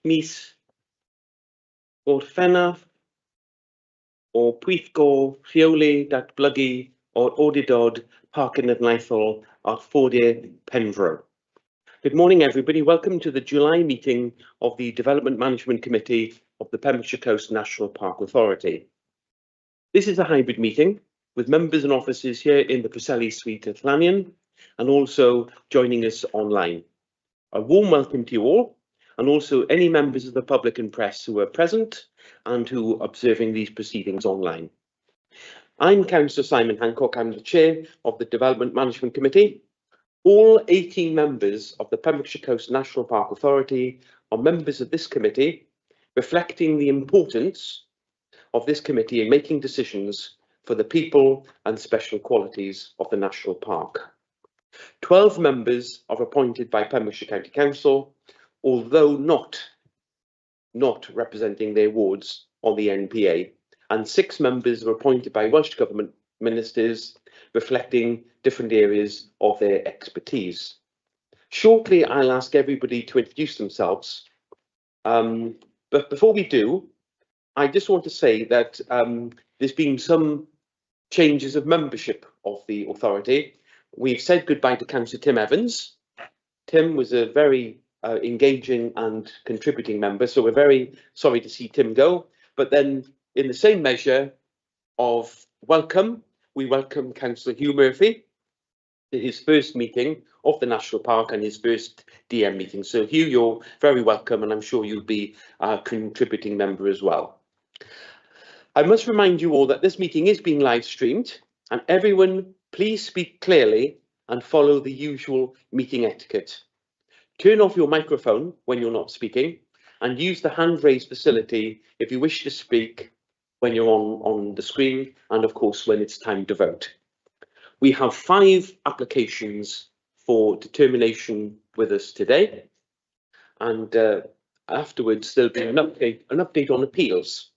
mis Gorffennaf o Pwyllgor, Rheoli, Datblygu o'r awdurdod Parc Cenedlaethol at Ffordiau Penfro. Good morning, everybody. Welcome to the July meeting of the Development Management Committee of the Pembrokeshire Coast National Park Authority. This is a hybrid meeting with members and officers here in the Pwyllgor suite at Lannion and also joining us online. A warm welcome to you all, and also any members of the public and press who are present and who are observing these proceedings online. I'm Councillor Simon Hancock. I'm the chair of the Development Management Committee. All 18 members of the Pembrokeshire Coast National Park Authority are members of this committee, reflecting the importance of this committee in making decisions for the people and special qualities of the National Park. 12 members are appointed by Pembrokeshire County Council, although not representing their wards on the NPA, and 6 members are appointed by Welsh Government ministers, reflecting different areas of their expertise. Shortly, I'll ask everybody to introduce themselves, but before we do, I just want to say that there's been some changes of membership of the authority. We've said goodbye to Councillor Tim Evans. Tim was a very engaging and contributing member, so we're very sorry to see Tim go. But then, in the same measure of welcome, we welcome Councillor Hugh Murphy to his first meeting of the National Park and his first DM meeting. So Hugh, you're very welcome, and I'm sure you'll be a contributing member as well. I must remind you all that this meeting is being live streamed, and everyone please speak clearly and follow the usual meeting etiquette. Turn off your microphone when you're not speaking and use the hand raise facility if you wish to speak when you're on the screen, and of course when it's time to vote. We have 5 applications for determination with us today, and afterwards there'll be an update on appeals.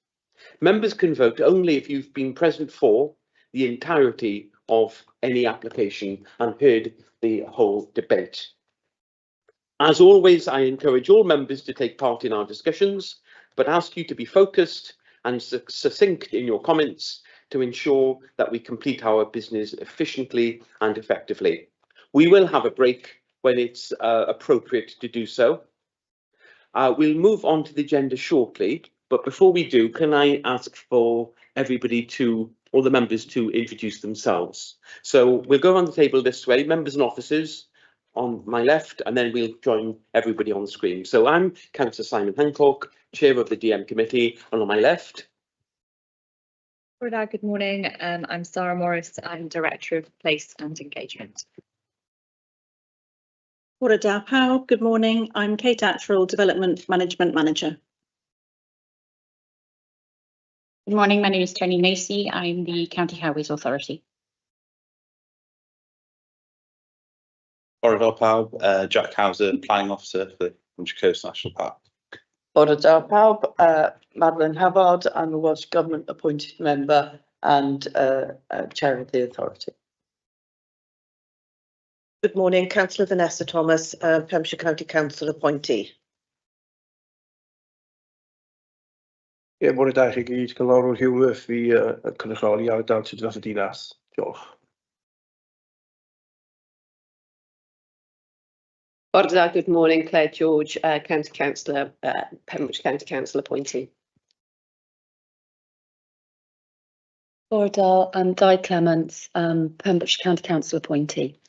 Members can vote only if you've been present for the entirety of any application and heard the whole debate. As always, I encourage all members to take part in our discussions, but ask you to be focused and succinct in your comments to ensure that we complete our business efficiently and effectively. We will have a break when it's appropriate to do so. We'll move on to the agenda shortly, but before we do, can I ask for everybody to, all the members, to introduce themselves? So we'll go on the table this way, members and officers on my left, and then we'll join everybody on the screen. So I'm Councillor Simon Hancock, chair of the DM committee, and on my left. Good morning, I'm Sarah Morris. I'm Director of Place and Engagement. Good morning, I'm Kate Attrell, Development Management Manager. Good morning, my name is Tony Macy. I'm the County Highways Authority. Jack Hauser, Planning Officer for the Pembrokeshire Coast National Park. Madeline Havard, I'm a Welsh Government appointed member and chair of the authority. Good morning, Councillor Vanessa Thomas, Pembrokeshire County Council appointee. Ie, bore da chi gyd, Cyngorwr Hugh Murphy, cynrychioli ar y dawnsio dros y dinas. Diolch. Good morning, Claire George, County Councillor, Pembrokeshire County Council appointee. I'm Di Clements, Pembrokeshire County Council appointee.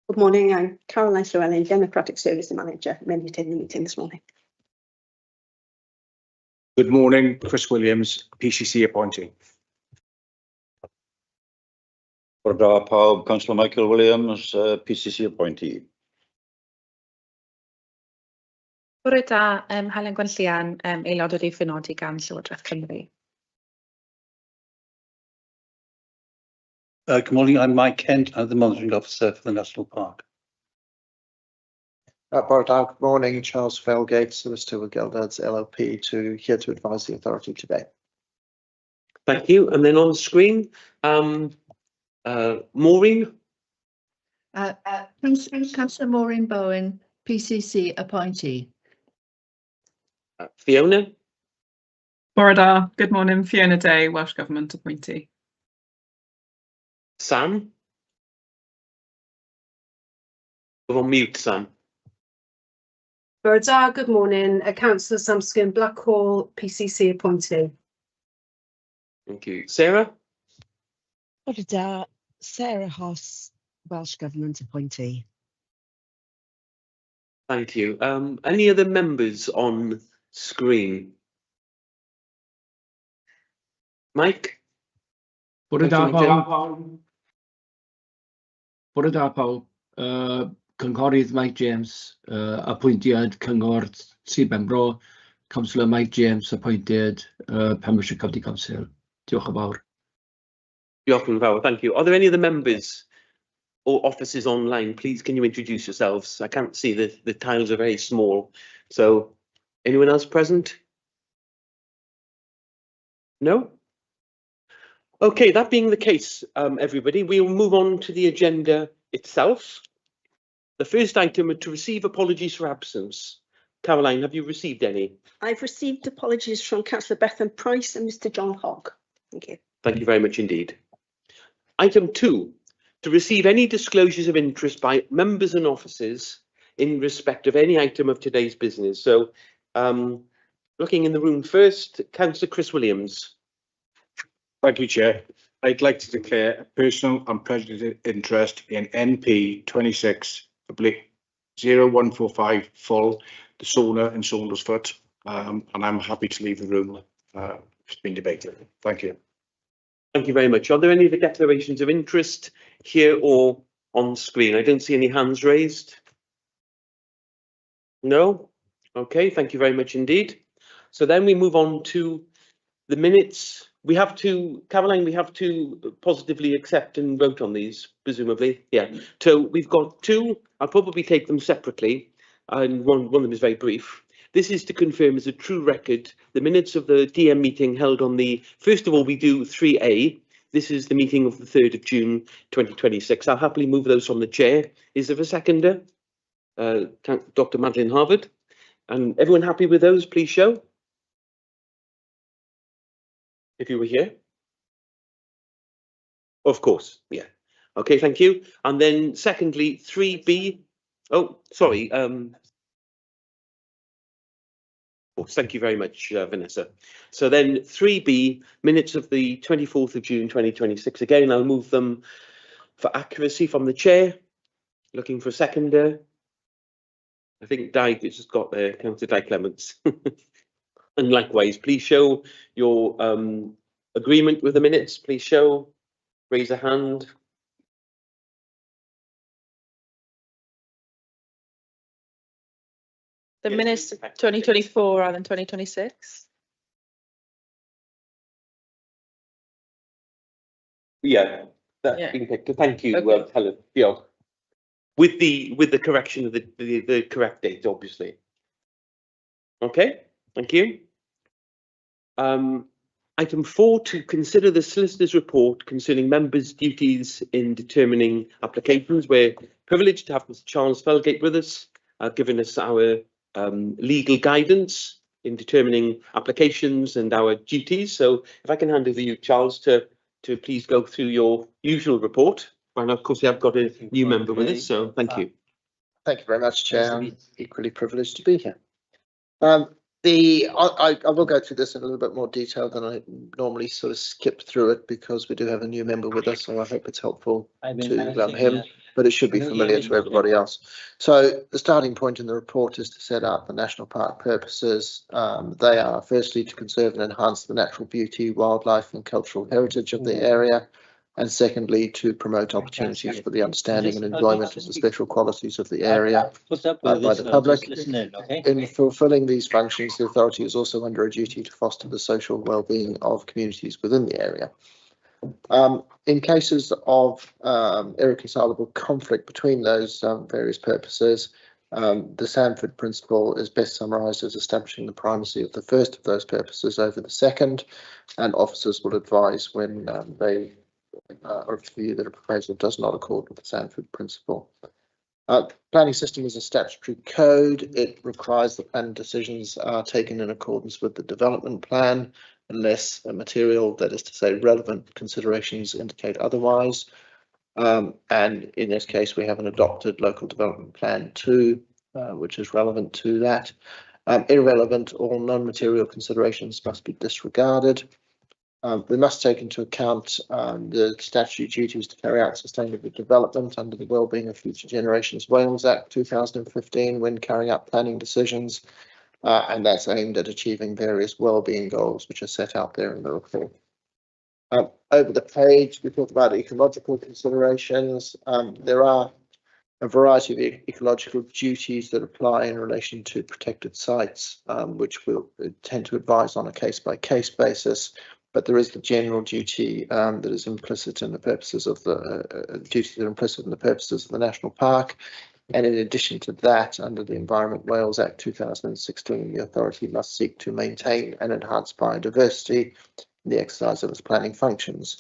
Good morning, I'm Caroline Rheoli, Democratic Service Manager, attending the meeting this morning. Good morning, Chris Williams, PCC appointee. Councillor Michael Williams, PCC appointee. Helen Gwenllian, aelod o'r Ffynodi gan Llywodraeth Cymru. Good morning, I'm Mike Kent, I'm the Monitoring Officer for the National Park. Good morning, Charles Felgate, Solicitor with Gelders LLP, here to advise the authority today. Thank you. And then on the screen, Maureen. Councillor Maureen Bowen, PCC appointee. Fiona? Bore da. Good morning, Fiona Day, Welsh Government appointee. Sam? You're on mute, Sam. Bore da, good morning. Councillor Samskin, Blackhall, PCC appointee. Thank you. Sarah? Bore da, Sarah Hoss, Welsh Government appointee. Thank you. Any other members on screen? Mike? Bore da pawb. Bore da pawb. Cynghorydd Mike James, apwyntiad Cyngor Sir Benfro, Councillor Mike James appointed Pembrokeshire County Council. Diolch yn fawr. Diolch yn fawr, thank you. Are there any other members or officers online? Please, can you introduce yourselves? I can't see, the tiles are very small. So, anyone else present? No? Okay, that being the case, everybody, we'll move on to the agenda itself. The first item is to receive apologies for absence. Caroline, have you received any? I've received apologies from Councillor Bethan Price and Mr John Hogg. Thank you. Thank you very much indeed. Item 2, to receive any disclosures of interest by members and officers in respect of any item of today's business. So, looking in the room first, Councillor Chris Williams. Thank you, Chair. I'd like to declare a personal and prejudiced interest in NP 26/0145 full, the sauna in Saundersfoot, and I'm happy to leave the room. It's been debated. Thank you. Thank you very much. Are there any other declarations of interest here or on screen? I don't see any hands raised. No? Okay, thank you very much indeed. So then we move on to the minutes. We have to, Caroline, we have to positively accept and vote on these, presumably. Yeah. So we've got two. I'll probably take them separately, and one of them is very brief. This is to confirm as a true record the minutes of the DM meeting held on the, first of all, we do 3A. This is the meeting of the 3rd of June 2026. I'll happily move those from the chair. Is there a seconder? Dr. Madeline Harvard. And everyone happy with those, please show. If you were here. Of course, yeah. Okay, thank you. And then secondly, 3B. Oh, sorry. Thank you very much, Vanessa. So then 3B, minutes of the 24th of June 2026. Again, I'll move them for accuracy from the chair. Looking for a seconder. I think Di just got there, Councillor Di Clements. And likewise, please show your agreement with the minutes. Please show, raise a hand. The minutes 2024 rather than 2026. Yeah, that's been picked. Thank you, Helen. Yeah. With the correction of the correct date, obviously. Okay, thank you. Item 4, to consider the solicitor's report concerning members' duties in determining applications. We're privileged to have Mr. Charles Felgate with us, giving us our legal guidance in determining applications and our duties. So if I can hand over to you, Charles, to please go through your usual report. And of course, we have got a new member with us, so thank you. Thank you very much, Chair. I'm equally privileged to be here. I will go through this in a little bit more detail than I normally sort of skip through it because we do have a new member with us, so I hope it's helpful to him, but it should be familiar to everybody else. So the starting point in the report is to set out the national park purposes. They are firstly to conserve and enhance the natural beauty, wildlife and cultural heritage of the area. And secondly, to promote opportunities for the understanding and enjoyment of the special qualities of the area by the public. In fulfilling these functions, the authority is also under a duty to foster the social well-being of communities within the area. In cases of irreconcilable conflict between those various purposes, the Sanford principle is best summarised as establishing the primacy of the first of those purposes over the second, and officers will advise when they of view that a proposal does not accord with the sound food principle. Planning system is a statutory code. It requires that planning decisions are taken in accordance with the development plan, unless a material, that is to say relevant considerations, indicate otherwise. And in this case, we have an adopted local development plan too, which is relevant to that. Irrelevant or non-material considerations must be disregarded. We must take into account the statutory duties to carry out sustainable development under the Wellbeing of Future Generations Wales Act 2015 when carrying out planning decisions, and that's aimed at achieving various wellbeing goals which are set out there in the report. Over the page, we talk about ecological considerations. There are a variety of ecological duties that apply in relation to protected sites, which we'll tend to advise on a case-by-case basis. But there is the general duty that is implicit in the purposes of the duties that are implicit in the purposes of the national park. And in addition to that, under the Environment Wales Act 2016, the authority must seek to maintain and enhance biodiversity in the exercise of its planning functions,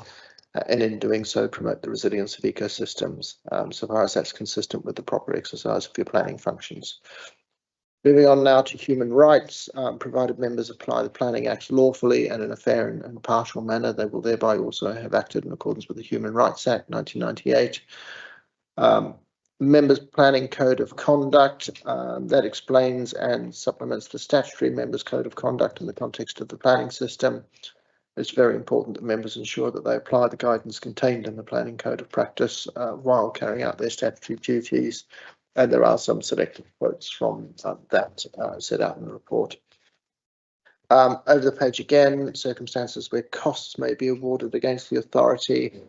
and in doing so promote the resilience of ecosystems, so far as that's consistent with the proper exercise of your planning functions. Moving on now to human rights, provided members apply the Planning Act lawfully and in a fair and impartial manner, they will thereby also have acted in accordance with the Human Rights Act 1998. Members' Planning Code of Conduct, that explains and supplements the statutory Members' Code of Conduct in the context of the planning system. It's very important that members ensure that they apply the guidance contained in the Planning Code of Practice while carrying out their statutory duties. And there are some selected quotes from that set out in the report. Over the page again, circumstances where costs may be awarded against the authority,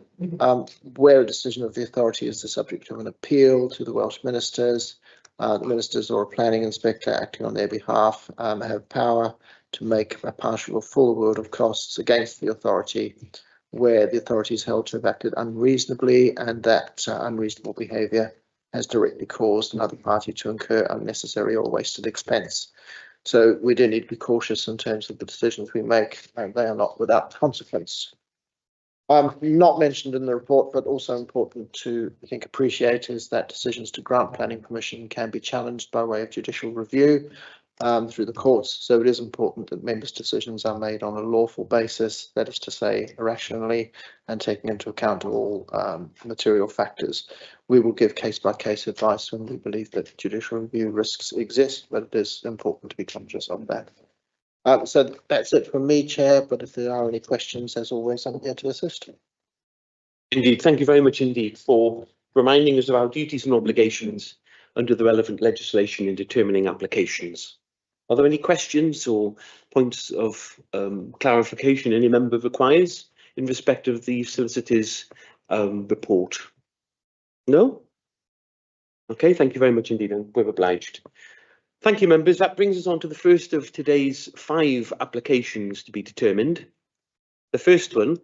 where a decision of the authority is the subject of an appeal to the Welsh ministers. The ministers or a planning inspector acting on their behalf have power to make a partial or full award of costs against the authority where the authority is held to have acted unreasonably and that unreasonable behaviour has directly caused another party to incur unnecessary or wasted expense. So we do need to be cautious in terms of the decisions we make, and they are not without consequence. Not mentioned in the report, but also important to, I think, appreciate is that decisions to grant planning permission can be challenged by way of judicial review through the courts. So it is important that members' decisions are made on a lawful basis, that is to say, rationally, and taking into account all material factors. We will give case-by-case advice when we believe that judicial review risks exist, but it is important to be conscious of that. So that's it from me, Chair, but if there are any questions, as always, I'm here to assist. Indeed, thank you very much indeed for reminding us of our duties and obligations under the relevant legislation in determining applications. Are there any questions or points of clarification any member requires in respect of the solicitor's report? No? Okay, thank you very much indeed, and we're obliged. Thank you, members. That brings us on to the first of today's 5 applications to be determined. The first one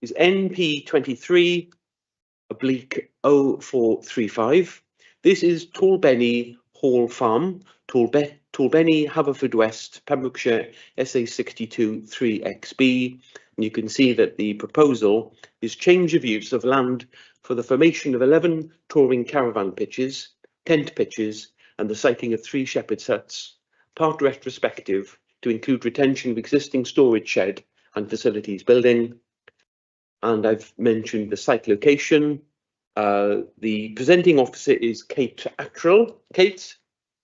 is NP 23/0435. This is Tolbenny Hall Farm, Tolbenny, Haverfordwest, Pembrokeshire, SA 62 3XB. And you can see that the proposal is change of use of land for the formation of 11 touring caravan pitches, tent pitches, and the siting of 3 shepherd's huts, part retrospective to include retention of existing storage shed and facilities building. And I've mentioned the site location. The presenting officer is Kate Attrell. Kate,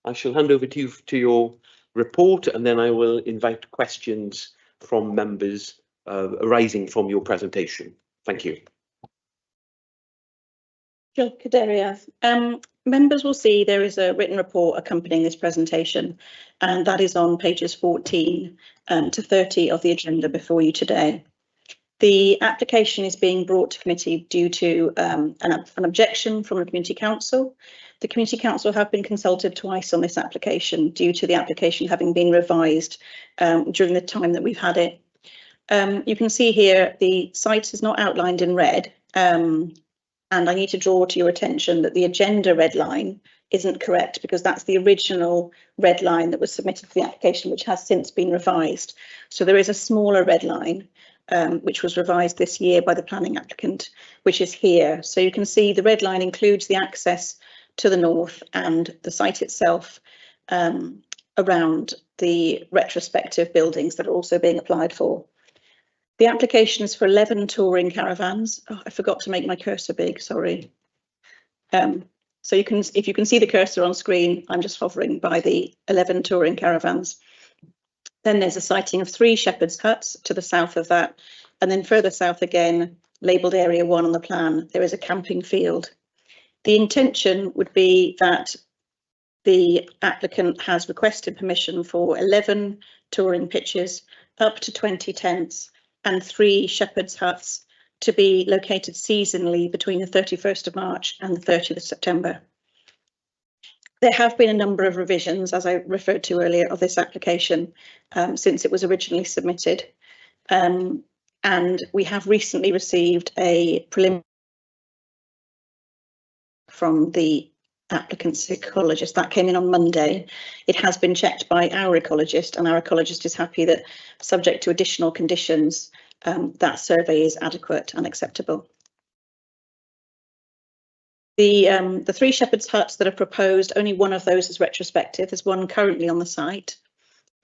I shall hand over to you to your report, and then I will invite questions from members arising from your presentation. Thank you. Sure, Caderiath. Members will see there is a written report accompanying this presentation, and that is on pages 14 to 30 of the agenda before you today. The application is being brought to committee due to an objection from the Community Council. The Community Council have been consulted twice on this application due to the application having been revised during the time that we've had it. You can see here the site is not outlined in red, and I need to draw to your attention that the agenda red line isn't correct because that's the original red line that was submitted for the application, which has since been revised. So there is a smaller red line, which was revised this year by the planning applicant, which is here. So you can see the red line includes the access to the north and the site itself around the retrospective buildings that are also being applied for. The application is for 11 touring caravans. Oh, I forgot to make my cursor big, sorry. So you can, if you can see the cursor on screen, I'm just hovering by the 11 touring caravans. Then there's a siting of 3 shepherds' huts to the south of that. And then further south again, labelled Area 1 on the plan, there is a camping field. The intention would be that the applicant has requested permission for 11 touring pitches, up to 20 tents and 3 shepherds' huts to be located seasonally between the 31st of March and the 30th of September. There have been a number of revisions, as I referred to earlier, of this application since it was originally submitted. And we have recently received a preliminary from the applicant's ecologist. That came in on Monday. It has been checked by our ecologist, and our ecologist is happy that, subject to additional conditions, that survey is adequate and acceptable. The 3 shepherds' huts that are proposed, only one of those is retrospective. There's one currently on the site.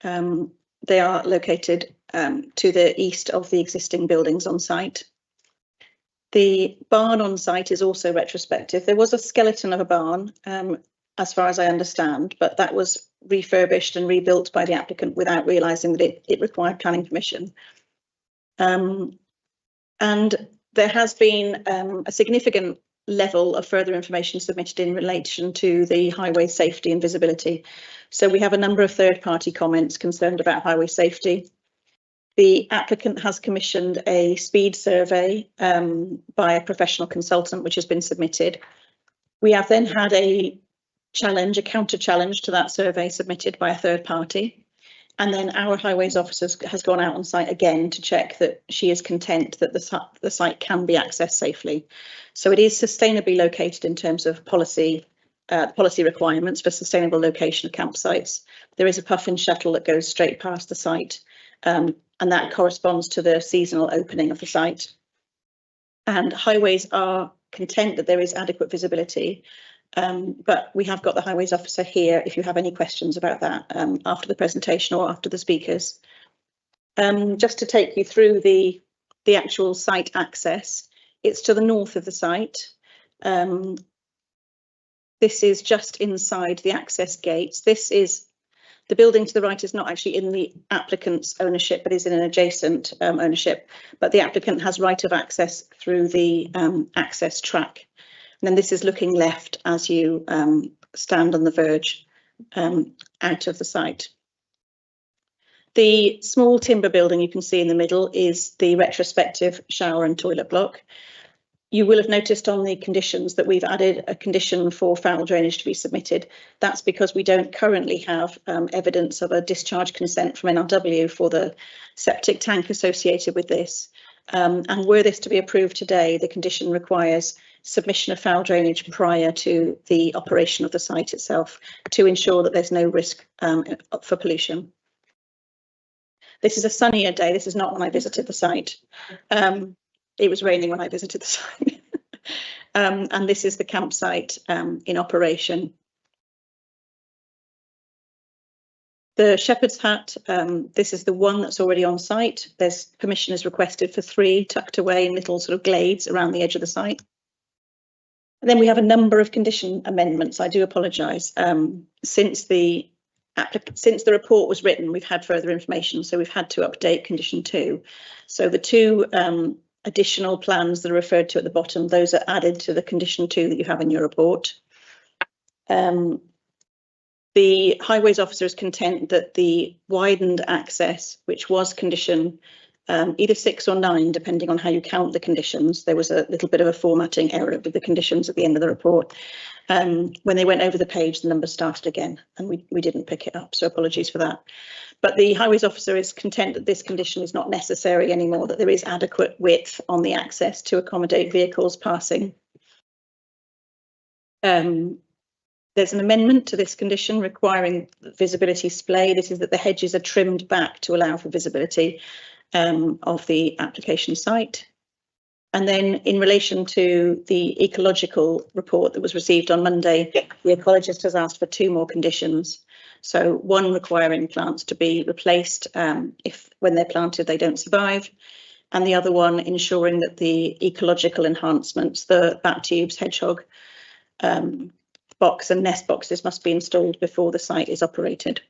They are located to the east of the existing buildings on site. The barn on site is also retrospective. There was a skeleton of a barn, as far as I understand, but that was refurbished and rebuilt by the applicant without realising that it required planning permission. And there has been a significant level of further information submitted in relation to the highway safety and visibility. So we have a number of third-party comments concerned about highway safety. The applicant has commissioned a speed survey by a professional consultant, which has been submitted. We have then had a challenge, a counter challenge to that survey submitted by a third party. And then our highways officer has gone out on site again to check that she is content that the site can be accessed safely. So it is sustainably located in terms of policy requirements for sustainable location of campsites. There is a puffin shuttle that goes straight past the site, and that corresponds to the seasonal opening of the site. And highways are content that there is adequate visibility. But we have got the highways officer here if you have any questions about that after the presentation or after the speakers. Just to take you through the actual site access, it's to the north of the site. This is just inside the access gates. This is the building to the right is not actually in the applicant's ownership, but is in an adjacent ownership. But the applicant has right of access through the access track. And then this is looking left as you stand on the verge out of the site. The small timber building you can see in the middle is the retrospective shower and toilet block. You will have noticed on the conditions that we've added a condition for foul drainage to be submitted. That's because we don't currently have evidence of a discharge consent from NRW for the septic tank associated with this. And were this to be approved today, the condition requires submission of foul drainage prior to the operation of the site itself to ensure that there's no risk for pollution. This is a sunnier day. This is not when I visited the site. It was raining when I visited the site. And this is the campsite in operation. The shepherd's hut, this is the one that's already on site. There's permission is requested for 3 tucked away in little sort of glades around the edge of the site. And then we have a number of condition amendments. I do apologise. Since the report was written, we've had further information, so we've had to update condition 2. So the 2 additional plans that are referred to at the bottom, those are added to the condition 2 that you have in your report. The highways officer is content that the widened access, which was condition either 6 or 9, depending on how you count the conditions. There was a little bit of a formatting error with the conditions at the end of the report. When they went over the page, the numbers started again, and we didn't pick it up, so apologies for that. But the highways officer is content that this condition is not necessary anymore, that there is adequate width on the access to accommodate vehicles passing. There's an amendment to this condition requiring visibility splay. This is that the hedges are trimmed back to allow for visibility. of the application site. And then in relation to the ecological report that was received on Monday, the ecologist has asked for 2 more conditions. So one requiring plants to be replaced if when they're planted they don't survive, and the other one ensuring that the ecological enhancements, the bat tubes, hedgehog box and nest boxes must be installed before the site is operated.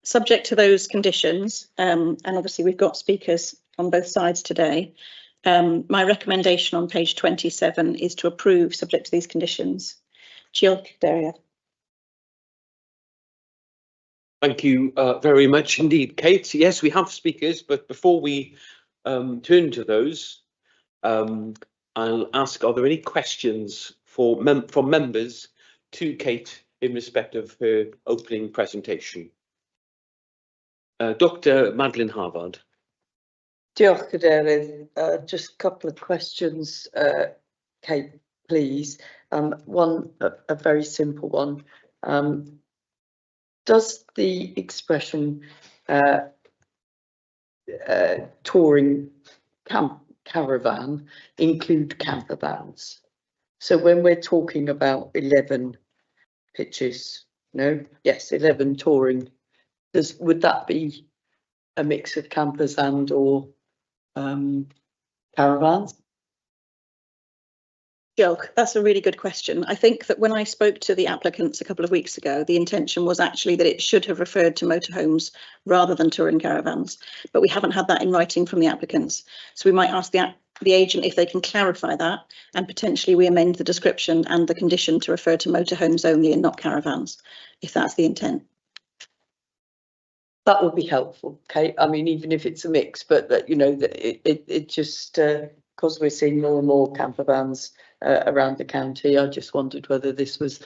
Subject to those conditions, and obviously we've got speakers on both sides today, my recommendation on page 27 is to approve subject to these conditions. Diolch, Daria. Thank you very much indeed, Kate. Yes, we have speakers, but before we turn to those, I'll ask, are there any questions from members to Kate in respect of her opening presentation? Dr. Madeline Harvard. Diolch, Cadeirydd. Just a couple of questions, Kate, please. One, a very simple one. Does the expression touring caravan include camper vans? So when we're talking about 11 pitches, no, yes, 11 touring, would that be a mix of campers and or caravans? Diolch, that's a really good question. I think that when I spoke to the applicants a couple of weeks ago, the intention was actually that it should have referred to motorhomes rather than touring caravans, but we haven't had that in writing from the applicants. So we might ask the agent if they can clarify that, and potentially we amend the description and the condition to refer to motorhomes only and not caravans, if that's the intent. That would be helpful, Kate. I mean, even if it's a mix, but that, you know, that it just because we're seeing more and more camper vans around the county, I just wondered whether this was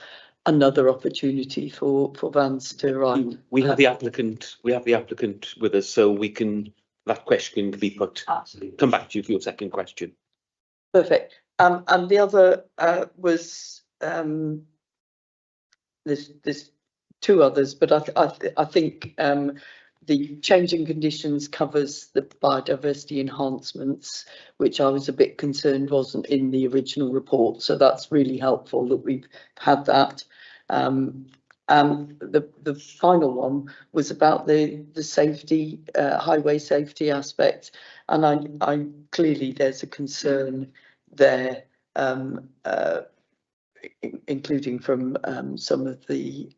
another opportunity for vans to arrive. We have the applicant. We have the applicant with us, so we can. That question can be put. Absolutely. Come back to you for your second question. Perfect. And the other was there's 2 others, but I think the changing conditions covers the biodiversity enhancements, which I was a bit concerned wasn't in the original report. So that's really helpful that we've had that. The final one was about the safety, highway safety aspect, and I clearly there's a concern there, including from some of the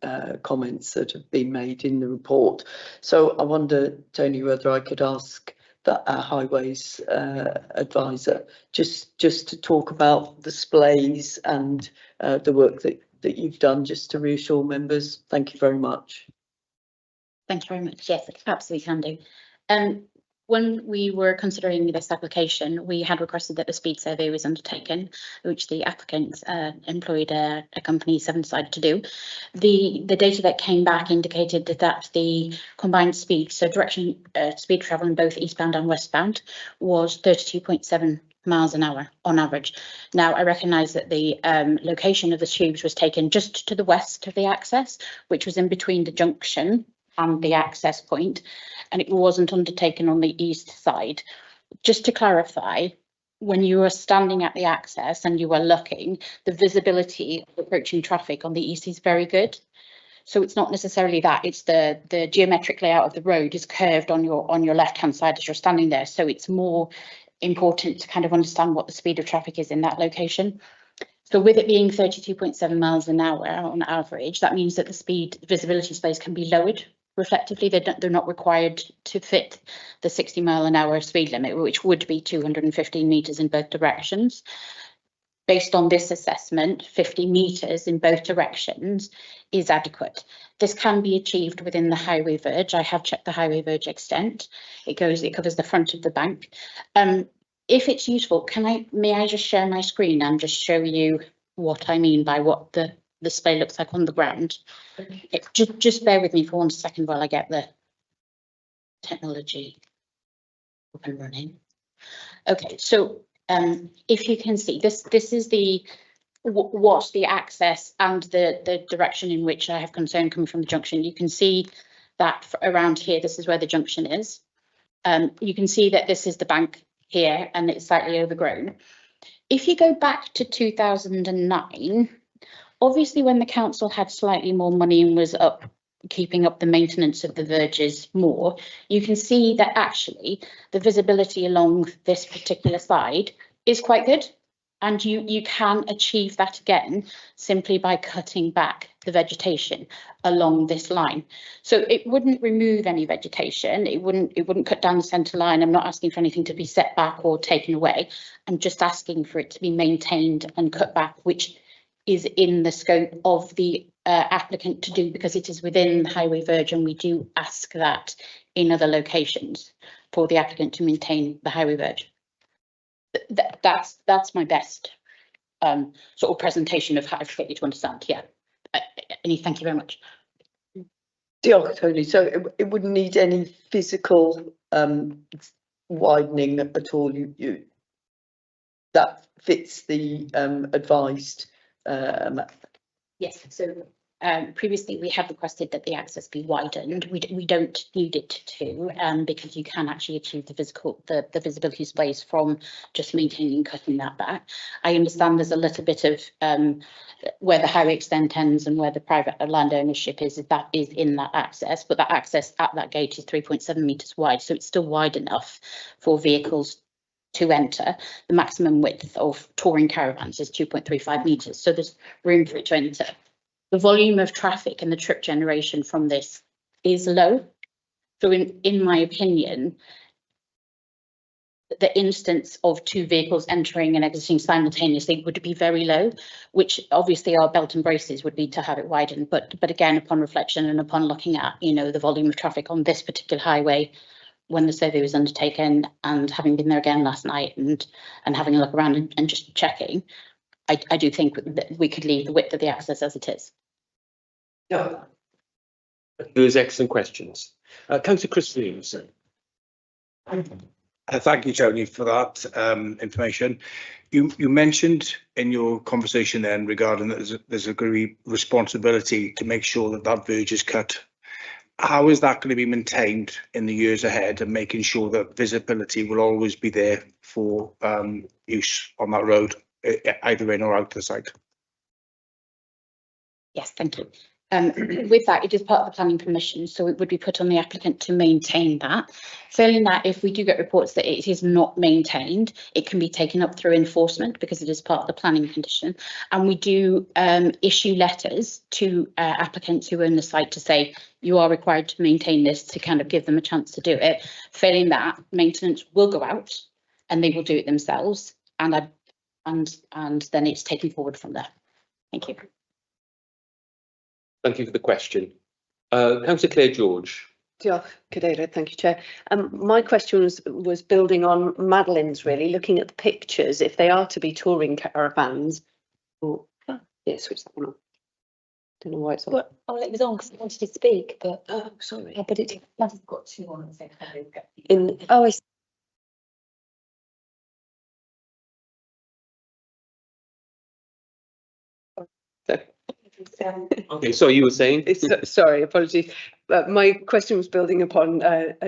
comments that have been made in the report. So I wonder, Tony, whether I could ask that our highways advisor just to talk about displays and the work that you've done, just to reassure members. Thank you very much. Thank you very much. Yes, absolutely can do. When we were considering this application, we had requested that a speed survey was undertaken, which the applicant employed a company Seven decided to do. The data that came back indicated that the combined speed, so direction speed travel in both eastbound and westbound, was 32.7 miles an hour on average. Now, I recognise that the location of the tubes was taken just to the west of the access, which was in between the junction and the access point, and it wasn't undertaken on the east side. Just to clarify, when you are standing at the access and you are looking, the visibility of approaching traffic on the east is very good. So it's not necessarily that, it's the geometric layout of the road is curved on your left hand side as you're standing there. So it's more important to kind of understand what the speed of traffic is in that location. So with it being 32.7 miles an hour on average, that means that the visibility space can be lowered reflectively. They're not required to fit the 60 mile an hour speed limit, which would be 215 metres in both directions. Based on this assessment, 50 metres in both directions is adequate. This can be achieved within the highway verge. I have checked the highway verge extent. It covers the front of the bank. If it's useful, may I just share my screen and just show you what I mean by what the display looks like on the ground? Just bear with me for 1 second while I get the technology up and running. Okay, so if you can see, this is what's the access and the direction in which I have concern coming from the junction. You can see that around here, this is where the junction is. You can see that this is the bank here and it's slightly overgrown. If you go back to 2009, obviously when the council had slightly more money and was keeping up the maintenance of the verges more, you can see that actually the visibility along this particular side is quite good. And you can achieve that again simply by cutting back the vegetation along this line. So it wouldn't remove any vegetation. It wouldn't cut down the centre line. I'm not asking for anything to be set back or taken away. I'm just asking for it to be maintained and cut back, which is in the scope of the applicant to do, because it is within the highway verge, and we do ask that in other locations for the applicant to maintain the highway verge. That's my best sort of presentation of how to get you to understand. Yeah, thank you very much. Diolch, Tony. So it wouldn't need any physical widening at all. You that fits the advised. Yes. So previously we have requested that the access be widened. We don't need it to, because you can actually achieve the visibility space from just maintaining and cutting that back. I understand there's a little bit of where the highway extent ends and where the private land ownership is, that is in that access, but that access at that gate is 3.7 metres wide, so it's still wide enough for vehicles to enter. The maximum width of touring caravans is 2.35 metres, so there's room for it to enter. The volume of traffic and the trip generation from this is low. So in my opinion, the instance of two vehicles entering and exiting simultaneously would be very low, which obviously our belt and braces would be to have it widened. But again, upon reflection and upon looking at, the volume of traffic on this particular highway, when the survey was undertaken, and having been there again last night and having a look around and just checking, I do think that we could leave the width of the access as it is. Yeah. Those excellent questions. Councillor Chris Williams. Thank you, Tony, for that information. You mentioned in your conversation then regarding that there's a great responsibility to make sure that verge is cut. How is that going to be maintained in the years ahead, and making sure that visibility will always be there for use on that road, either in or out the site? Yes, thank you. With that, it is part of the planning permission, so it would be put on the applicant to maintain that. Failing that, if we do get reports that it is not maintained, it can be taken up through enforcement, because it is part of the planning condition. And we do issue letters to applicants who own the site to say you are required to maintain this, to kind of give them a chance to do it. Failing that, maintenance will go out and they will do it themselves, and then it's taken forward from there. Thank you. Thank you for the question. Councillor Claire George. Diolch, Cadeirydd. Thank you, Chair. My question was building on Madeline's, really, looking at the pictures. If they are to be touring caravans, switch that one on. Don't know why it's on. Well, it was on because I wanted to speak, but sorry. But it must have got two on at the same time. Okay, so you were saying? Sorry, apologies. My question was building upon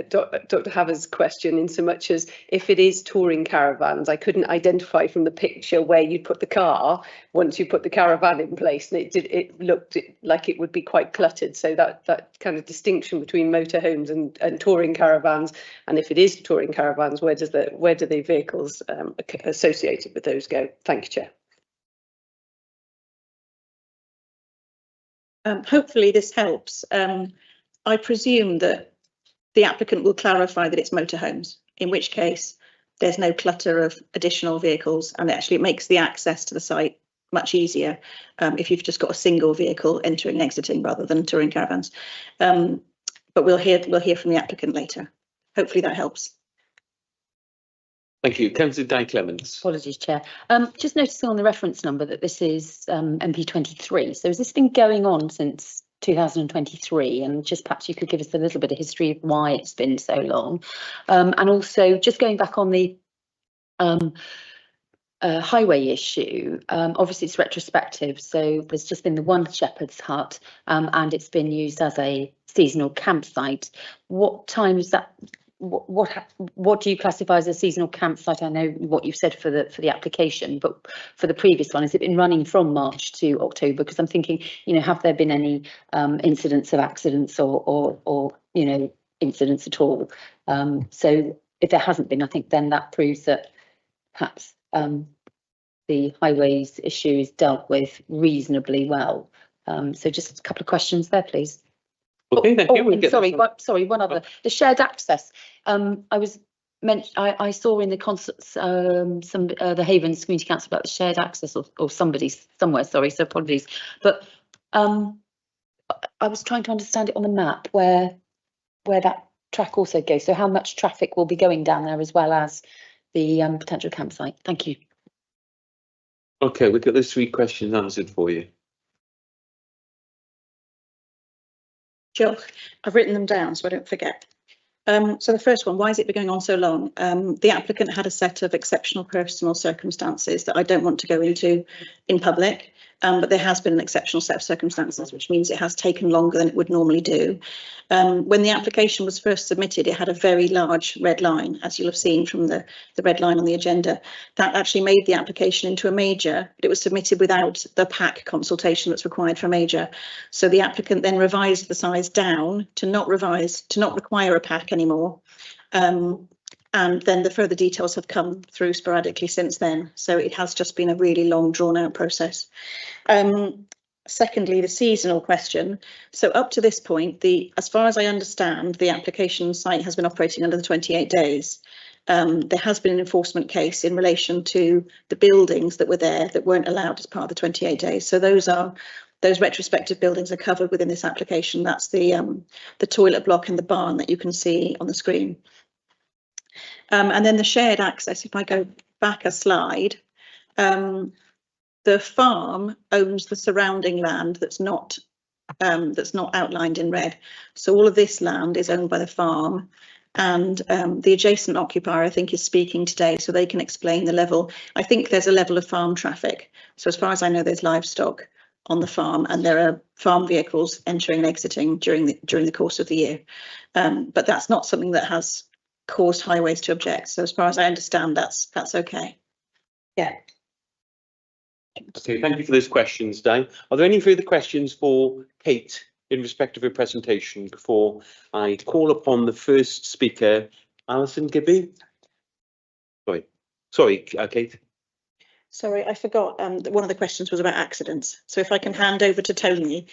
Dr. Haver's question, in so much as if it is touring caravans, I couldn't identify from the picture where you'd put the car once you put the caravan in place, and it looked like it would be quite cluttered. So that kind of distinction between motorhomes and touring caravans, and if it is touring caravans, where do the vehicles associated with those go? Thank you, Chair. Hopefully this helps. I presume that the applicant will clarify that it's motorhomes, in which case there's no clutter of additional vehicles, and actually it makes the access to the site much easier if you've just got a single vehicle entering and exiting rather than touring caravans. But we'll hear from the applicant later. Hopefully that helps. Thank you. Councillor Di Clements. Apologies, Chair. Just noticing on the reference number that this is MP23. So has this been going on since 2023? And just perhaps you could give us a little bit of history of why it's been so long. And also just going back on the highway issue. Obviously it's retrospective, so there's just been the one shepherd's hut, and it's been used as a seasonal campsite. What time is that? What do you classify as a seasonal campsite? I know what you've said for the application, but for the previous one, has it been running from March to October? Because I'm thinking, you know, have there been any incidents of accidents or you know, incidents at all? So if there hasn't been, I think then that proves that perhaps the highways issue is dealt with reasonably well. So just a couple of questions there, please. Okay, thank you. And sorry, one other. The shared access. I saw in the the Havens Community Council about the shared access, or somebody somewhere. Sorry, so apologies. But I was trying to understand it on the map where that track also goes. So how much traffic will be going down there as well as the potential campsite? Thank you. Okay, we've got those 3 questions answered for you. Sure, I've written them down so I don't forget. So the first one, why has it been going on so long? The applicant had a set of exceptional personal circumstances that I don't want to go into in public, but there has been an exceptional set of circumstances, which means it has taken longer than it would normally do. When the application was first submitted, it had a very large red line, as you'll have seen from the red line on the agenda. That actually made the application into a major, but it was submitted without the PAC consultation that's required for a major. So the applicant then revised the size down to not require a PAC anymore. And then the further details have come through sporadically since then. So it has just been a really long, drawn out process. Secondly, the seasonal question. So up to this point, as far as I understand, the application site has been operating under the 28 days. There has been an enforcement case in relation to the buildings that were there that weren't allowed as part of the 28 days. So those retrospective buildings are covered within this application. That's the toilet block and the barn that you can see on the screen. And then the shared access, if I go back a slide, the farm owns the surrounding land that's not outlined in red. So all of this land is owned by the farm, and the adjacent occupier, I think, is speaking today, so they can explain the level. I think there's a level of farm traffic. So as far as I know, there's livestock on the farm, and there are farm vehicles entering and exiting during the course of the year. But that's not something that has caused highways to object. So as far as I understand, that's okay. Yeah. Okay, thank you for those questions, Di. Are there any further questions for Kate in respect of her presentation before I call upon the first speaker, Alison Gibby? Sorry, Kate. Sorry, I forgot. One of the questions was about accidents. So if I can hand over to Tony.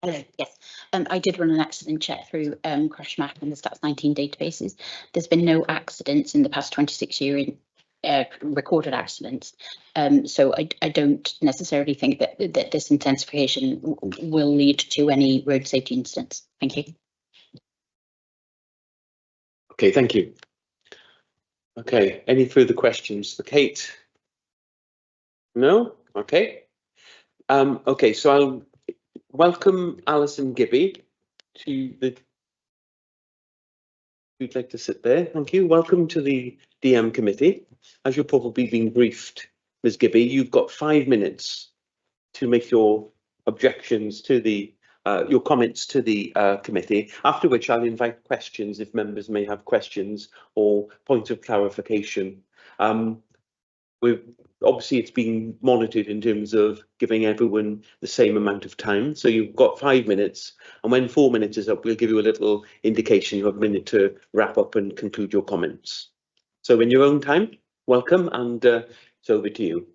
Hello, yes. I did run an accident check through Crash Map and the Stats 19 databases. There's been no accidents in the past 26 years in recorded accidents. So I don't necessarily think that this intensification will lead to any road safety incidents. Thank you. Okay, thank you. Okay, any further questions for Kate? No? Okay. Okay, so I'll welcome Alison Gibby to the. You'd like to sit there. Thank you. Welcome to the DM committee. As you're probably being briefed, Ms. Gibby, you've got 5 minutes to make your objections to the your comments to the committee, after which I'll invite questions if members may have questions or points of clarification. Obviously it's being monitored in terms of giving everyone the same amount of time. So you've got 5 minutes, and when 4 minutes is up, we'll give you a little indication. You have a minute to wrap up and conclude your comments. So in your own time, welcome, and it's over to you.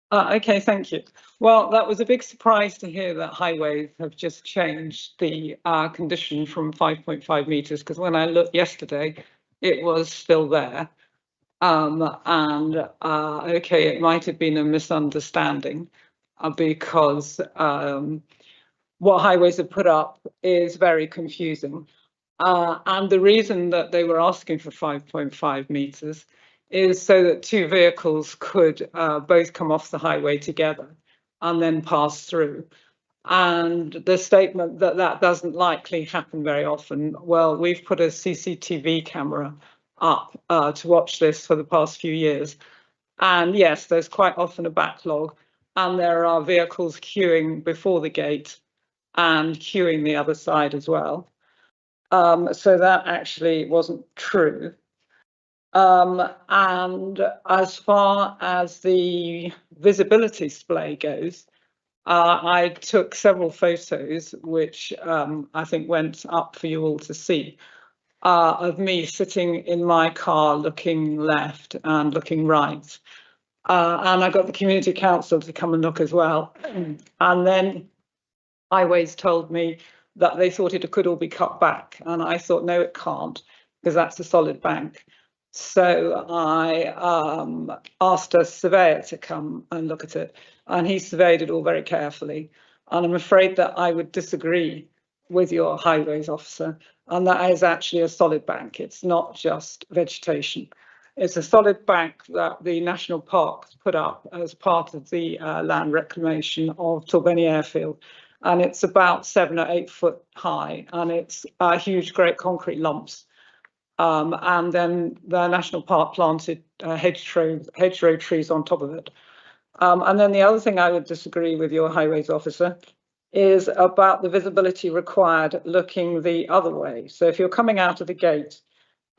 Okay, thank you. Well, that was a big surprise to hear that highways have just changed the condition from 5.5 metres, because when I looked yesterday, it was still there. Okay, it might have been a misunderstanding because what highways have put up is very confusing. And the reason that they were asking for 5.5 metres is so that 2 vehicles could both come off the highway together and then pass through. And the statement that that doesn't likely happen very often, well, we've put a CCTV camera up to watch this for the past few years. And yes, there's quite often a backlog, and there are vehicles queuing before the gate and queuing the other side as well. So that actually wasn't true. And as far as the visibility display goes, I took several photos, which I think went up for you all to see, of me sitting in my car looking left and looking right. And I got the community council to come and look as well. And then Highways told me that they thought it could all be cut back. And I thought, no, it can't, because that's a solid bank. So I asked a surveyor to come and look at it, and he surveyed it all very carefully. And I'm afraid that I would disagree with your highways officer, and that is actually a solid bank. It's not just vegetation. It's a solid bank that the National Park put up as part of the land reclamation of Torbenny Airfield. And it's about 7 or 8 foot high, and it's huge, great concrete lumps. And then the National Park planted hedgerow trees on top of it. And then the other thing I would disagree with your highways officer is about the visibility required looking the other way. So if you're coming out of the gate,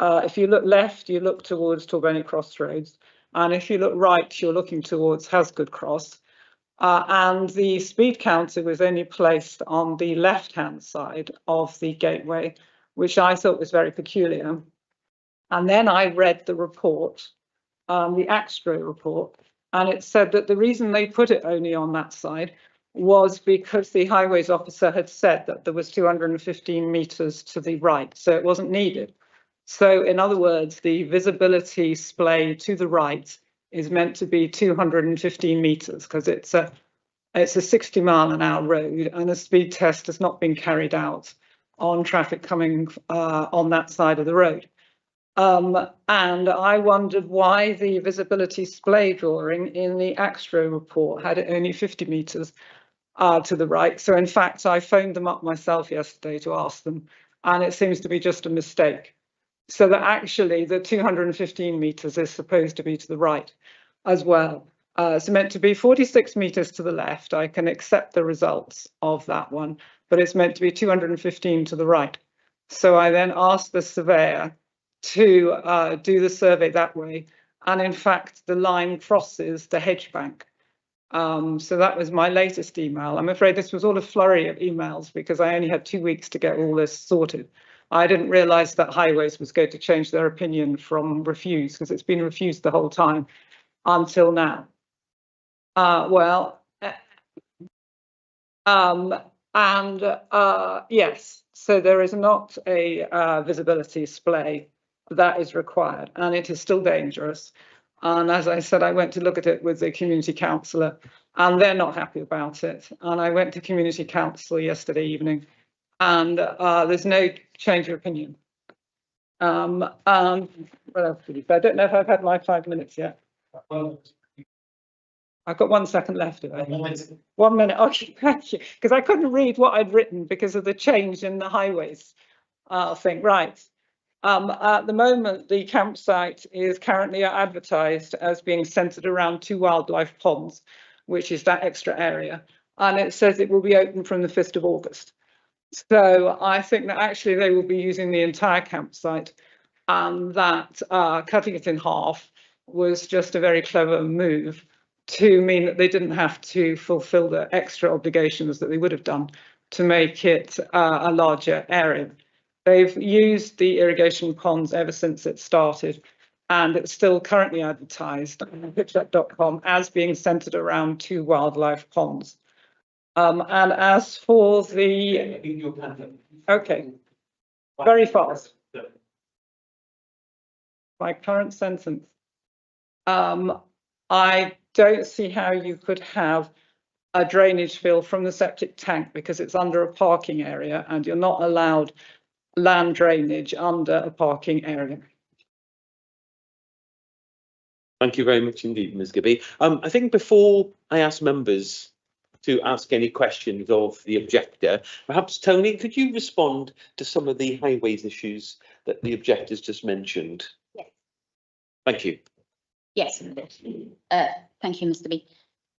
if you look left, you look towards Torbenny Crossroads. And if you look right, you're looking towards Hasgood Cross. And the speed counter was only placed on the left-hand side of the gateway, which I thought was very peculiar. And then I read the report, the AXTRO report, and it said that the reason they put it only on that side was because the highways officer had said that there was 215 meters to the right, so it wasn't needed. So in other words, the visibility display to the right is meant to be 215 meters because it's a 60-mile-an-hour road, and a speed test has not been carried out on traffic coming on that side of the road. And I wondered why the visibility display drawing in the AXTRO report had it only 50 meters to the right. So in fact, I phoned them up myself yesterday to ask them, and it seems to be just a mistake. So that actually the 215 meters is supposed to be to the right as well. It's meant to be 46 meters to the left. I can accept the results of that one, but it's meant to be 215 to the right. So I then asked the surveyor to do the survey that way. And in fact, the line crosses the hedge bank. So that was my latest email. I'm afraid this was all a flurry of emails because I only had 2 weeks to get all this sorted. I didn't realise that Highways was going to change their opinion from refuse, because it's been refused the whole time until now. Yes, so there is not a visibility display that is required, and it is still dangerous. And as I said, I went to look at it with the community councillor, and they're not happy about it. And I went to community council yesterday evening, and there's no change of opinion. What else did you say? I don't know if I've had my 5 minutes yet. I've got 1 second left. 1 minute. Okay, thank you. Because I couldn't read what I'd written because of the change in the highways thing. Right. At the moment, the campsite is currently advertised as being centred around 2 wildlife ponds, which is that extra area. And it says it will be open from the 5th of August. So I think that actually they will be using the entire campsite, and that cutting it in half was just a very clever move to mean that they didn't have to fulfill the extra obligations that they would have done to make it a larger area. They've used the irrigation ponds ever since it started, and it's still currently advertised on pitchup.com as being centred around 2 wildlife ponds. And as for the, okay, very fast. My current sentence. I don't see how you could have a drainage field from the septic tank because it's under a parking area, and you're not allowed land drainage under a parking area. Thank you very much indeed, Ms. Gibby. I think before I ask members to ask any questions of the objector, perhaps Tony, could you respond to some of the highways issues that the objectors just mentioned? Thank you. Yes. Thank you, Mr. B.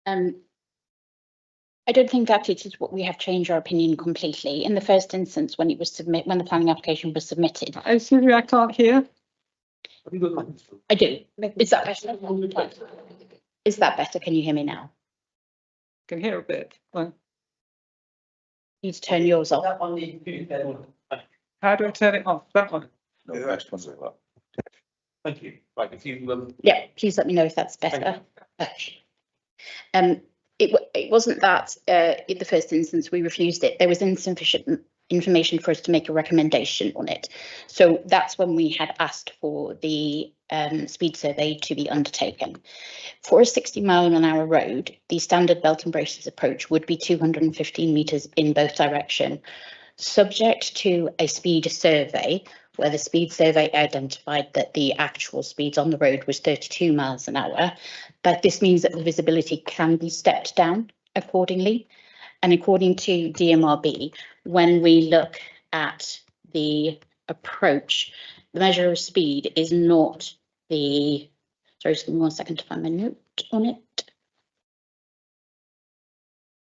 I don't think that it is what we have changed our opinion completely. In the first instance, when it was when the planning application was submitted. Excuse me, I can't hear. I do. Is that better? Is that better? Can you hear me now? Can hear a bit. Well, you need to turn yours off. How do I turn it off? That one. No, the next one's like that. Thank you. Right, if you Yeah, please let me know if that's better. It wasn't that in the first instance we refused it. There was insufficient information for us to make a recommendation on it. So that's when we had asked for the speed survey to be undertaken. For a 60-mile-an-hour road, the standard belt and braces approach would be 215 metres in both directions, subject to a speed survey, where the speed survey identified that the actual speeds on the road was 32 miles an hour. But this means that the visibility can be stepped down accordingly. And according to DMRB, when we look at the approach, the measure of speed is not the, sorry, just give me 1 second to find my note on it.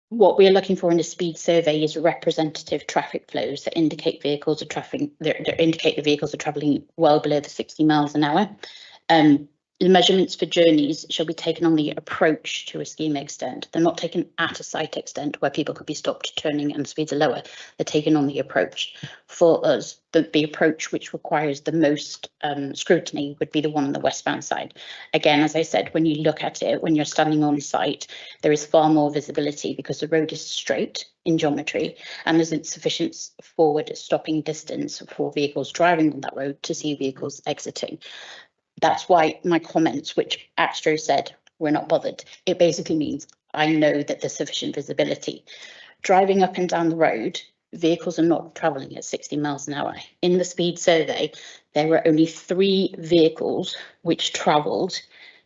What we are looking for in a speed survey is representative traffic flows that indicate vehicles are indicate the vehicles are travelling well below the 60 miles an hour. The measurements for journeys shall be taken on the approach to a scheme extent. They're not taken at a site extent where people could be stopped turning and speeds are lower. They're taken on the approach. For us, the approach which requires the most scrutiny would be the one on the westbound side. Again, as I said, when you look at it, when you're standing on site, there is far more visibility because the road is straight in geometry and there's insufficient forward stopping distance for vehicles driving on that road to see vehicles exiting. That's why my comments, which Astro said, we're not bothered. It basically means I know that there's sufficient visibility. Driving up and down the road, vehicles are not travelling at 60 miles an hour. In the speed survey, there were only 3 vehicles which travelled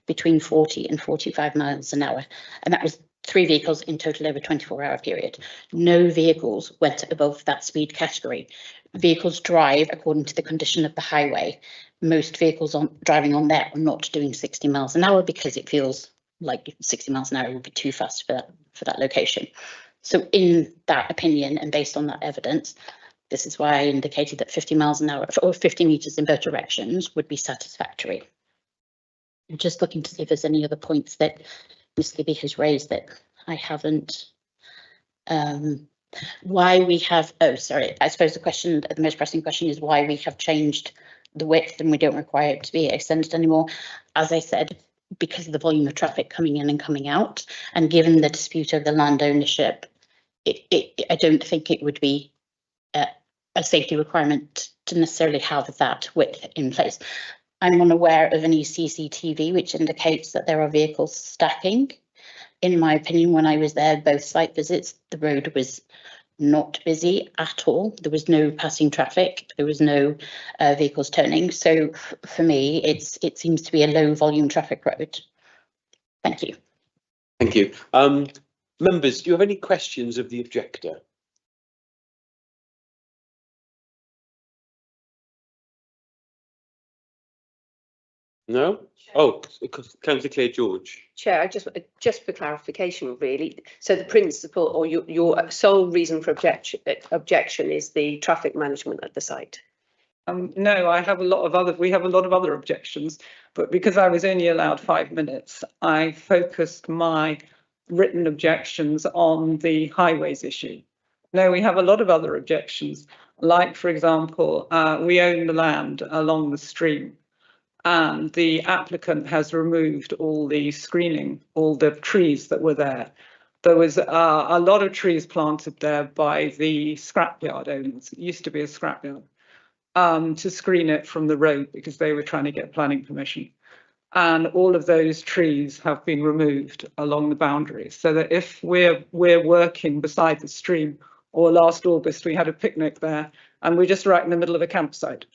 between 40 and 45 miles an hour. And that was 3 vehicles in total over a 24-hour period. No vehicles went above that speed category. Vehicles drive according to the condition of the highway. Most vehicles driving on there are not doing 60 miles an hour because it feels like 60 miles an hour would be too fast for that location. So in that opinion and based on that evidence, this is why I indicated that 50 miles an hour or 50 metres in both directions would be satisfactory. I'm just looking to see if there's any other points that Ms. Gibby has raised that I haven't. Why we have, oh, sorry, I suppose the most pressing question is why we have changed the width and we don't require it to be extended anymore. As I said, because of the volume of traffic coming in and coming out, and given the dispute over the land ownership, I don't think it would be a safety requirement to necessarily have that width in place. I'm unaware of any CCTV which indicates that there are vehicles stacking. In my opinion, when I was there, both site visits, the road was not busy at all. There was no passing traffic. There was no vehicles turning. So for me, it seems to be a low volume traffic road. Thank you. Thank you. Members, do you have any questions of the objector? No? Oh, Councillor Claire George. Chair, I just for clarification, really. So the principle or your sole reason for objection is the traffic management at the site. No, I have we have a lot of other objections, but because I was only allowed 5 minutes, I focused my written objections on the highways issue. No, we have a lot of other objections, like, for example, we own the land along the stream, and the applicant has removed all the screening, all the trees that were there. There was a lot of trees planted there by the scrapyard owners. It used to be a scrapyard, to screen it from the road because they were trying to get planning permission. And all of those trees have been removed along the boundaries, so that if we're working beside the stream, or last August we had a picnic there, and we're just right in the middle of a campsite.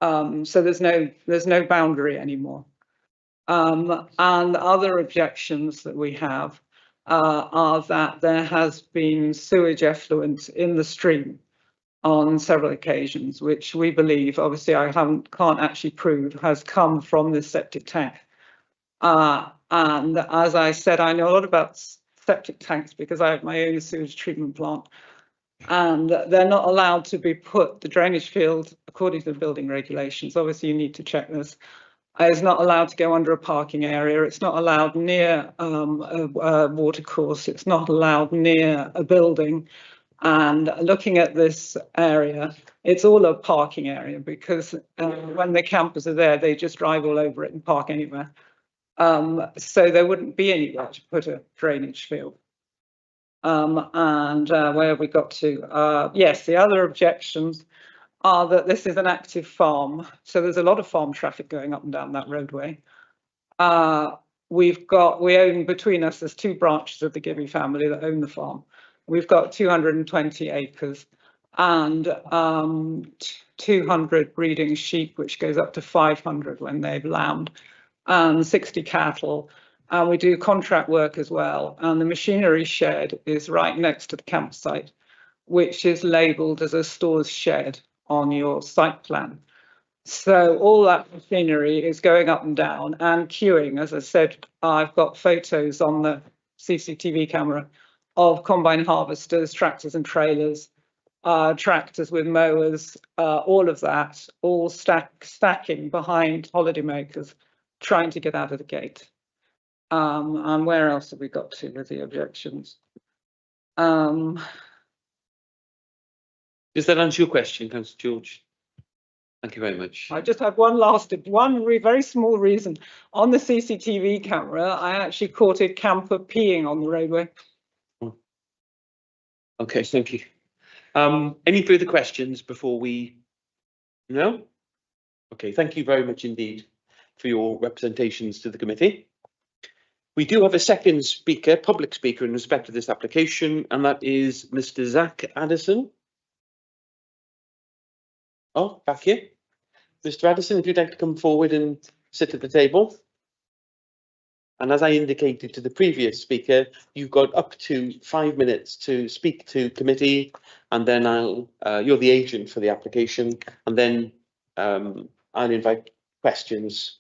So there's no boundary anymore. And other objections that we have are that there has been sewage effluent in the stream, on several occasions, which we believe, obviously I can't actually prove, has come from this septic tank. And as I said, I know a lot about septic tanks because I have my own sewage treatment plant, and they're not allowed to be put, the drainage field, according to the building regulations, obviously you need to check this, is not allowed to go under a parking area. It's not allowed near a water course. It's not allowed near a building. And looking at this area, it's all a parking area because when the campers are there, they just drive all over it and park anywhere. So there wouldn't be anywhere to put a drainage field. And where have we got to? Yes, the other objections are that this is an active farm. So there's a lot of farm traffic going up and down that roadway. We own, between us, there's 2 branches of the Gibby family that own the farm. We've got 220 acres and 200 breeding sheep, which goes up to 500 when they've lambed, and 60 cattle. And we do contract work as well. And the machinery shed is right next to the campsite, which is labelled as a stores shed on your site plan. So all that machinery is going up and down and queuing. As I said, I've got photos on the CCTV camera of combine harvesters, tractors and trailers, tractors with mowers, all of that, all stacking behind holidaymakers, trying to get out of the gate. And where else have we got to with the objections? Does that answer your question, Councillor George? Thank you very much. I just had one very small reason. On the CCTV camera, I actually caught a camper peeing on the roadway. Okay, thank you. Any further questions before we? No? Okay, thank you very much indeed for your representations to the committee. We do have a second speaker, public speaker, in respect of this application, and that is Mr. Zach Addison. Oh, back here. Mr. Addison, if you'd like to come forward and sit at the table. And as I indicated to the previous speaker, you've got up to 5 minutes to speak to committee, and then you're the agent for the application, and then I'll invite questions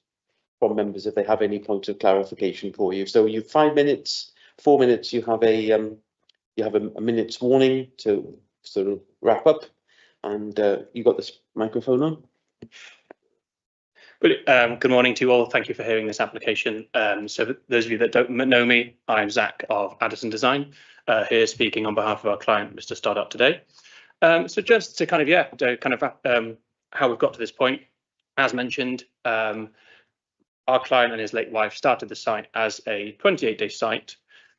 from members if they have any points of clarification for you. So you've 5 minutes, 4 minutes, you have a minute's warning to sort of wrap up, and you've got this microphone on. Good morning to you all. Thank you for hearing this application. So those of you that don't know me, I'm Zach of Addison Design, here speaking on behalf of our client, Mr. Stoddart, today. So just to kind of, how we've got to this point, as mentioned, our client and his late wife started the site as a 28-day site,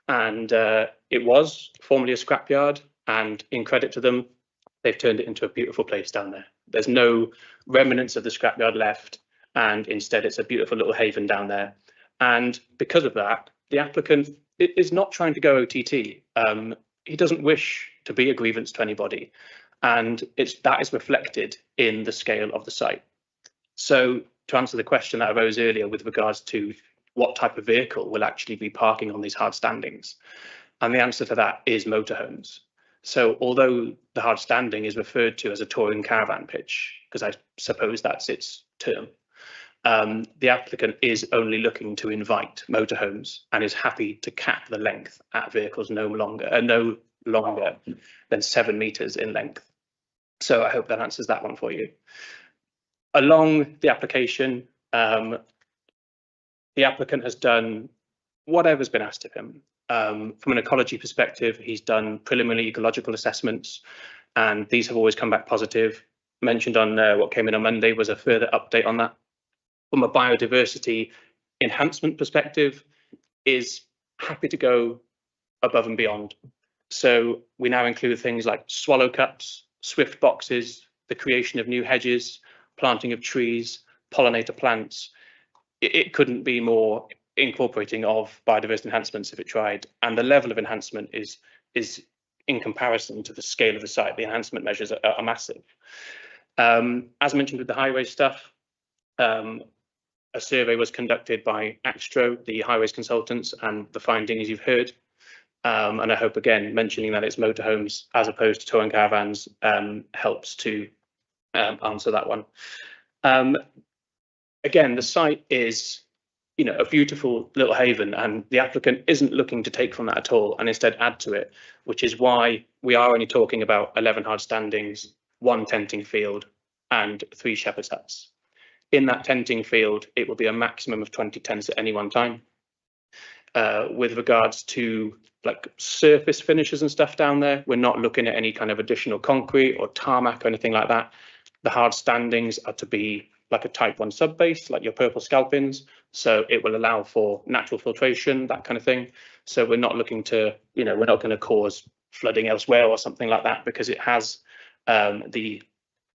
and it was formerly a scrapyard, and in credit to them, they've turned it into a beautiful place down there. There's no remnants of the scrapyard left, and instead it's a beautiful little haven down there. And because of that, the applicant is not trying to go OTT. He doesn't wish to be a grievance to anybody, and that is reflected in the scale of the site. So to answer the question that arose earlier with regards to what type of vehicle will actually be parking on these hard standings, and the answer to that is motorhomes. So although the hard standing is referred to as a touring caravan pitch, because I suppose that's its term, the applicant is only looking to invite motorhomes and is happy to cap the length at vehicles no longer than 7 meters in length. So I hope that answers that one for you. Along the application, the applicant has done whatever's been asked of him. From an ecology perspective, he's done preliminary ecological assessments, and these have always come back positive. Mentioned on what came in on Monday was a further update on that. From a biodiversity enhancement perspective, is happy to go above and beyond. So we now include things like swallow cups, swift boxes, the creation of new hedges, planting of trees, pollinator plants. It couldn't be more incorporating of biodiversity enhancements if it tried, and the level of enhancement is in comparison to the scale of the site, the enhancement measures are massive. As mentioned with the highway stuff, a survey was conducted by Axtro, the highways consultants, and the findings you've heard. And I hope, again, mentioning that it's motorhomes as opposed to touring caravans helps to answer that one. Again, the site is, you know, a beautiful little haven, and the applicant isn't looking to take from that at all and instead add to it, which is why we are only talking about 11 hard standings, 1 tenting field and 3 shepherd's huts. In that tenting field, it will be a maximum of 20 tents at any one time. With regards to like surface finishes and stuff down there, we're not looking at any kind of additional concrete or tarmac or anything like that. The hard standings are to be like a type 1 sub base, like your purple scalpings. So it will allow for natural filtration, that kind of thing. So we're not looking to, you know, we're not going to cause flooding elsewhere or something like that, because it has the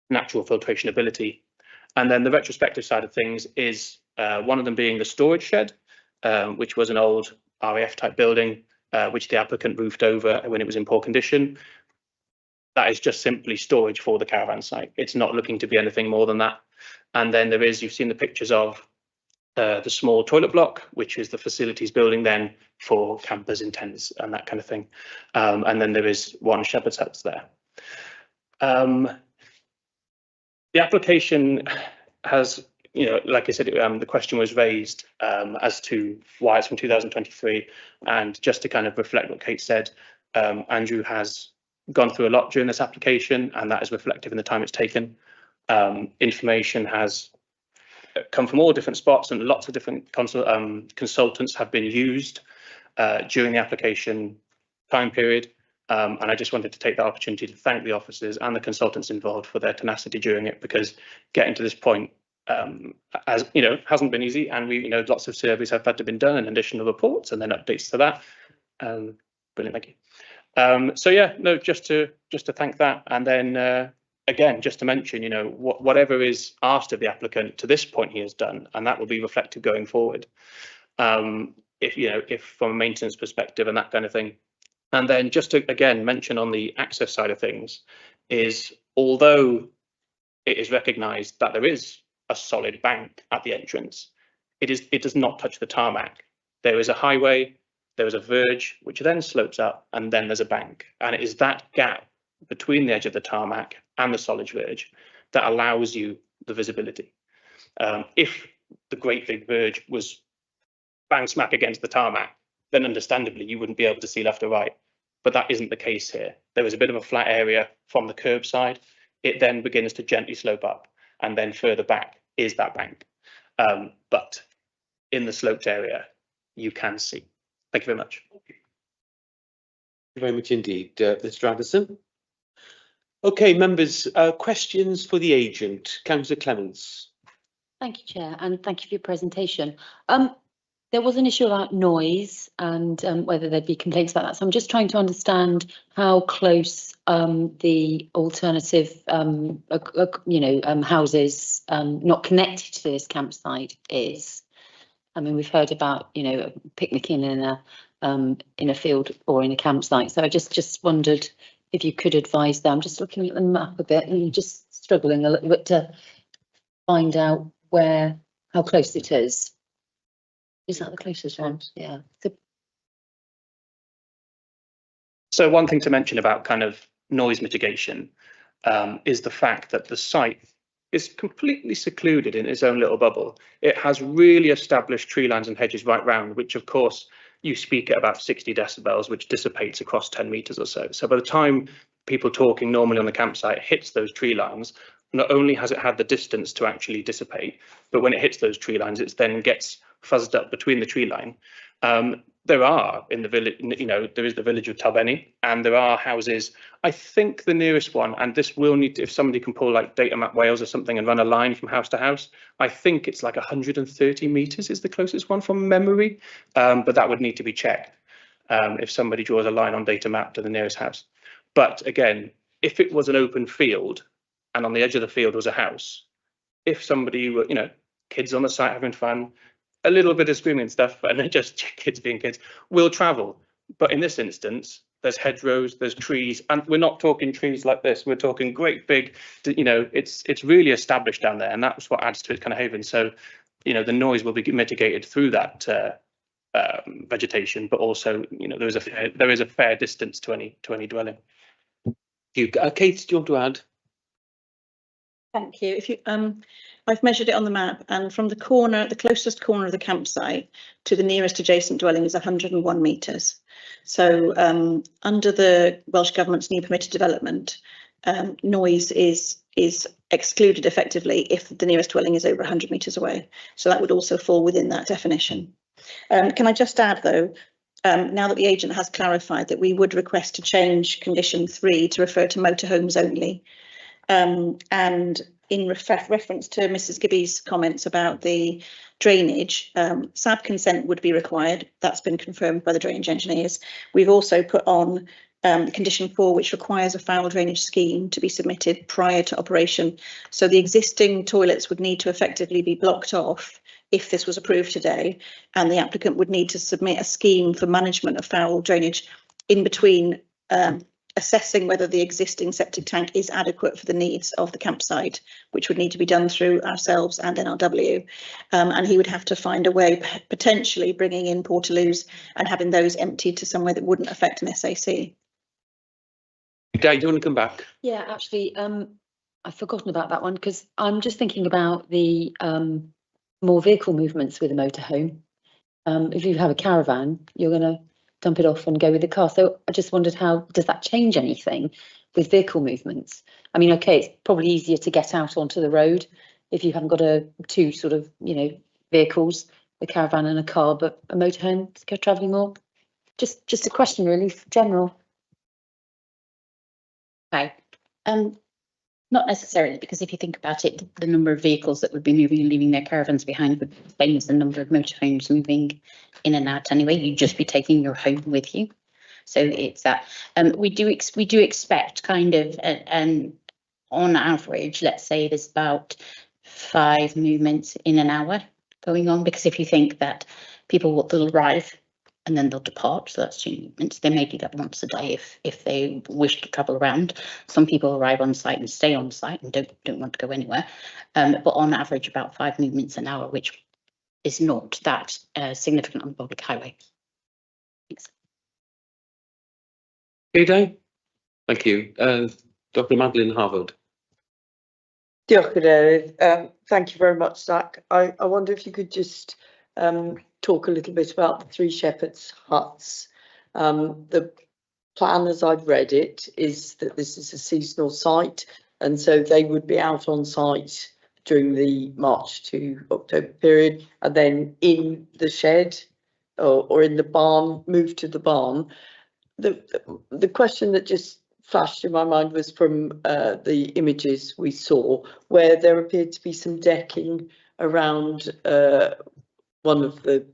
natural filtration ability. And then the retrospective side of things is one of them being the storage shed, which was an old RAF type building, which the applicant roofed over when it was in poor condition. That is just simply storage for the caravan site. It's not looking to be anything more than that. And then there is, you've seen the pictures of the small toilet block, which is the facilities building then for campers and tents and that kind of thing. And then there is 1 shepherd's hut there. The application has, you know, like I said, the question was raised as to why it's from 2023. And just to kind of reflect what Kate said, Andrew has gone through a lot during this application, and that is reflective in the time it's taken. Information has come from all different spots, and lots of different consultants have been used during the application time period. And I just wanted to take the opportunity to thank the officers and the consultants involved for their tenacity during it, because getting to this point, as you know, hasn't been easy. And we, you know, lots of surveys have had to been done and additional reports and then updates to that. Brilliant, thank you. So yeah, no, just to thank that, and then again, just to mention, you know, whatever is asked of the applicant to this point he has done, and that will be reflected going forward. If you know, if from a maintenance perspective and that kind of thing. And then just to again mention on the access side of things is, although it is recognised that there is a solid bank at the entrance, it does not touch the tarmac. There is a highway, there is a verge which then slopes up, and then there's a bank, and it is that gap between the edge of the tarmac and the solid verge that allows you the visibility. If the great big verge was bang smack against the tarmac, then understandably you wouldn't be able to see left or right. But that isn't the case here. There is a bit of a flat area from the curb side. It then begins to gently slope up, and then further back is that bank. But in the sloped area, you can see. Thank you very much. Thank you very much indeed, Mr. Addison. Okay, members, questions for the agent. Councillor Clements. Thank you, Chair, and thank you for your presentation. There was an issue about noise and whether there'd be complaints about that. So I'm just trying to understand how close the alternative, houses not connected to this campsite is. I mean, we've heard about, you know, picnicking in a field or in a campsite. So I just wondered if you could advise them. I'm just looking at the map a bit and just struggling a little bit to find out how close it is. Is that the closest one? Yeah. So one thing to mention about kind of noise mitigation is the fact that the site is completely secluded in its own little bubble. It has really established tree lines and hedges right round, which of course you speak at about 60 decibels, which dissipates across 10 metres or so. So by the time people talking normally on the campsite hits those tree lines, not only has it had the distance to actually dissipate, but when it hits those tree lines, it then gets fuzzed up between the tree line. There are in the village, you know, there is the village of Talbenny, and there are houses. I think the nearest one, and this will need to, if somebody can pull like Data Map Wales or something and run a line from house to house, I think it's like 130 metres is the closest one from memory, but that would need to be checked if somebody draws a line on Data Map to the nearest house. But again, if it was an open field and on the edge of the field was a house, if somebody were, you know, kids on the site having fun, a little bit of screaming and stuff, and then just kids being kids, will travel. But in this instance, there's hedgerows, there's trees, and we're not talking trees like this. We're talking great big, you know, it's really established down there, and that's what adds to its kind of haven. So, you know, the noise will be mitigated through that vegetation, but also, you know, there is a fair distance to any dwelling. Kate, do you want to add? Thank you. If you I've measured it on the map, and from the corner, the closest corner of the campsite to the nearest adjacent dwelling is 101 metres. So under the Welsh Government's new permitted development, noise is excluded effectively if the nearest dwelling is over 100 metres away. So that would also fall within that definition. Can I just add though, now that the agent has clarified that we would request to change condition 3 to refer to motorhomes only. And in reference to Mrs. Gibby's comments about the drainage, SAB consent would be required. That's been confirmed by the drainage engineers. We've also put on condition 4, which requires a foul drainage scheme to be submitted prior to operation. So the existing toilets would need to effectively be blocked off if this was approved today, and the applicant would need to submit a scheme for management of foul drainage in between assessing whether the existing septic tank is adequate for the needs of the campsite, which would need to be done through ourselves and NRW. And he would have to find a way, potentially bringing in portaloos and having those emptied to somewhere that wouldn't affect an SAC. Di, do you want to come back? Yeah, actually, I've forgotten about that one because I'm just thinking about the more vehicle movements with a motorhome. If you have a caravan, you're going to dump it off and go with the car. So I just wondered, how does that change anything with vehicle movements? I mean, okay, it's probably easier to get out onto the road if you haven't got two sort of, you know, vehicles, a caravan and a car, but a motorhome to go travelling more. Just a question really, general. Okay. Not necessarily, because if you think about it, the number of vehicles that would be moving and leaving their caravans behind would be the same as the number of motorhomes moving in and out anyway. You'd just be taking your home with you. So it's that. We do expect kind of, on average, let's say there's about 5 movements in an hour going on, because if you think that people will arrive and then they'll depart, so that's 2 movements. They may do that once a day if they wish to travel around. Some people arrive on site and stay on site and don't want to go anywhere. But on average, about 5 movements an hour, which is not that significant on the public highway. Thanks. Okay, thank you. Dr. Madeline Harvard. Diolch, Cadeirydd. Thank you very much, Zach. I wonder if you could just talk a little bit about the Three Shepherds huts. The plan, as I've read it, is that this is a seasonal site, and so they would be out on site during the March to October period, and then in the shed or in the barn, move to the barn. The question that just flashed in my mind was from the images we saw, where there appeared to be some decking around one of the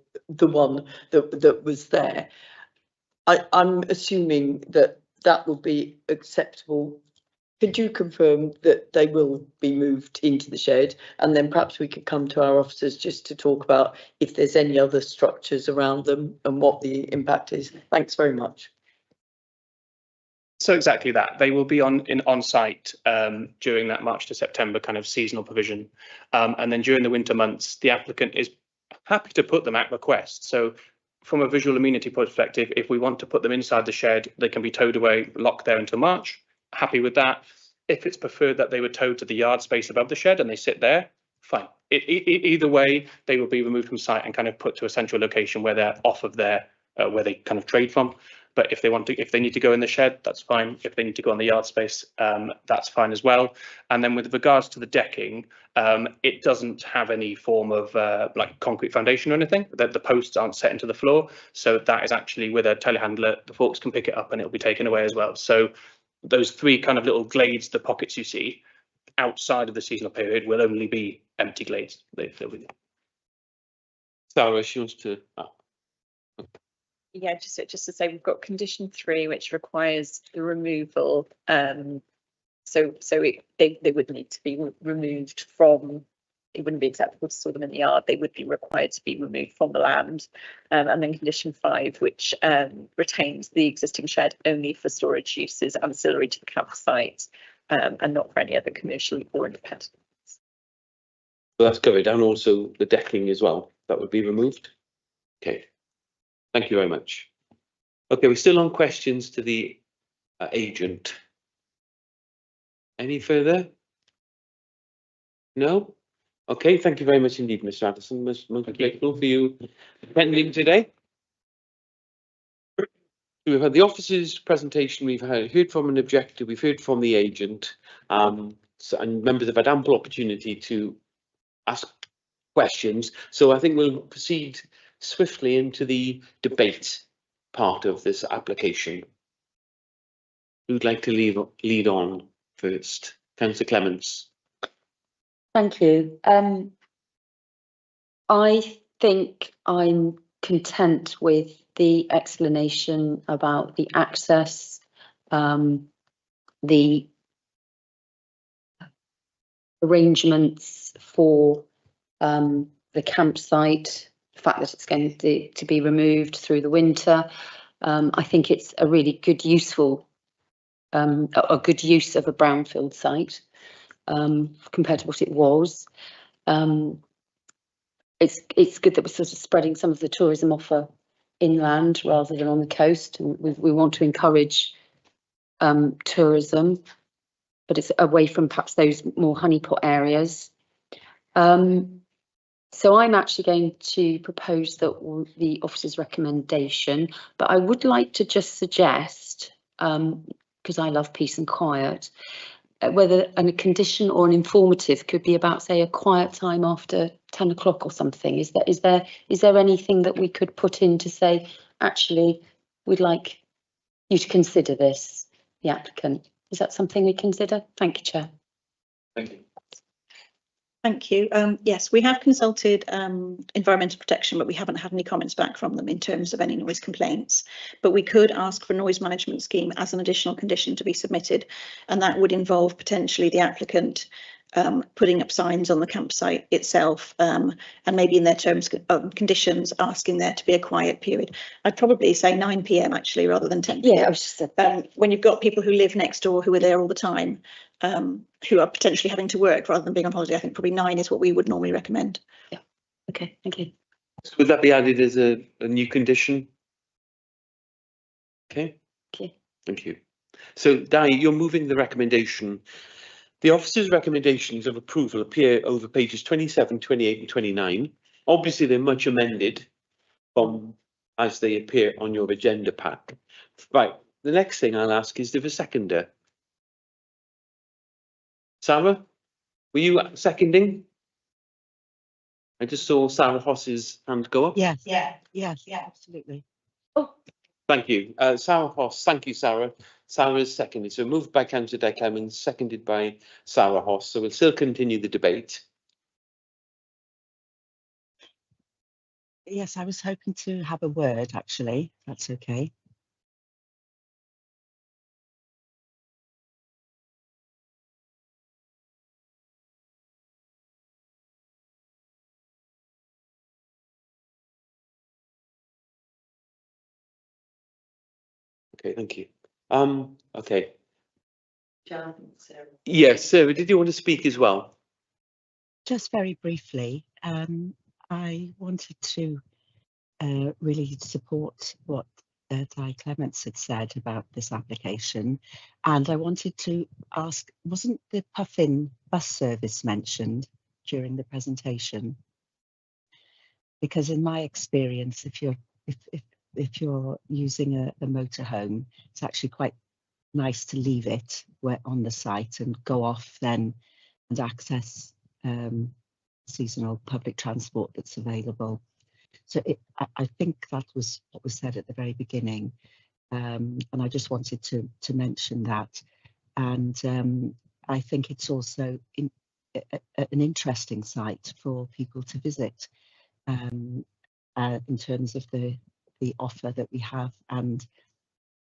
one that was there. I'm assuming that will be acceptable. Could you confirm that they will be moved into the shed, and then perhaps we could come to our officers just to talk about if there's any other structures around them and what the impact is. Thanks very much. So exactly that. They will be on site during that March to September kind of seasonal provision, and then during the winter months, the applicant is happy to put them at request. So from a visual amenity perspective, if we want to put them inside the shed, they can be towed away, locked there until March. Happy with that. If it's preferred that they were towed to the yard space above the shed and they sit there, fine. Either way, they will be removed from site and kind of put to a central location where they're off of their where they kind of trade from. But if they need to go in the shed, that's fine. If they need to go on the yard space, that's fine as well. And then with regards to the decking, it doesn't have any form of like concrete foundation or anything. The posts aren't set into the floor, so that is actually with a telehandler. The forks can pick it up and it'll be taken away as well. So those 3 kind of little glades, the pockets you see outside of the seasonal period, will only be empty glades. Sarah, she wants to. Yeah, just to say, we've got condition 3, which requires the removal. So they would need to be removed from. It wouldn't be acceptable to store them in the yard. They would be required to be removed from the land. And then condition 5, which retains the existing shed only for storage uses ancillary to the campsite, and not for any other commercial or independent. So that's covered, and also the decking as well. That would be removed. Okay. Thank you very much. Okay, we're still on questions to the agent. Any further? No? Okay, thank you very much indeed, Mr. Addison. Most grateful for you attending today. We've had the officer's presentation, we've heard from an objector, we've heard from the agent, and members have had ample opportunity to ask questions. So I think we'll proceed swiftly into the debate part of this application. Who'd like to lead on first? Councillor Clements. Thank you. I think I'm content with the explanation about the access, the arrangements for the campsite, the fact that it's going to be removed through the winter. I think it's a really good, useful, a good use of a brownfield site compared to what it was. It's good that we're sort of spreading some of the tourism offer inland rather than on the coast. We want to encourage tourism, but it's away from perhaps those more honeypot areas. So I'm actually going to propose that the officer's recommendation, but I would like to just suggest, because I love peace and quiet, whether a condition or an informative could be about, say, a quiet time after 10 o'clock or something. Is there anything that we could put in to say, actually, we'd like you to consider this, the applicant? Is that something we consider? Thank you, Chair. Thank you. Thank you. Yes, we have consulted Environmental Protection, but we haven't had any comments back from them in terms of any noise complaints. But we could ask for a noise management scheme as an additional condition to be submitted, and that would involve potentially the applicant putting up signs on the campsite itself, and maybe in their terms conditions asking there to be a quiet period. I'd probably say 9 PM actually rather than 10 PM. Yeah, I was just when you've got people who live next door who are there all the time, who are potentially having to work rather than being on holiday, I think probably 9 is what we would normally recommend. Yeah. Okay, thank you. So would that be added as a new condition? Okay. Okay. Thank you. So, Di, you're moving the recommendation. The officer's recommendations of approval appear over pages 27, 28 and 29. Obviously, they're much amended from as they appear on your agenda pack. Right, the next thing I'll ask is if a seconder. Sarah, were you seconding? I just saw Sarah Hoss's hand go up. Yes, yes, absolutely. Oh, thank you. Sarah Hoss, thank you, Sarah. Sarah is seconded. So moved by Councillor Di Clements, seconded by Sarah Hoss. So we'll still continue the debate. Yes, I was hoping to have a word, actually. That's okay. Okay, thank you. Okay. Yes, Sarah, did you want to speak as well? Just very briefly, I wanted to really support what Di Clements had said about this application, and I wanted to ask, wasn't the Puffin bus service mentioned during the presentation? Because in my experience, if you're using a motorhome, it's actually quite nice to leave it on the site and go off then and access seasonal public transport that's available. So I think that was what was said at the very beginning, and I just wanted to mention that. And I think it's also an interesting site for people to visit in terms of the offer that we have and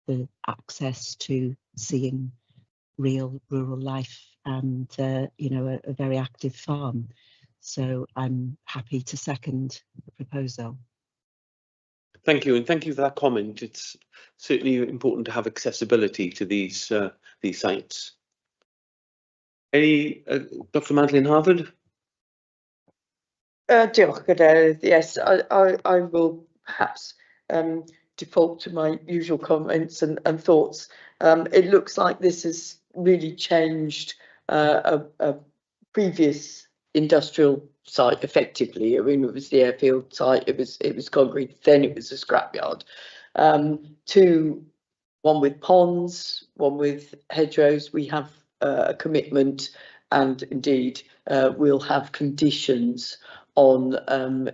the access to seeing real rural life and you know, a very active farm. So I'm happy to second the proposal. Thank you, and thank you for that comment. It's certainly important to have accessibility to these sites. Any Dr. Madeleine Harvard? Diolch, Cadeirydd. Yes, I will perhaps default to my usual comments and thoughts. It looks like this has really changed a previous industrial site effectively. I mean, it was the airfield site, it was concrete, then it was a scrapyard. To one with ponds, one with hedgerows. We have a commitment, and indeed we'll have conditions on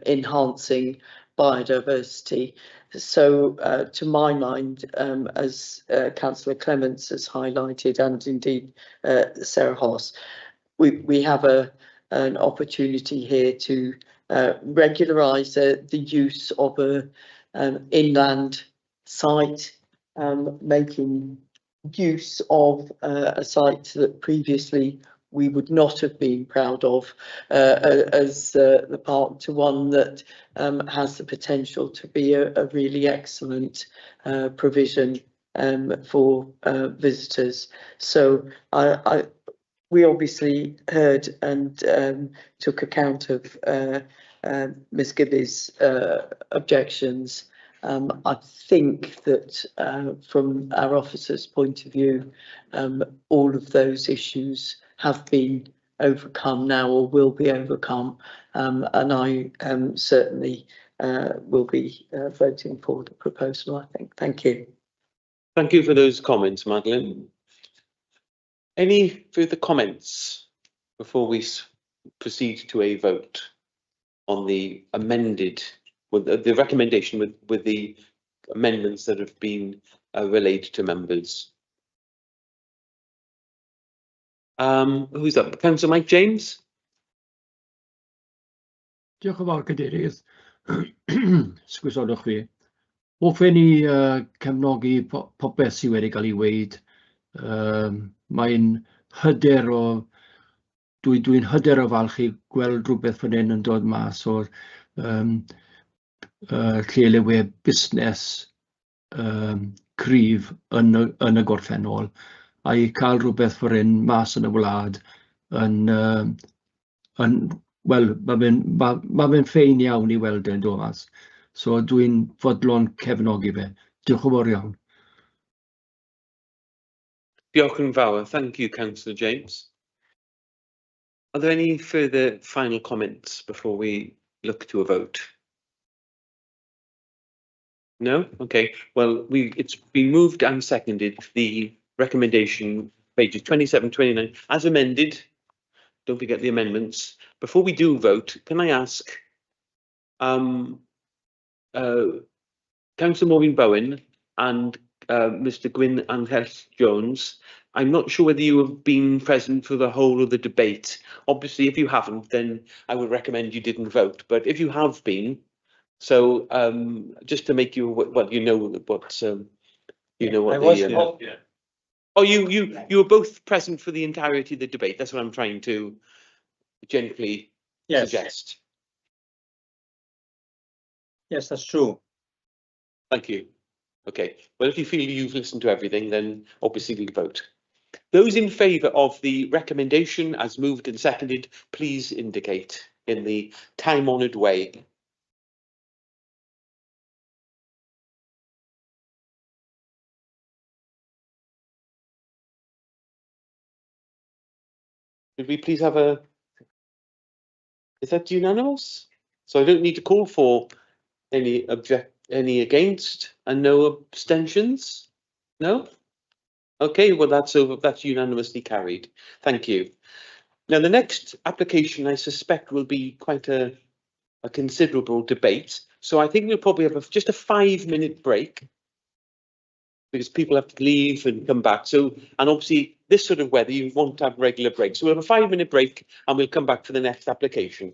enhancing biodiversity. So to my mind, as Councillor Clements has highlighted, and indeed Sarah Hoss, we have an opportunity here to regularise the use of an inland site, making use of a site that previously we would not have been proud of as the park, to one that has the potential to be a really excellent provision for visitors. So we obviously heard and took account of Ms Gibby's objections. I think that from our officer's point of view, all of those issues have been overcome now, or will be overcome, and I certainly will be voting for the proposal, I think. Thank you. Thank you for those comments, Madeline. Any further comments before we proceed to a vote on the amended, with the recommendation with the amendments that have been relayed to members? Who's up? Councillor Mike James. Diolch yn fawr, Cadeirydd. Sgwysodwch fi. Hoffen ni cefnogi popeth sydd wedi cael ei weid. Mae'n hyder o, dwi'n hyder o falch i gweld rhywbeth fan hyn yn dod mas o'r lleoliadau busnes cryf yn y gorffennol, a i cael rhywbeth fan hyn mas yn y wlad wel, mae fe'n ffein iawn i weld e'n dod mas. So dwi'n fodlon cefnogi fe. Diolch yn fawr iawn. Diolch yn fawr. Thank you, Councillor James. Are there any further final comments before we look to a vote? No? Okay. Well, it's been moved and seconded. The recommendation, pages 27, 29, as amended. Don't forget the amendments. Before we do vote, can I ask Councillor Maureen Bowen and Mr Gwyn Angell Jones, I'm not sure whether you have been present for the whole of the debate. Obviously, if you haven't, then I would recommend you didn't vote. But if you have been, so just to make you, well, you know what you know what the. Oh, you were both present for the entirety of the debate. That's what I'm trying to gently suggest. Yes, that's true. Thank you. Okay. Well, if you feel you've listened to everything, then obviously we'll vote. Those in favour of the recommendation as moved and seconded, please indicate in the time-honoured way. Could we please have a... Is that unanimous? So I don't need to call for any against and no abstentions? No? Okay, well that's unanimously carried. Thank you. Now the next application I suspect will be quite a considerable debate. So I think we'll probably have just a 5-minute break because people have to leave and come back. So, and obviously this sort of weather, you want to have regular breaks. So we'll have a 5-minute break and we'll come back for the next application.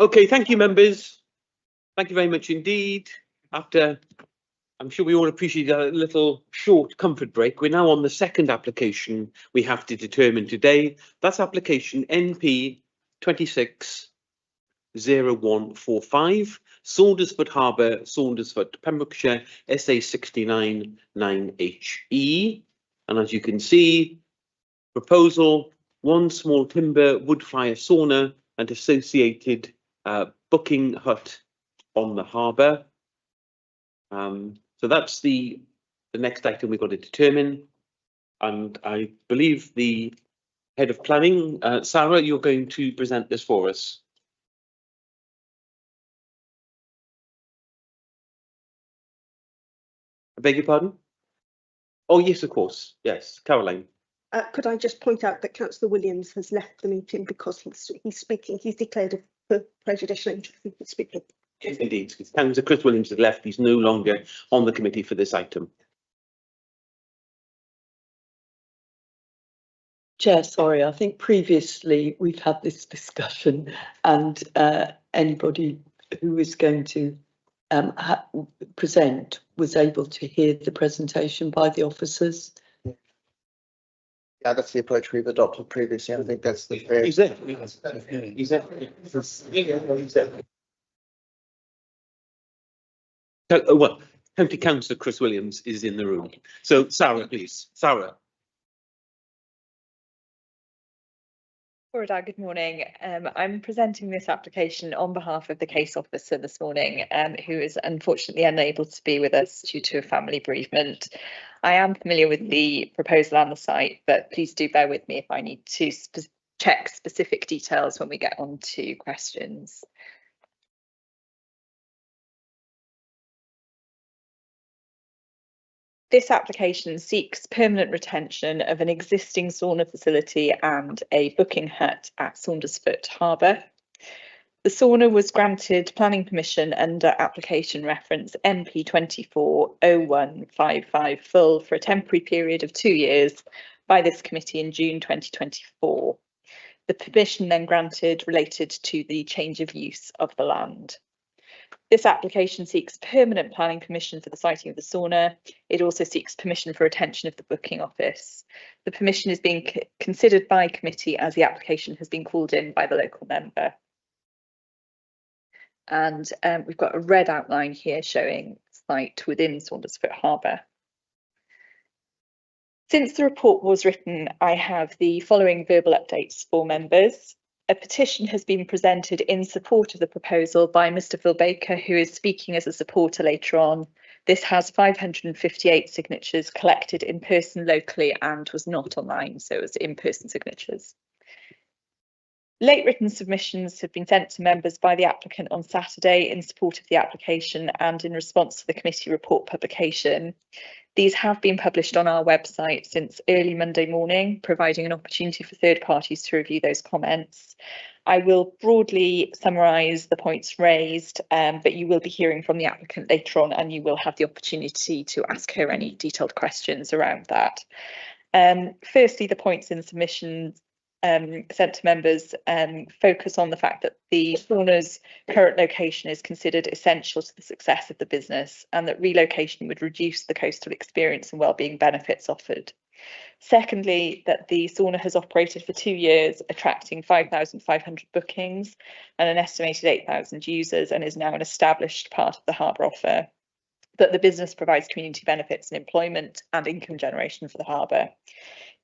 Okay, thank you, members. Thank you very much indeed. After, I'm sure we all appreciate a little short comfort break. We're now on the second application we have to determine today. That's application NP 260145, Saundersfoot Harbour, Saundersfoot, Pembrokeshire, SA 69 9HE. And as you can see, proposal, one small timber wood fire sauna and associated booking hut on the harbour. So that's the next item we've got to determine. And I believe the head of planning, Sarah, you're going to present this for us. I beg your pardon? Oh, yes, of course. Yes, Caroline. Could I just point out that Councillor Williams has left the meeting because he's speaking, he's declared a prejudicial interest in speaking. Yes, indeed. Councillor Chris Williams has left. He's no longer on the committee for this item. Chair, sorry, I think previously we've had this discussion and anybody who was going to present was able to hear the presentation by the officers. Yeah, that's the approach we've adopted previously. I think that's the fair. Exactly. Well, County Councillor Chris Williams is in the room. So, Sarah, please. Sarah. Good morning. I'm presenting this application on behalf of the case officer this morning, who is unfortunately unable to be with us due to a family bereavement. I am familiar with the proposal and the site, but please do bear with me if I need to check specific details when we get on to questions. This application seeks permanent retention of an existing sauna facility and a booking hut at Saundersfoot Harbour. The sauna was granted planning permission under application reference NP 240155 full for a temporary period of 2 years by this committee in June 2024. The permission then granted related to the change of use of the land. This application seeks permanent planning permission for the siting of the sauna. It also seeks permission for retention of the booking office. The permission is being considered by committee as the application has been called in by the local member. And we've got a red outline here showing site within Saundersfoot Harbour. Since the report was written, I have the following verbal updates for members. A petition has been presented in support of the proposal by Mr. Phil Baker, who is speaking as a supporter later on. This has 558 signatures collected in person locally and was not online, so it was in-person signatures. Late written submissions have been sent to members by the applicant on Saturday in support of the application and in response to the committee report publication. These have been published on our website since early Monday morning, providing an opportunity for third parties to review those comments. I will broadly summarise the points raised, but you will be hearing from the applicant later on and you will have the opportunity to ask her any detailed questions around that. Firstly, the points in the submissions sent to members focus on the fact that the sauna's current location is considered essential to the success of the business and that relocation would reduce the coastal experience and wellbeing benefits offered. Secondly, that the sauna has operated for 2 years, attracting 5,500 bookings and an estimated 8,000 users, and is now an established part of the harbour offer. That the business provides community benefits and employment and income generation for the harbour.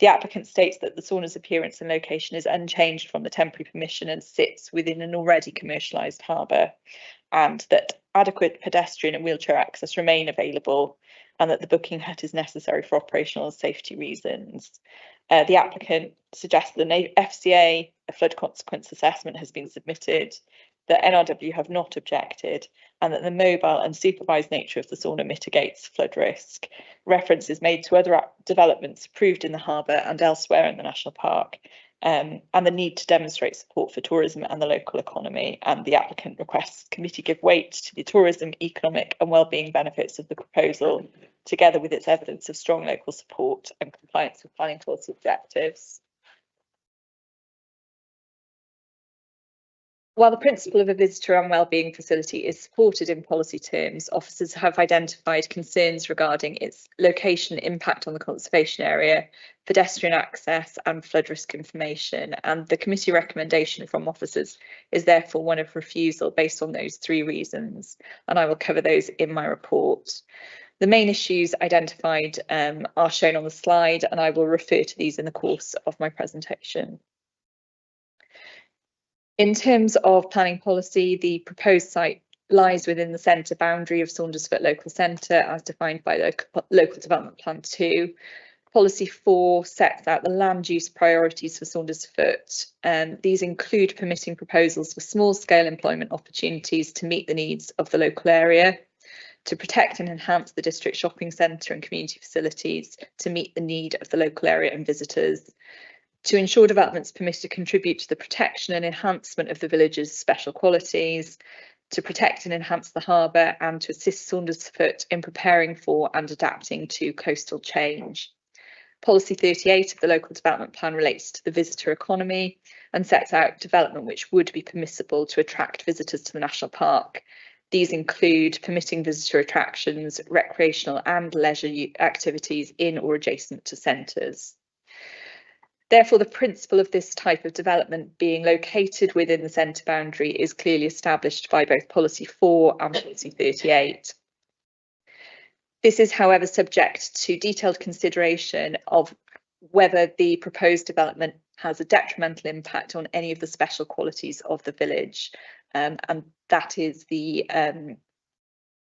The applicant states that the sauna's appearance and location is unchanged from the temporary permission and sits within an already commercialised harbour, and that adequate pedestrian and wheelchair access remain available, and that the booking hut is necessary for operational and safety reasons. The applicant suggests that the FCA, a flood consequence assessment, has been submitted, that NRW have not objected, and that the mobile and supervised nature of the sauna mitigates flood risk. Reference is made to other developments approved in the harbour and elsewhere in the national park, and the need to demonstrate support for tourism and the local economy. And the applicant requests committee give weight to the tourism, economic and wellbeing benefits of the proposal, together with its evidence of strong local support and compliance with planning policy objectives. While the principle of a visitor and wellbeing facility is supported in policy terms, officers have identified concerns regarding its location, impact on the conservation area, pedestrian access and flood risk information, and the committee recommendation from officers is therefore one of refusal based on those three reasons, and I will cover those in my report. The main issues identified are shown on the slide, and I will refer to these in the course of my presentation. In terms of planning policy, the proposed site lies within the centre boundary of Saundersfoot Local Centre as defined by Local Development Plan 2. Policy 4 sets out the land use priorities for Saundersfoot. These include permitting proposals for small-scale employment opportunities to meet the needs of the local area, to protect and enhance the district shopping centre and community facilities to meet the need of the local area and visitors, to ensure developments permitted to contribute to the protection and enhancement of the village's special qualities, to protect and enhance the harbour, and to assist Saundersfoot in preparing for and adapting to coastal change. Policy 38 of the local development plan relates to the visitor economy and sets out development which would be permissible to attract visitors to the national park. These include permitting visitor attractions, recreational and leisure activities in or adjacent to centres. Therefore, the principle of this type of development being located within the centre boundary is clearly established by both Policy 4 and Policy 38. This is, however, subject to detailed consideration of whether the proposed development has a detrimental impact on any of the special qualities of the village, and that is the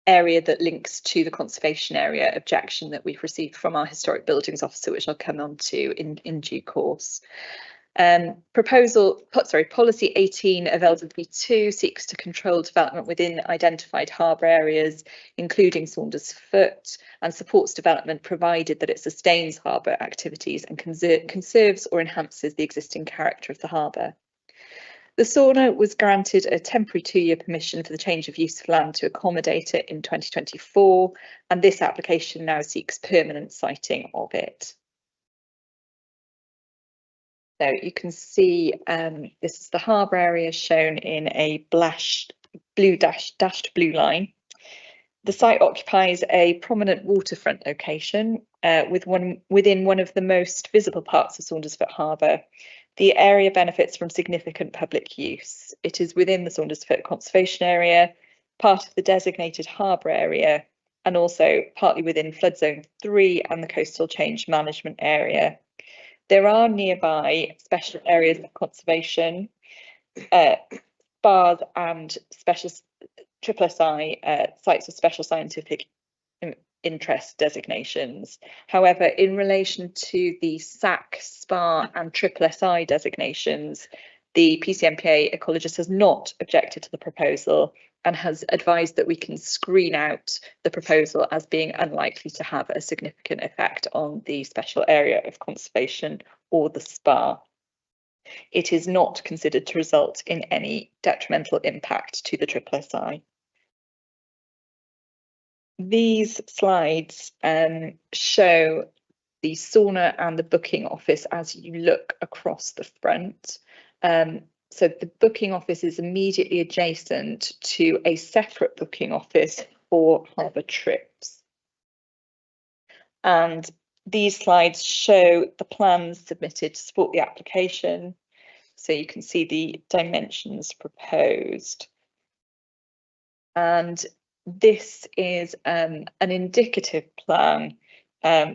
area that links to the conservation area objection that we've received from our historic buildings officer, which I'll come on to in due course. Policy 18 of LWP2 seeks to control development within identified harbour areas, including Saundersfoot, and supports development provided that it sustains harbour activities and conserves or enhances the existing character of the harbour. The sauna was granted a temporary 2-year permission for the change of use of land to accommodate it in 2024, and this application now seeks permanent siting of it. So you can see this is the harbour area shown in a dashed blue line. The site occupies a prominent waterfront location within one of the most visible parts of Saundersfoot Harbour. The area benefits from significant public use. It is within the Saundersfoot Conservation Area, part of the designated harbour area, and also partly within Flood Zone 3 and the Coastal Change Management Area. There are nearby special areas of conservation, SPAs and special SSSI sites of special scientific interest designations. However, in relation to the SAC, SPA and SSSI designations, the PCMPA ecologist has not objected to the proposal and has advised that we can screen out the proposal as being unlikely to have a significant effect on the special area of conservation or the SPA. It is not considered to result in any detrimental impact to the SSSI. These slides show the sauna and the booking office as you look across the front. So the booking office is immediately adjacent to a separate booking office for harbour trips. And these slides show the plans submitted to support the application. So you can see the dimensions proposed. And this is an indicative plan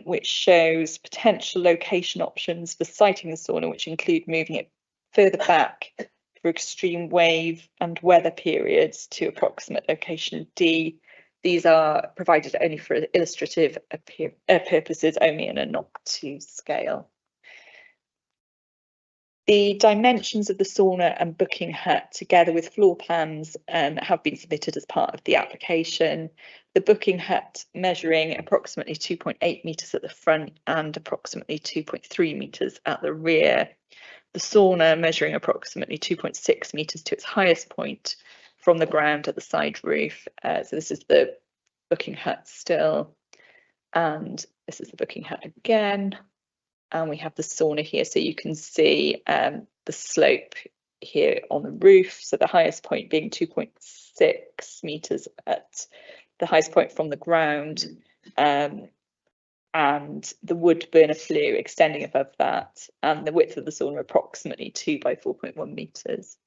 which shows potential location options for siting the sauna, which include moving it further back for extreme wave and weather periods to approximate location D. These are provided only for illustrative purposes only and are not to scale. The dimensions of the sauna and booking hut, together with floor plans, have been submitted as part of the application. The booking hut measuring approximately 2.8 metres at the front and approximately 2.3 metres at the rear. The sauna measuring approximately 2.6 metres to its highest point from the ground at the side roof. So this is the booking hut still, and this is the booking hut again. And we have the sauna here, so you can see the slope here on the roof. So the highest point being 2.6 metres at the highest point from the ground, and the wood burner flue extending above that, and the width of the sauna approximately 2 by 4.1 metres.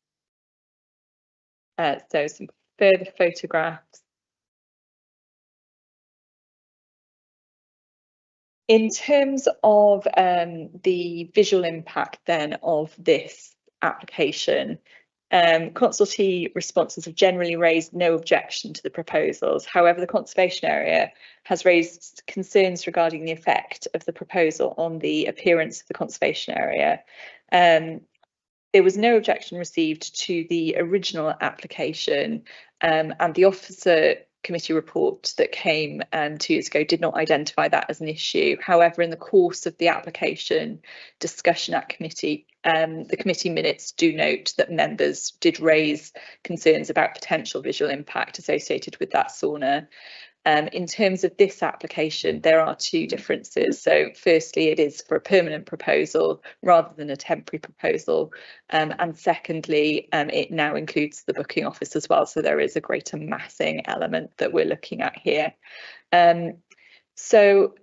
So some further photographs. In terms of the visual impact then of this application, consultee responses have generally raised no objection to the proposals. However, the conservation area has raised concerns regarding the effect of the proposal on the appearance of the conservation area. There was no objection received to the original application, and the officer committee report that came 2 years ago did not identify that as an issue. However, in the course of the application discussion at committee, the committee minutes do note that members did raise concerns about potential visual impact associated with that sauna. In terms of this application, there are 2 differences. So firstly, it is for a permanent proposal rather than a temporary proposal. And secondly, it now includes the booking office as well. So there is a greater massing element that we're looking at here. So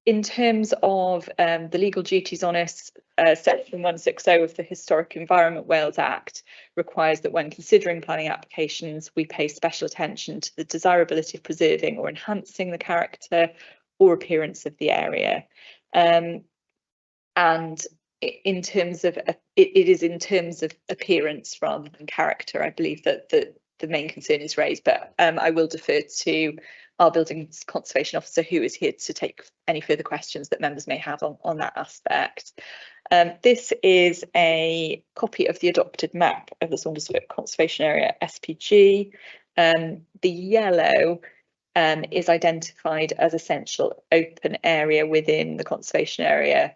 in terms of the legal duties on us, Section 160 of the Historic Environment Wales Act requires that when considering planning applications, we pay special attention to the desirability of preserving or enhancing the character or appearance of the area. And in terms of it is in terms of appearance rather than character, I believe that the main concern is raised, but I will defer to our Buildings Conservation Officer, who is here to take any further questions that members may have on that aspect. This is a copy of the adopted map of the Saundersfoot Conservation Area SPG. The yellow is identified as essential open area within the conservation area,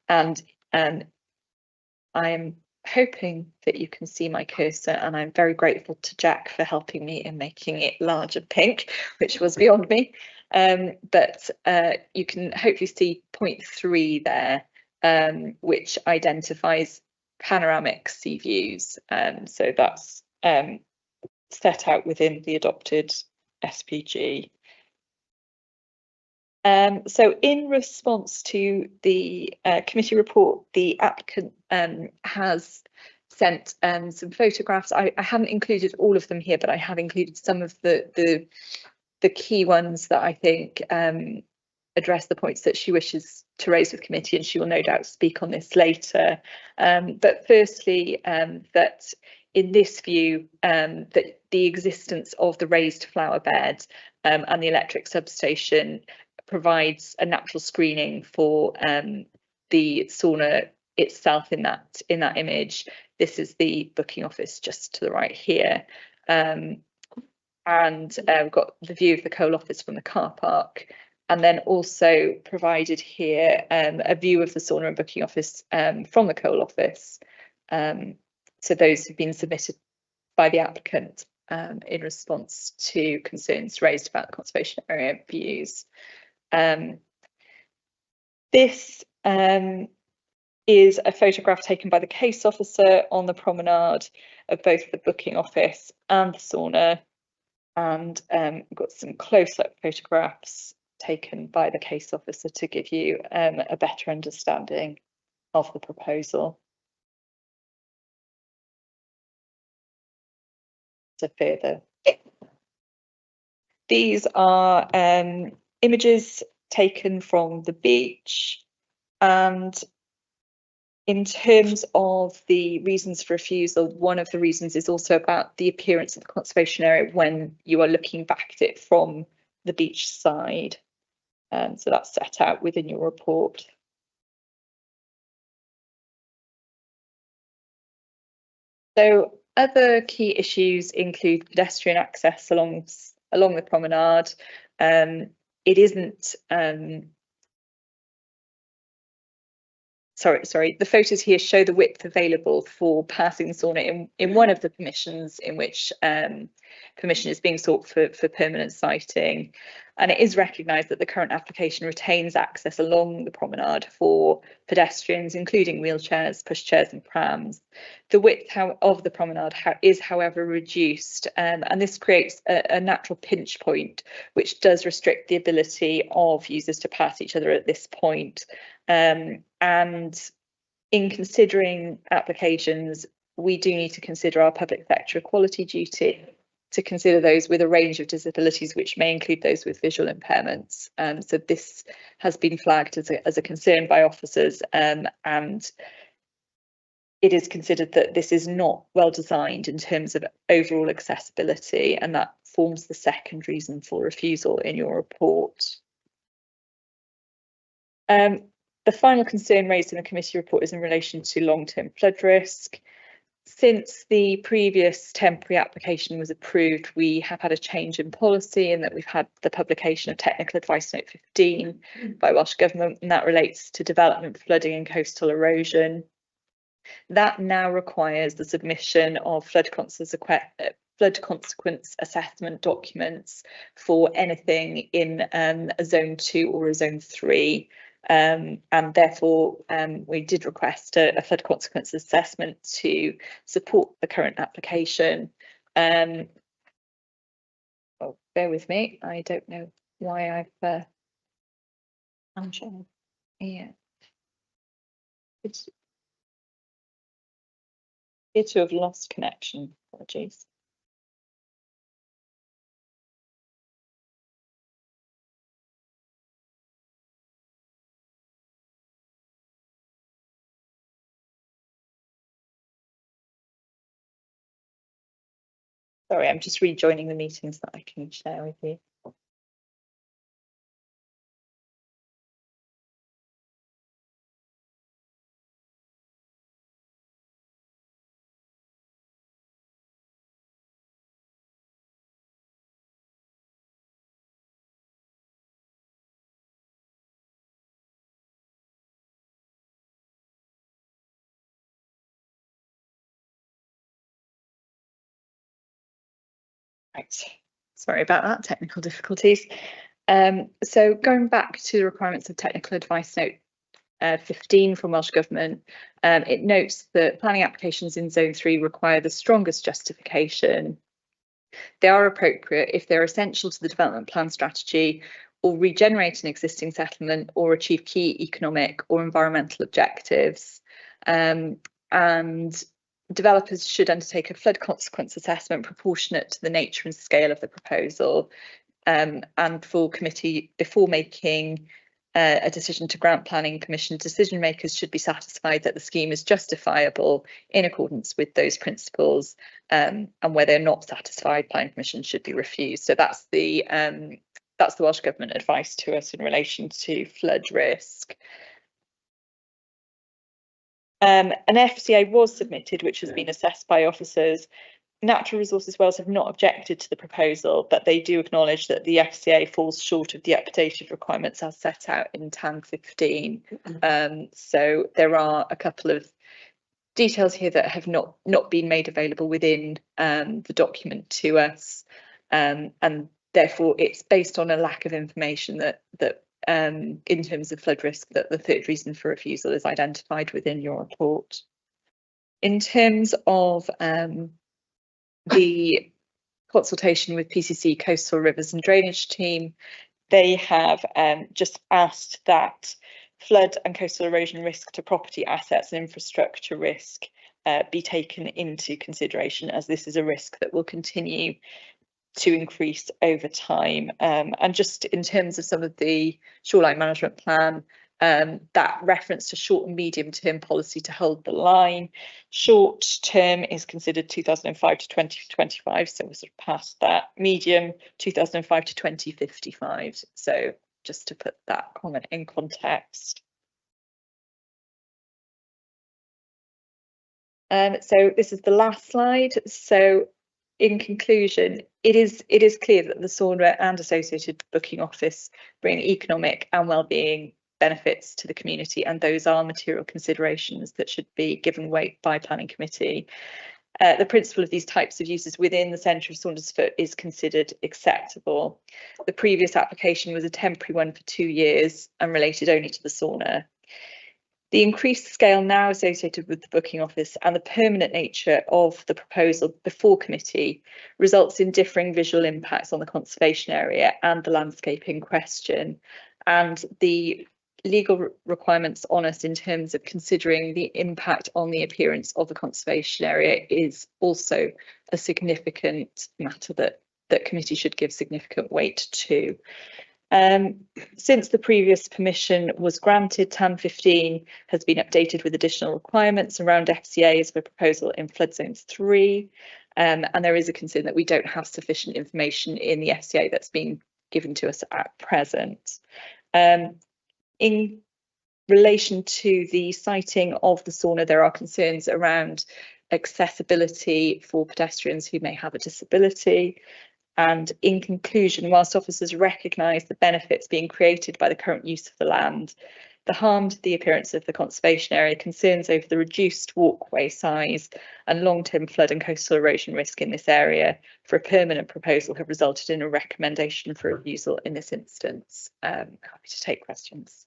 and I am hoping that you can see my cursor, and I'm very grateful to Jack for helping me in making it large and pink, which was beyond me. But you can hopefully see point 3 there, which identifies panoramic sea views. So that's set out within the adopted SPG. So in response to the committee report, the applicant has sent some photographs. I haven't included all of them here, but I have included some of the key ones that I think address the points that she wishes to raise with committee, and she will no doubt speak on this later. But firstly, that in this view, that the existence of the raised flower bed and the electric substation provides a natural screening for the sauna itself in that image. This is the booking office just to the right here. And we've got the view of the coal office from the car park, and then also provided here a view of the sauna and booking office from the coal office. So those have been submitted by the applicant in response to concerns raised about the conservation area views. This is a photograph taken by the case officer on the promenade of both the booking office and the sauna, and we've got some close-up photographs taken by the case officer to give you a better understanding of the proposal. So further, these are images taken from the beach, and in terms of the reasons for refusal, one of the reasons is also about the appearance of the conservation area when you are looking back at it from the beach side. So that's set out within your report. So other key issues include pedestrian access along the promenade. It isn't sorry, the photos here show the width available for passing the sauna in one of the permissions in which permission is being sought for permanent siting. And it is recognised that the current application retains access along the promenade for pedestrians, including wheelchairs, pushchairs and prams. The width of the promenade is, however, reduced, and this creates a natural pinch point, which does restrict the ability of users to pass each other at this point. And in considering applications, we do need to consider our public sector equality duty, to consider those with a range of disabilities, which may include those with visual impairments. So this has been flagged as a concern by officers, and it is considered that this is not well designed in terms of overall accessibility, and that forms the second reason for refusal in your report. The final concern raised in the committee report is in relation to long-term flood risk. Since the previous temporary application was approved, we have had a change in policy in that we've had the publication of Technical Advice Note 15 by Welsh Government, and that relates to development, flooding and coastal erosion. That now requires the submission of flood consequence assessment documents for anything in a Zone 2 or a Zone 3. And therefore, we did request a flood consequence assessment to support the current application. Oh, bear with me, I don't know why I've yeah. It's appear to have lost connection. Apologies. Sorry, I'm just rejoining the meeting so that I can share with you. Right, sorry about that, technical difficulties. So going back to the requirements of Technical Advice Note 15 from Welsh Government, it notes that planning applications in Zone 3 require the strongest justification. They are appropriate if they're essential to the development plan strategy, or regenerate an existing settlement, or achieve key economic or environmental objectives. And developers should undertake a flood consequence assessment proportionate to the nature and scale of the proposal. And for committee, before making a decision to grant planning permission, decision makers should be satisfied that the scheme is justifiable in accordance with those principles, and where they're not satisfied, planning permission should be refused. So that's the Welsh Government advice to us in relation to flood risk. An FCA was submitted, which has been assessed by officers. Natural Resources Wales have not objected to the proposal, but they do acknowledge that the FCA falls short of the updated requirements as set out in TAN 15. So there are a couple of details here that have not been made available within the document to us, and therefore it's based on a lack of information that in terms of flood risk, that the third reason for refusal is identified within your report. In terms of the consultation with PCC Coastal Rivers and Drainage Team, they have just asked that flood and coastal erosion risk to property assets and infrastructure risk be taken into consideration, as this is a risk that will continue to increase over time. And just in terms of some of the shoreline management plan, that reference to short and medium term policy to hold the line. Short term is considered 2005 to 2025, so we're sort of past that. Medium 2005 to 2055. So just to put that comment in context. So this is the last slide. So in conclusion, it is clear that the sauna and associated booking office bring economic and wellbeing benefits to the community, and those are material considerations that should be given weight by planning committee. The principle of these types of uses within the centre of Saundersfoot is considered acceptable. The previous application was a temporary one for 2 years and related only to the sauna. The increased scale now associated with the booking office and the permanent nature of the proposal before committee results in differing visual impacts on the conservation area and the landscape in question. And the legal requirements on us in terms of considering the impact on the appearance of the conservation area is also a significant matter that committee should give significant weight to. Since the previous permission was granted, TAM 15 has been updated with additional requirements around FCAs for proposal in flood zones 3, and there is a concern that we don't have sufficient information in the FCA that's been given to us at present. In relation to the siting of the sauna, there are concerns around accessibility for pedestrians who may have a disability. And in conclusion, whilst officers recognise the benefits being created by the current use of the land, the harm to the appearance of the conservation area, concerns over the reduced walkway size and long-term flood and coastal erosion risk in this area for a permanent proposal have resulted in a recommendation for refusal in this instance. Happy to take questions.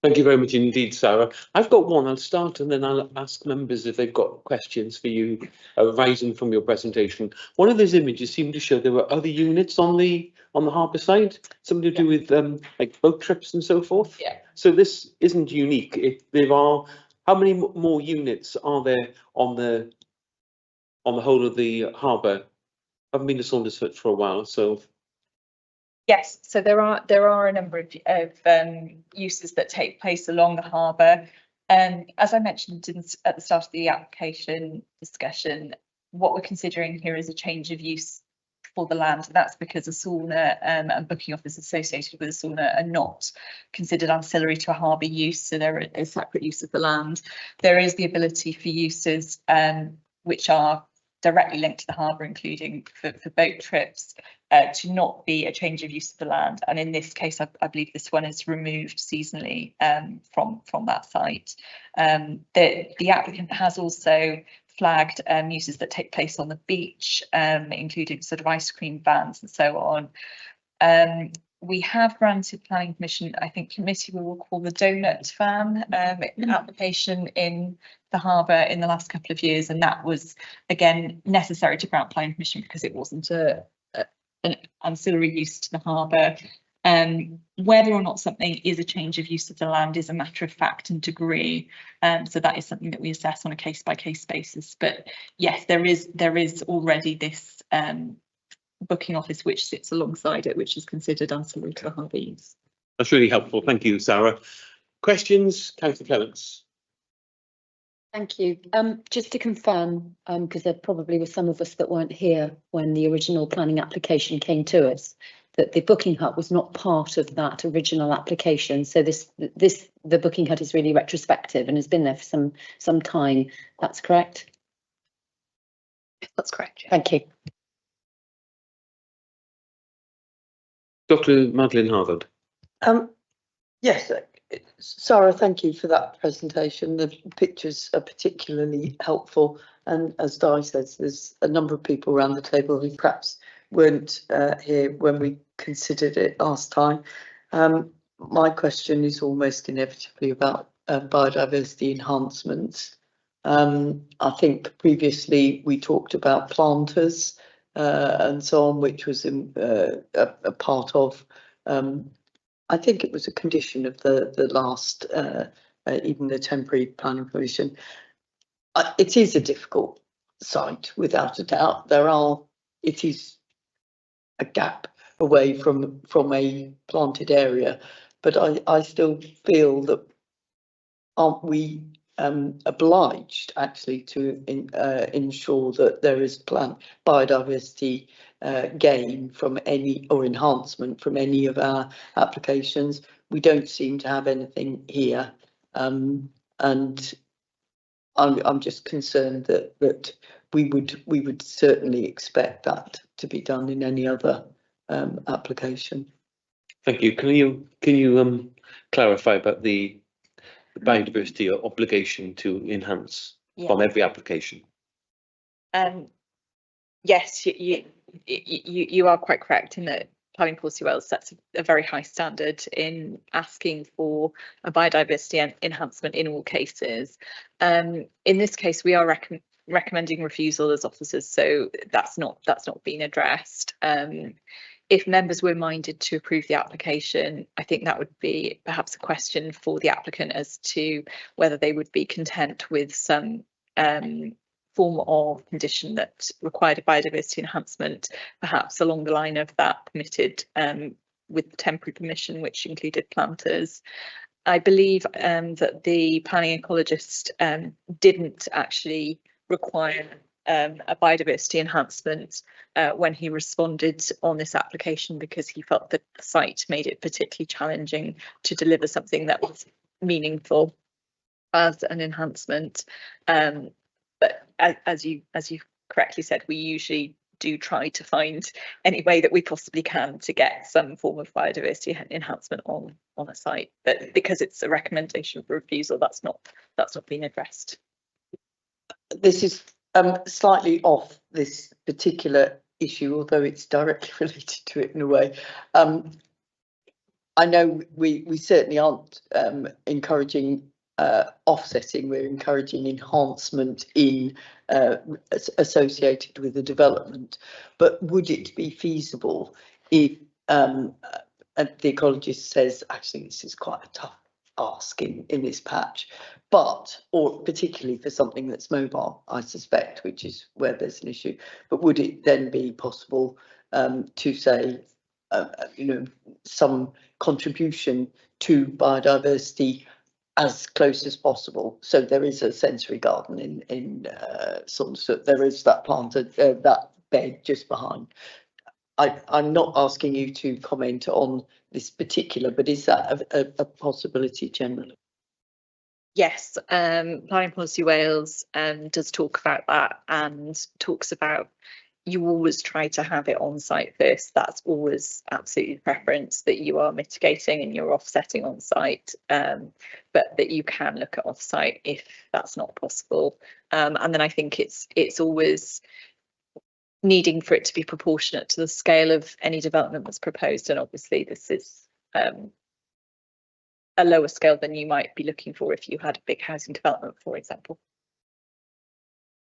Thank you very much indeed, Sarah. I've got one. I'll start and then I'll ask members if they've got questions for you arising from your presentation. One of those images seemed to show there were other units on the harbour side, something to do with like boat trips and so forth. Yeah. So this isn't unique. If there are, how many more units are there on the whole of the harbour? I haven't been to Saundersfoot for a while, so. Yes, so there are a number of uses that take place along the harbour. As I mentioned at the start of the application discussion, what we're considering here is a change of use for the land. That's because a sauna and booking office associated with a sauna are not considered ancillary to a harbour use, so they're a separate use of the land. There is the ability for uses which are directly linked to the harbour, including for boat trips, to not be a change of use of the land. And in this case, I believe this one is removed seasonally from that site. The applicant has also flagged uses that take place on the beach, including sort of ice cream vans and so on. We have granted planning permission, I think committee will recall the donut van application in the harbour in the last couple of years, and that was again necessary to grant planning permission because it wasn't an ancillary use to the harbour. Whether or not something is a change of use of the land is a matter of fact and degree, so that is something that we assess on a case-by-case basis. But yes, there is already this booking office which sits alongside it, which is considered ancillary to the harbour use. That's really helpful. Thank you, Sarah. Questions, Councillor Clements? Thank you. Just to confirm, because there probably were some of us that weren't here when the original planning application came to us, that the booking hut was not part of that original application. So the booking hut is really retrospective and has been there for some time. That's correct? That's correct. Yeah. Thank you. Dr. Madeleine Harvard. Yes, Sarah, thank you for that presentation. The pictures are particularly helpful, and as Di says, there's a number of people around the table who perhaps weren't here when we considered it last time. My question is almost inevitably about biodiversity enhancements. I think previously we talked about planters and so on, which was a part of, I think it was a condition of the last, even the temporary planning permission. It is a difficult site, without a doubt. It is a gap away from a planted area, but I still feel that aren't we obliged actually to ensure that there is plant biodiversity gain from any or enhancement from any of our applications? We don't seem to have anything here, and I'm just concerned that we would certainly expect that to be done in any other application. Thank you. Can you clarify about the biodiversity obligation to enhance from every application? Yes, you are quite correct in that Planning Policy Wales sets a very high standard in asking for a biodiversity enhancement in all cases. In this case, we are recommending refusal as officers, so that's not been addressed. If members were minded to approve the application, I think that would be perhaps a question for the applicant as to whether they would be content with some form of condition that required a biodiversity enhancement, perhaps along the line of that permitted with temporary permission, which included planters. I believe that the planning ecologist didn't actually require a biodiversity enhancement when he responded on this application, because he felt that the site made it particularly challenging to deliver something that was meaningful as an enhancement. But as you correctly said, we usually do try to find any way that we possibly can to get some form of biodiversity enhancement on a site. But because it's a recommendation for refusal, that's not been addressed. This is slightly off this particular issue, although it's directly related to it in a way. I know we certainly aren't encouraging offsetting, we're encouraging enhancement in associated with the development. But would it be feasible if the ecologist says, actually this is quite a tough ask in this patch, or particularly for something that's mobile, I suspect, which is where there's an issue, but would it then be possible to say some contribution to biodiversity as close as possible? So there is a sensory garden in there is that planted that bed just behind. I'm not asking you to comment on this particular, but is that a possibility generally? Yes, Planning Policy Wales does talk about that, and talks about you always try to have it on site first. That's always absolutely the preference, that you are mitigating and you're offsetting on site, but that you can look at off site if that's not possible. And then I think it's always needing for it to be proportionate to the scale of any development that's proposed, and obviously this is a lower scale than you might be looking for if you had a big housing development, for example.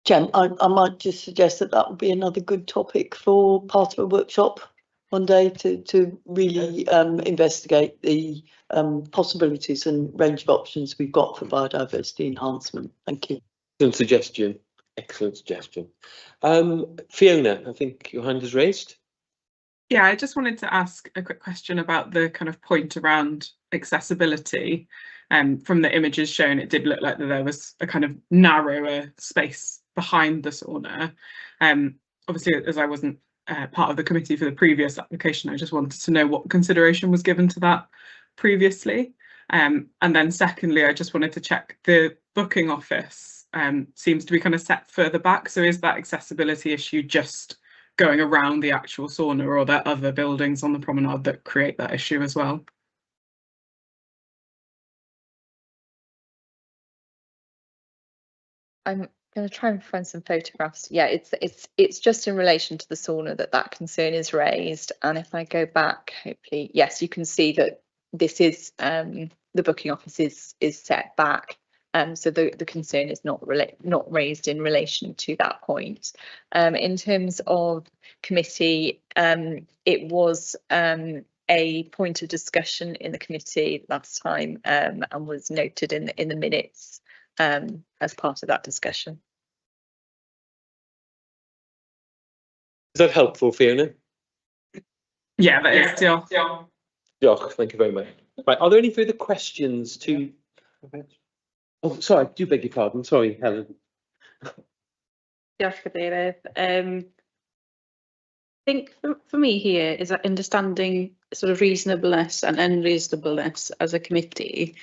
Jem, I might just suggest that would be another good topic for part of a workshop one day to really investigate the possibilities and range of options we've got for biodiversity enhancement. Thank you. Excellent suggestion. Excellent suggestion. Fiona, I think your hand is raised. Yeah, I just wanted to ask a quick question about the kind of point around accessibility. From the images shown, it did look like that there was a kind of narrower space behind the sauna. Obviously, as I wasn't part of the committee for the previous application, I just wanted to know what consideration was given to that previously. And then secondly, I just wanted to check the booking office seems to be kind of set further back. So is that accessibility issue just going around the actual sauna, or are there other buildings on the promenade that create that issue as well? I'm going to try and find some photographs. Yeah, it's just in relation to the sauna that concern is raised. And if I go back, hopefully, yes, you can see that this is the booking office is set back. So the concern is not raised in relation to that point. In terms of committee, it was a point of discussion in the committee last time, and was noted in the minutes as part of that discussion. Is that helpful, Fiona? Yeah, that is. Yeah. Jock, thank you very much. Right, are there any further questions to? Oh, sorry, I do beg your pardon. Sorry, Helen. Diolch, Cadeirydd. I think for me here is that understanding sort of reasonableness and unreasonableness as a committee,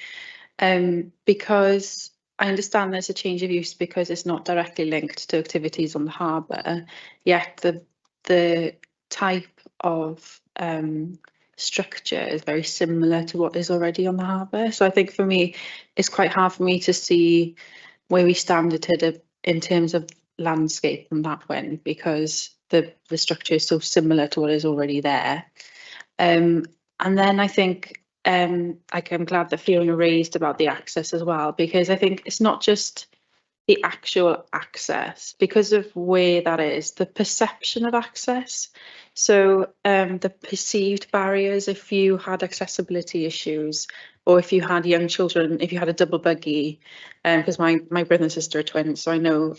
because I understand there's a change of use because it's not directly linked to activities on the harbour, yet the type of structure is very similar to what is already on the harbour. So I think for me, it's quite hard for me to see where we stand in terms of landscape from that one because the structure is so similar to what is already there. And then I think like I'm glad that Fiona raised about the access as well, because I think it's not just the actual access because of where that is, the perception of access. So the perceived barriers, if you had accessibility issues, or if you had young children, if you had a double buggy, because my brother and sister are twins, so I know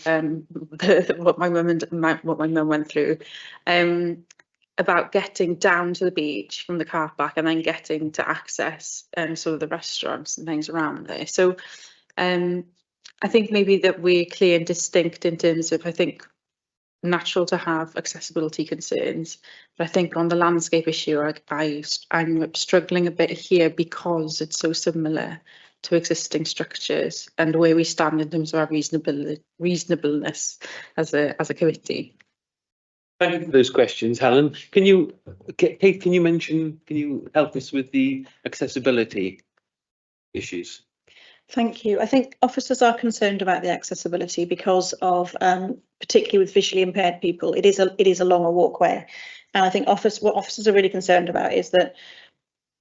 what my mum went through, about getting down to the beach from the car park and then getting to access sort of the restaurants and things around there. So I think maybe that we're clear and distinct in terms of, I think, natural to have accessibility concerns, but I think on the landscape issue, I'm struggling a bit here because it's so similar to existing structures and where we stand in terms of our reasonableness as a committee. Thank you for those questions, Helen. Can you, Kate, can you help us with the accessibility issues? Thank you. I think officers are concerned about the accessibility because of, particularly with visually impaired people, it is a longer walkway. And I think what officers are really concerned about is that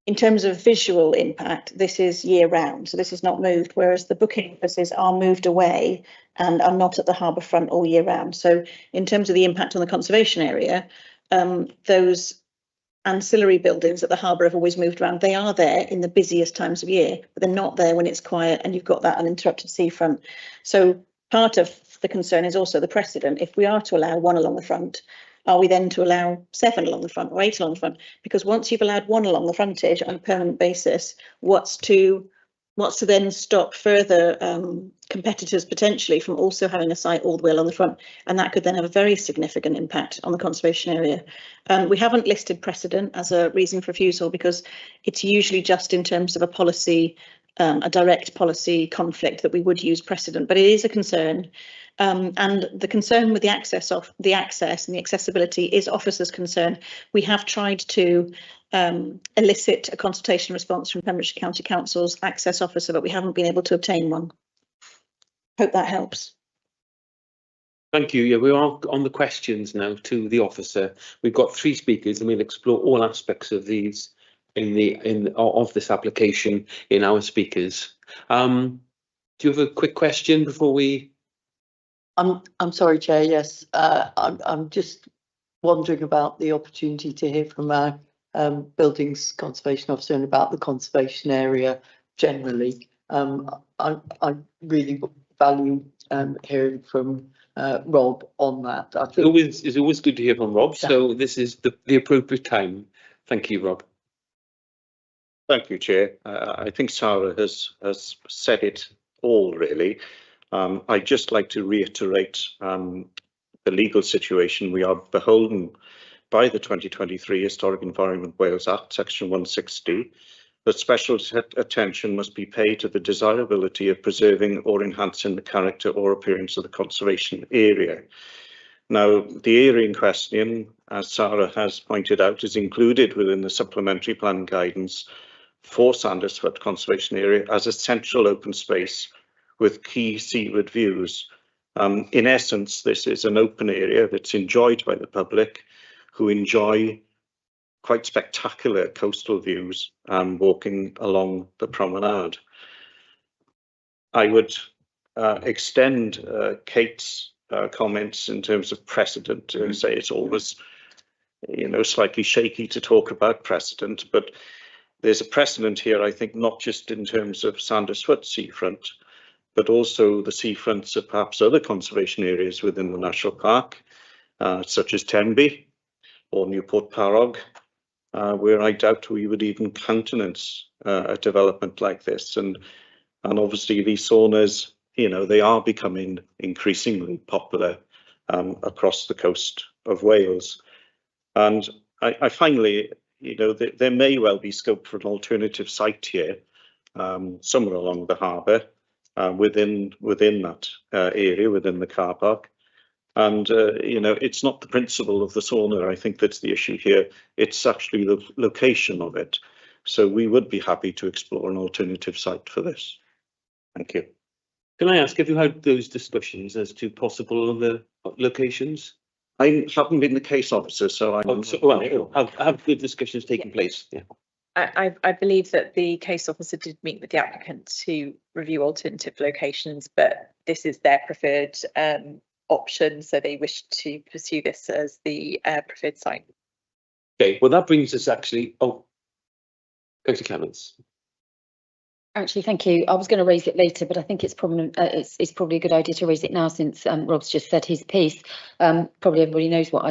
in terms of visual impact, this is year round, so this is not moved, whereas the booking offices are moved away and are not at the harbour front all year round. So in terms of the impact on the conservation area, those ancillary buildings at the harbour have always moved around. They are there in the busiest times of year, but they're not there when it's quiet and you've got that uninterrupted seafront. So part of the concern is also the precedent. If we are to allow one along the front, are we then to allow 7 along the front or 8 along the front? Because once you've allowed one along the frontage on a permanent basis, what's to then stop further competitors potentially from also having a site all the way along the front? And that could then have a very significant impact on the conservation area. We haven't listed precedent as a reason for refusal because it's usually just in terms of a policy, a direct policy conflict that we would use precedent, but it is a concern. And the concern with the access and the accessibility is officers' concern. We have tried to elicit a consultation response from Pembrokeshire County Council's access officer, but we haven't been able to obtain one. Hope that helps. Thank you. Yeah, we are on the questions now to the officer. We've got 3 speakers and we'll explore all aspects of these of this application in our speakers. Do you have a quick question before we? I'm sorry, Chair. Yes, I'm just wondering about the opportunity to hear from our buildings conservation officer and about the conservation area generally. I really value hearing from Rob on that. I think It's always good to hear from Rob. So this is the appropriate time. Thank you, Rob. Thank you, Chair. I think Sarah has said it all really. I'd just like to reiterate the legal situation. We are beholden by the 2023 Historic Environment Wales Act, Section 160, that special attention must be paid to the desirability of preserving or enhancing the character or appearance of the conservation area. Now, the area in question, as Sarah has pointed out, is included within the supplementary plan guidance for Sandersfoot Conservation Area as a central open space with key seaward views. In essence, this is an open area that's enjoyed by the public who enjoy quite spectacular coastal views walking along the promenade. I would extend Kate's comments in terms of precedent to say it's always, slightly shaky to talk about precedent, but there's a precedent here, I think, not just in terms of Sandersfoot seafront, but also the seafronts of perhaps other conservation areas within the national park, such as Tenby or Newport Parog, where I doubt we would even countenance a development like this. And obviously these saunas, they are becoming increasingly popular across the coast of Wales. And I finally, there may well be scope for an alternative site here, somewhere along the harbour, within that area, within the car park. And, it's not the principle of the sauna, I think, that's the issue here. It's actually the location of it. So we would be happy to explore an alternative site for this. Thank you. Can I ask, have you had those discussions as to possible other locations? I haven't been the case officer, so I'm. Have the discussions taken place? Yeah. I believe that the case officer did meet with the applicant to review alternative locations, but this is their preferred option, so they wish to pursue this as the preferred site. Okay, well, that brings us actually, Councillor Clements. Actually, thank you. I was going to raise it later, but I think it's probably a good idea to raise it now, since Rob's just said his piece. Probably everybody knows what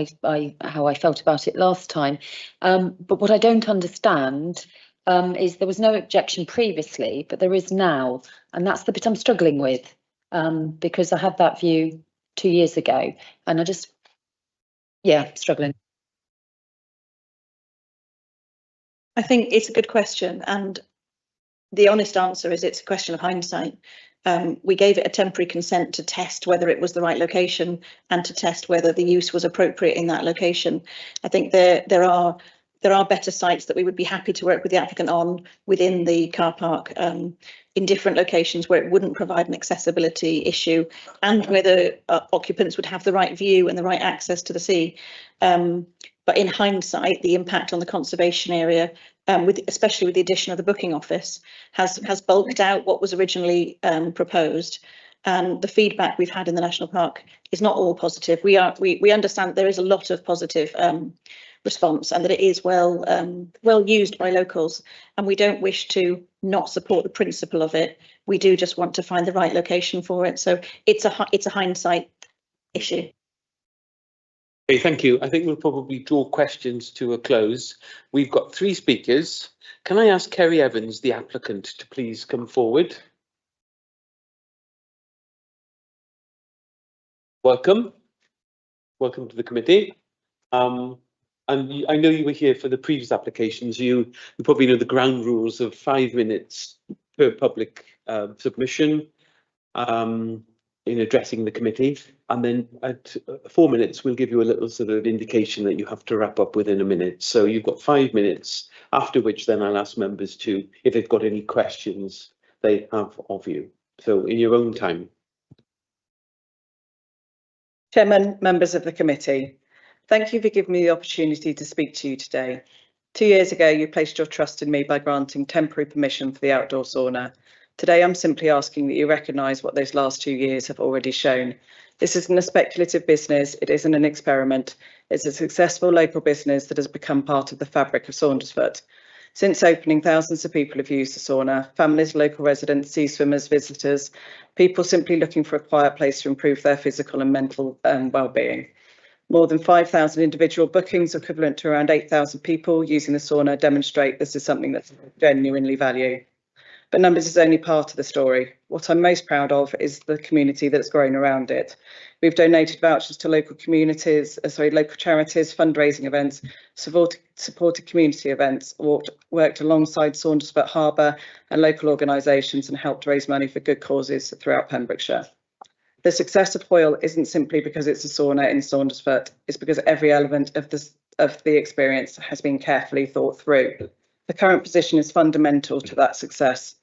how I felt about it last time. But what I don't understand is there was no objection previously, but there is now, and that's the bit I'm struggling with, because I had that view 2 years ago, and I just, struggling. I think it's a good question, and the honest answer is it's a question of hindsight. We gave it a temporary consent to test whether it was the right location and to test whether the use was appropriate in that location. I think there are better sites that we would be happy to work with the applicant on within the car park, in different locations where it wouldn't provide an accessibility issue, and where the occupants would have the right view and the right access to the sea. But in hindsight, the impact on the conservation area, especially with the addition of the booking office, has bulked out what was originally proposed. And the feedback we've had in the national park is not all positive. We understand that there is a lot of positive response, and that it is well used by locals. And we don't wish to not support the principle of it. We do just want to find the right location for it. So it's a hindsight issue. Okay, thank you. I think we'll probably draw questions to a close. We've got 3 speakers. Can I ask Kerry Evans, the applicant, to please come forward? Welcome. Welcome to the committee. And I know you were here for the previous applications. You probably know the ground rules of 5 minutes per public submission in addressing the committee, and then at 4 minutes we'll give you a little sort of indication that you have to wrap up within a minute. So you've got 5 minutes, after which then I'll ask members to, if they've got any questions they have of you. So in your own time. Chairman, members of the committee, thank you for giving me the opportunity to speak to you today. 2 years ago, you placed your trust in me by granting temporary permission for the outdoor sauna. Today, I'm simply asking that you recognise what those last 2 years have already shown. This isn't a speculative business, it isn't an experiment, it's a successful local business that has become part of the fabric of Saundersfoot. Since opening, thousands of people have used the sauna, families, local residents, sea swimmers, visitors, people simply looking for a quiet place to improve their physical and mental well-being. More than 5,000 individual bookings, equivalent to around 8,000 people using the sauna, demonstrate this is something that's genuinely valued. But numbers is only part of the story. What I'm most proud of is the community that's grown around it. We've donated vouchers to local communities, local charities, fundraising events, supported community events, worked alongside Saundersfoot Harbour and local organisations, and helped raise money for good causes throughout Pembrokeshire. The success of Hoyle isn't simply because it's a sauna in Saundersfoot, it's because every element of the experience has been carefully thought through. The current position is fundamental to that success.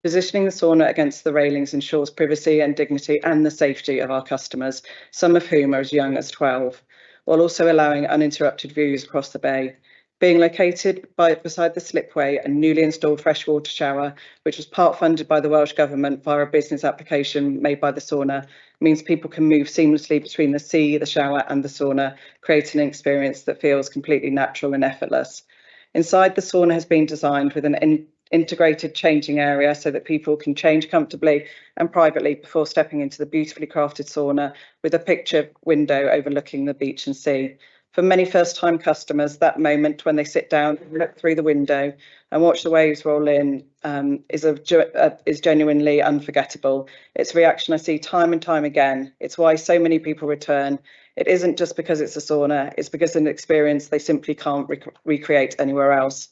Positioning the sauna against the railings ensures privacy and dignity and the safety of our customers, some of whom are as young as 12, while also allowing uninterrupted views across the bay. Being located beside the slipway and newly installed freshwater shower, which was part funded by the Welsh Government via a business application made by the sauna, means people can move seamlessly between the sea, the shower and the sauna, creating an experience that feels completely natural and effortless. Inside, the sauna has been designed with an integrated changing area so that people can change comfortably and privately before stepping into the beautifully crafted sauna with a picture window overlooking the beach and sea. For many first-time customers, that moment when they sit down, look through the window and watch the waves roll in is genuinely unforgettable. It's a reaction I see time and time again. It's why so many people return. It isn't just because it's a sauna, it's because it's an experience they simply can't recreate anywhere else.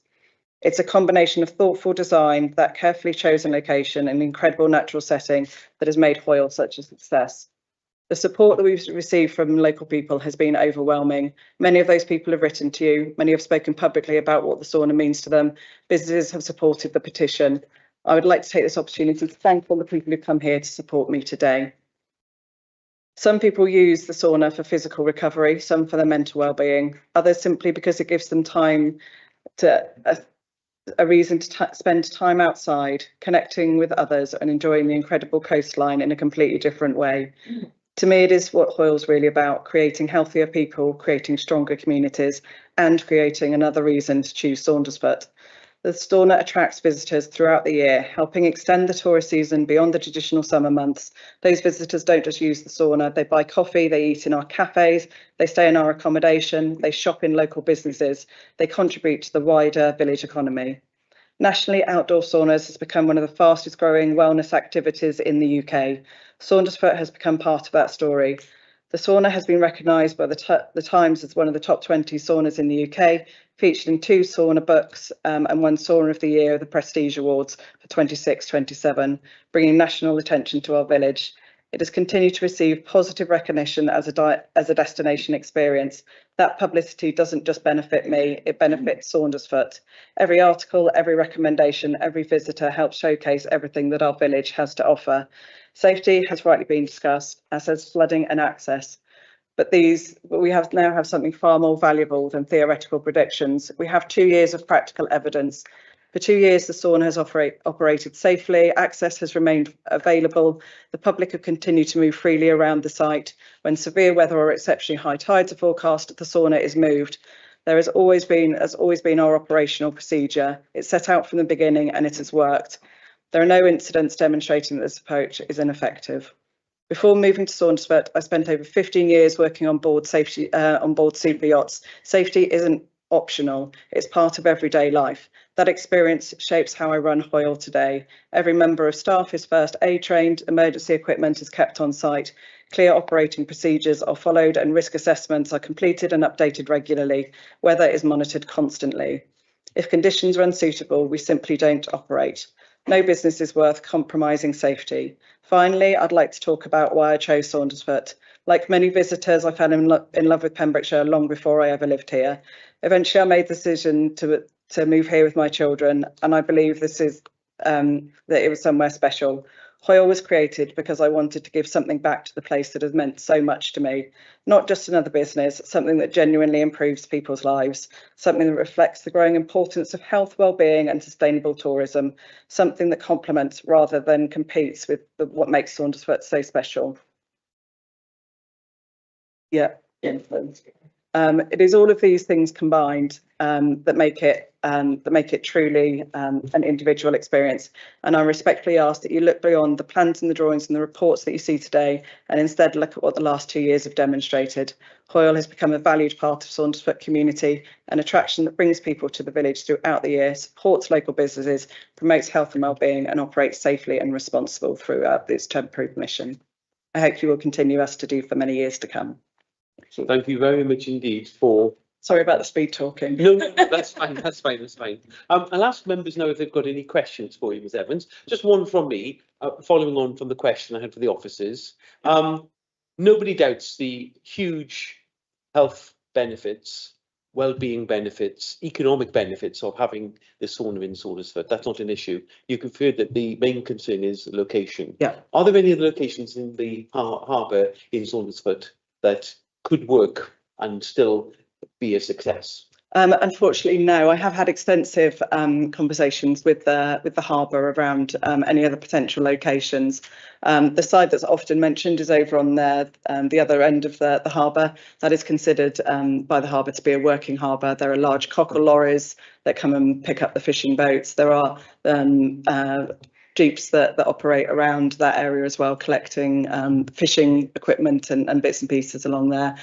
It's a combination of thoughtful design, that carefully chosen location, and incredible natural setting that has made Hoyle such a success. The support that we've received from local people has been overwhelming. Many of those people have written to you. Many have spoken publicly about what the sauna means to them. Businesses have supported the petition. I would like to take this opportunity to thank all the people who come here to support me today. Some people use the sauna for physical recovery, some for their mental well-being, others simply because it gives them time to a reason to spend time outside, connecting with others and enjoying the incredible coastline in a completely different way. To me, it is what Hoyle's really about, creating healthier people, creating stronger communities, and creating another reason to choose Saundersfoot. The sauna attracts visitors throughout the year, helping extend the tourist season beyond the traditional summer months. Those visitors don't just use the sauna, they buy coffee, they eat in our cafes, they stay in our accommodation, they shop in local businesses, they contribute to the wider village economy. Nationally, outdoor saunas has become one of the fastest growing wellness activities in the UK. Saundersfoot has become part of that story. The sauna has been recognised by the Times as one of the top 20 saunas in the UK, featured in 2 sauna books and won Sauna of the Year of the Prestige Awards for 26-27, bringing national attention to our village. It has continued to receive positive recognition as a destination experience. That publicity doesn't just benefit me, it benefits Saundersfoot. Every article, every recommendation, every visitor helps showcase everything that our village has to offer. Safety has rightly been discussed, as has flooding and access. But we now have something far more valuable than theoretical predictions. We have 2 years of practical evidence. For 2 years, the sauna has operated safely, access has remained available, the public have continued to move freely around the site. When severe weather or exceptionally high tides are forecast, the sauna is moved. There has always been our operational procedure. It's set out from the beginning and it has worked. There are no incidents demonstrating that this approach is ineffective. Before moving to Saundersfoot, I spent over 15 years working on board super yachts. Safety isn't optional, it's part of everyday life. That experience shapes how I run Hoyle today. Every member of staff is first aid trained, emergency equipment is kept on site, clear operating procedures are followed and risk assessments are completed and updated regularly. Weather is monitored constantly. If conditions are unsuitable, we simply don't operate. No business is worth compromising safety. Finally, I'd like to talk about why I chose Saundersfoot. Like many visitors, I fell in love with Pembrokeshire long before I ever lived here. Eventually, I made the decision to move here with my children, and I believe this is that it was somewhere special. Hoyle was created because I wanted to give something back to the place that has meant so much to me. Not just another business, something that genuinely improves people's lives, something that reflects the growing importance of health, well-being and sustainable tourism, something that complements rather than competes with what makes Saundersfoot so special. Yeah, influence. It is all of these things combined that make it truly an individual experience. And I respectfully ask that you look beyond the plans and the drawings and the reports that you see today, and instead look at what the last 2 years have demonstrated. Hoyle has become a valued part of Saundersfoot community, an attraction that brings people to the village throughout the year, supports local businesses, promotes health and well-being, and operates safely and responsible throughout this temporary mission. I hope you will continue us to do for many years to come. Thank you very much indeed for. Sorry about the speed talking. No, that's fine. That's fine. That's fine. I'll ask members now if they've got any questions for you, Ms. Evans. Just one from me, following on from the question I had for the officers. Nobody doubts the huge health benefits, well-being benefits, economic benefits of having the sauna in Saundersfoot. That's not an issue. You can feel that the main concern is the location. Yeah. Are there any other locations in the harbour in Saundersfoot that could work and still be a success? Unfortunately, no. I have had extensive conversations with the harbour around any other potential locations. The side that's often mentioned is over on the other end of the harbour. That is considered by the harbour to be a working harbour. There are large cockle lorries that come and pick up the fishing boats. There are jeeps that operate around that area as well, collecting fishing equipment and bits and pieces along there.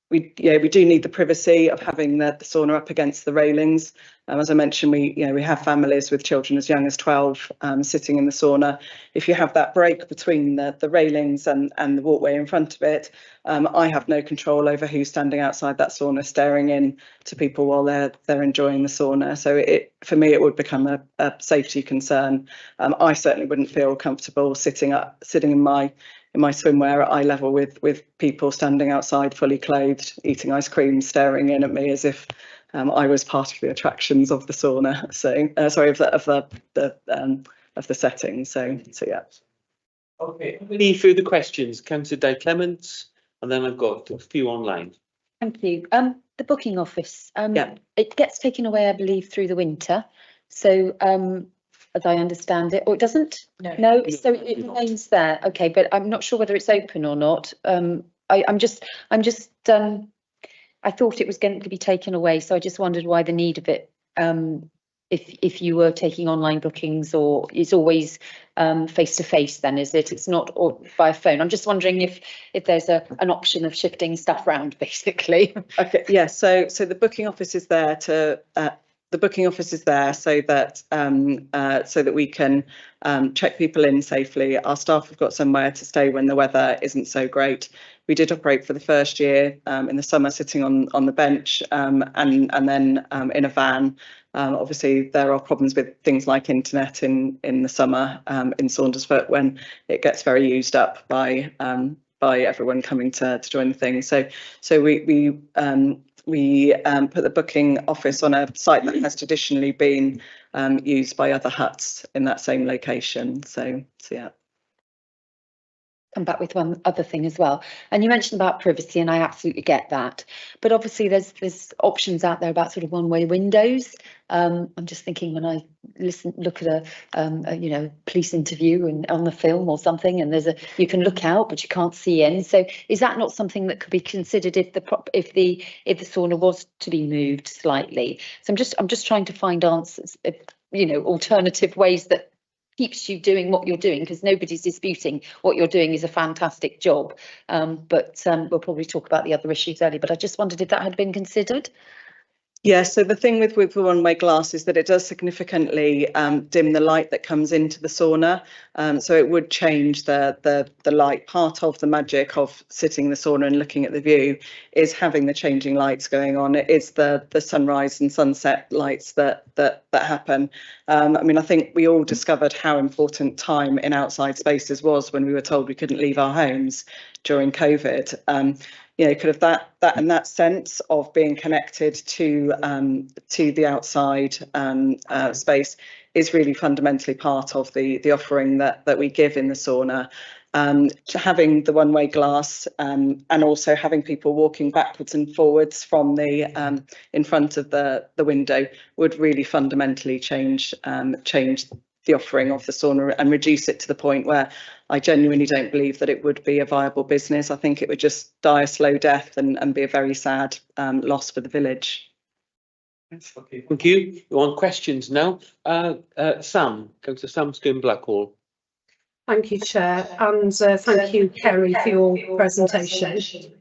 We do need the privacy of having the sauna up against the railings. As I mentioned, we have families with children as young as 12 sitting in the sauna. If you have that break between the railings and the walkway in front of it, I have no control over who's standing outside that sauna staring in to people while they're enjoying the sauna. So for me, it would become a safety concern. I certainly wouldn't feel comfortable sitting in my swimwear at eye level with people standing outside fully clothed, eating ice cream, staring in at me as if I was part of the attractions of the sauna. So sorry, of the setting. So yeah. Okay. Any further questions? Councillor Di Clements, and then I've got a few online. Thank you. The booking office, it gets taken away, I believe, through the winter. So, as I understand it, or it doesn't? No, so it remains there. Okay, but I'm not sure whether it's open or not. I'm just, I thought it was going to be taken away, so I just wondered why the need of it. If you were taking online bookings, or it's always face to face, then is it? It's not or by phone. I'm just wondering if there's an option of shifting stuff around, basically. Okay, yeah. So the booking office is there to so that we can check people in safely. Our staff have got somewhere to stay when the weather isn't so great. We did operate for the first year in the summer, sitting on the bench, and then in a van. Obviously, there are problems with things like internet in the summer in Saundersfoot when it gets very used up by everyone coming to join the thing. So we put the booking office on a site that has traditionally been used by other huts in that same location. So yeah. Come back with one other thing as well, and you mentioned about privacy, and I absolutely get that, but obviously there's options out there about sort of one-way windows. I'm just thinking when I look at a police interview and on the film or something, and you can look out but you can't see in. So is that not something that could be considered if the sauna was to be moved slightly? So I'm just trying to find answers, alternative ways that keeps you doing what you're doing, because nobody's disputing what you're doing is a fantastic job. But we'll probably talk about the other issues earlier, but I just wondered if that had been considered. Yeah, so the thing with the one-way glass is that it does significantly dim the light that comes into the sauna. So it would change the light. Part of the magic of sitting in the sauna and looking at the view is having the changing lights going on. It is the sunrise and sunset lights that happen. I think we all discovered how important time in outside spaces was when we were told we couldn't leave our homes during COVID. Kind of that and that sense of being connected to the outside space is really fundamentally part of the offering that we give in the sauna. Having the one-way glass and also having people walking backwards and forwards from the in front of the window would really fundamentally change the offering of the sauna and reduce it to the point where I genuinely don't believe that it would be a viable business. I think it would just die a slow death and be a very sad loss for the village. Okay, thank you. You want questions now? Sam, go to Sam Skyn Blackhall. Thank you, Chair, and thank you, Kerry, for your presentation.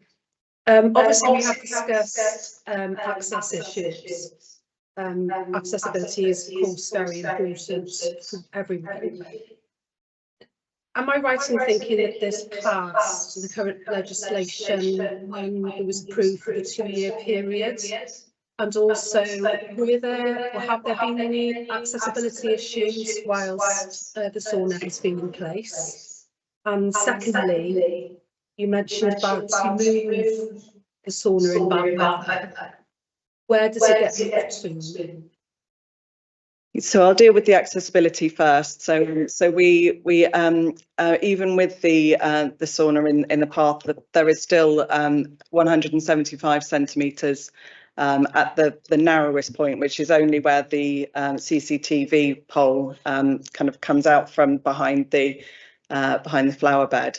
Obviously, we have discussed access issues. Accessibility is, of course, very important for everyone. Am I right in thinking that this passed the current legislation when it was approved for the 2-year period? And also, have there been any accessibility issues whilst the sauna has been in place? And secondly, you mentioned about to move the sauna in bad weather. Where does it get moved to? So I'll deal with the accessibility first. So we even with the sauna in the path, there is still 175 centimetres at the narrowest point, which is only where the CCTV pole kind of comes out from behind the flower bed,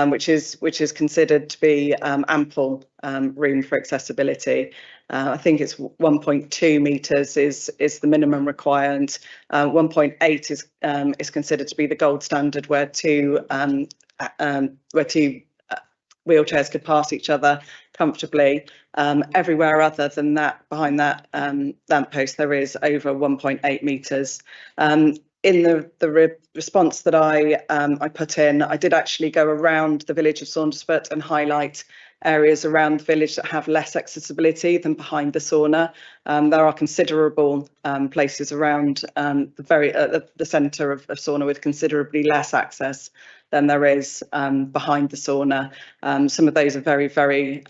which is considered to be ample room for accessibility. I think it's 1.2 metres is the minimum requirement. 1.8 is considered to be the gold standard, where two wheelchairs could pass each other comfortably. Everywhere other than that, behind that lamppost, there is over 1.8 metres. In the response that I put in, I did actually go around the village of Saundersfoot and highlight areas around the village that have less accessibility than behind the sauna. There are considerable places around the centre of sauna with considerably less access than there is behind the sauna. Some of those are very, very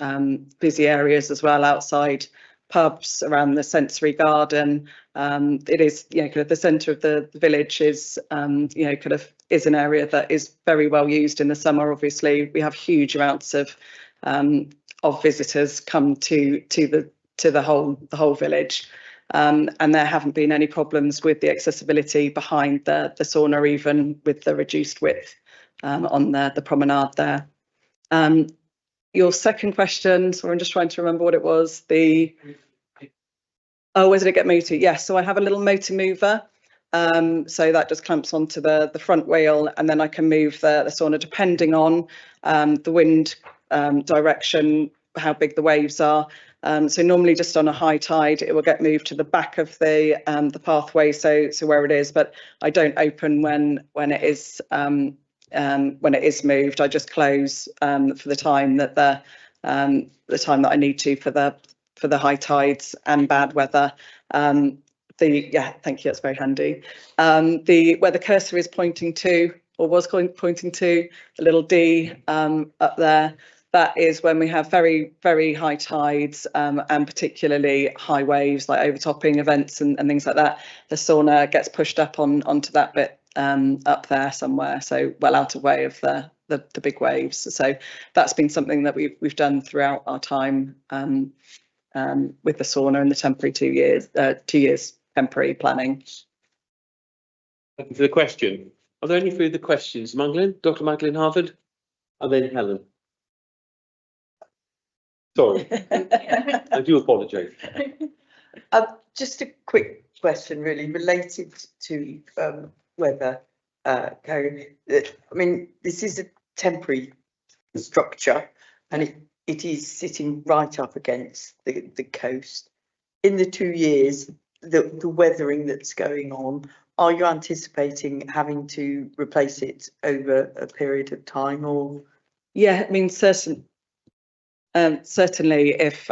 busy areas as well outside pubs, around the sensory garden. It is, you know, kind of the centre of the village is, you know, kind of is an area that is very well used in the summer. Obviously, we have huge amounts of visitors come to the whole village. And there haven't been any problems with the accessibility behind the sauna, even with the reduced width on the promenade there. Your second question, so I'm just trying to remember what it was. Oh, where did it get moved to? Yes, so I have a little motor mover. So that just clamps onto the front wheel, and then I can move the sauna depending on the wind direction, how big the waves are. So normally just on a high tide, it will get moved to the back of the pathway, so where it is. But I don't open when it is moved. I just close for the time that I need to for the high tides and bad weather. Yeah, thank you. That's very handy. Where the cursor is pointing to, or was pointing to, the little D up there. That is when we have very, very high tides and particularly high waves, like overtopping events and things like that. The sauna gets pushed up onto that bit up there somewhere, so well out of way of the big waves. So that's been something that we've done throughout our time with the sauna and the temporary 2 years temporary planning. Thank you for the question. Are there any further questions? Dr. Magdalene Harvard, and then Helen. Sorry, I do apologise. Just a quick question, really related to weather, Kerry. I mean, this is a temporary structure, and it is sitting right up against the coast. In the 2 years, the weathering that's going on, are you anticipating having to replace it over a period of time, or? Yeah, I mean, certainly if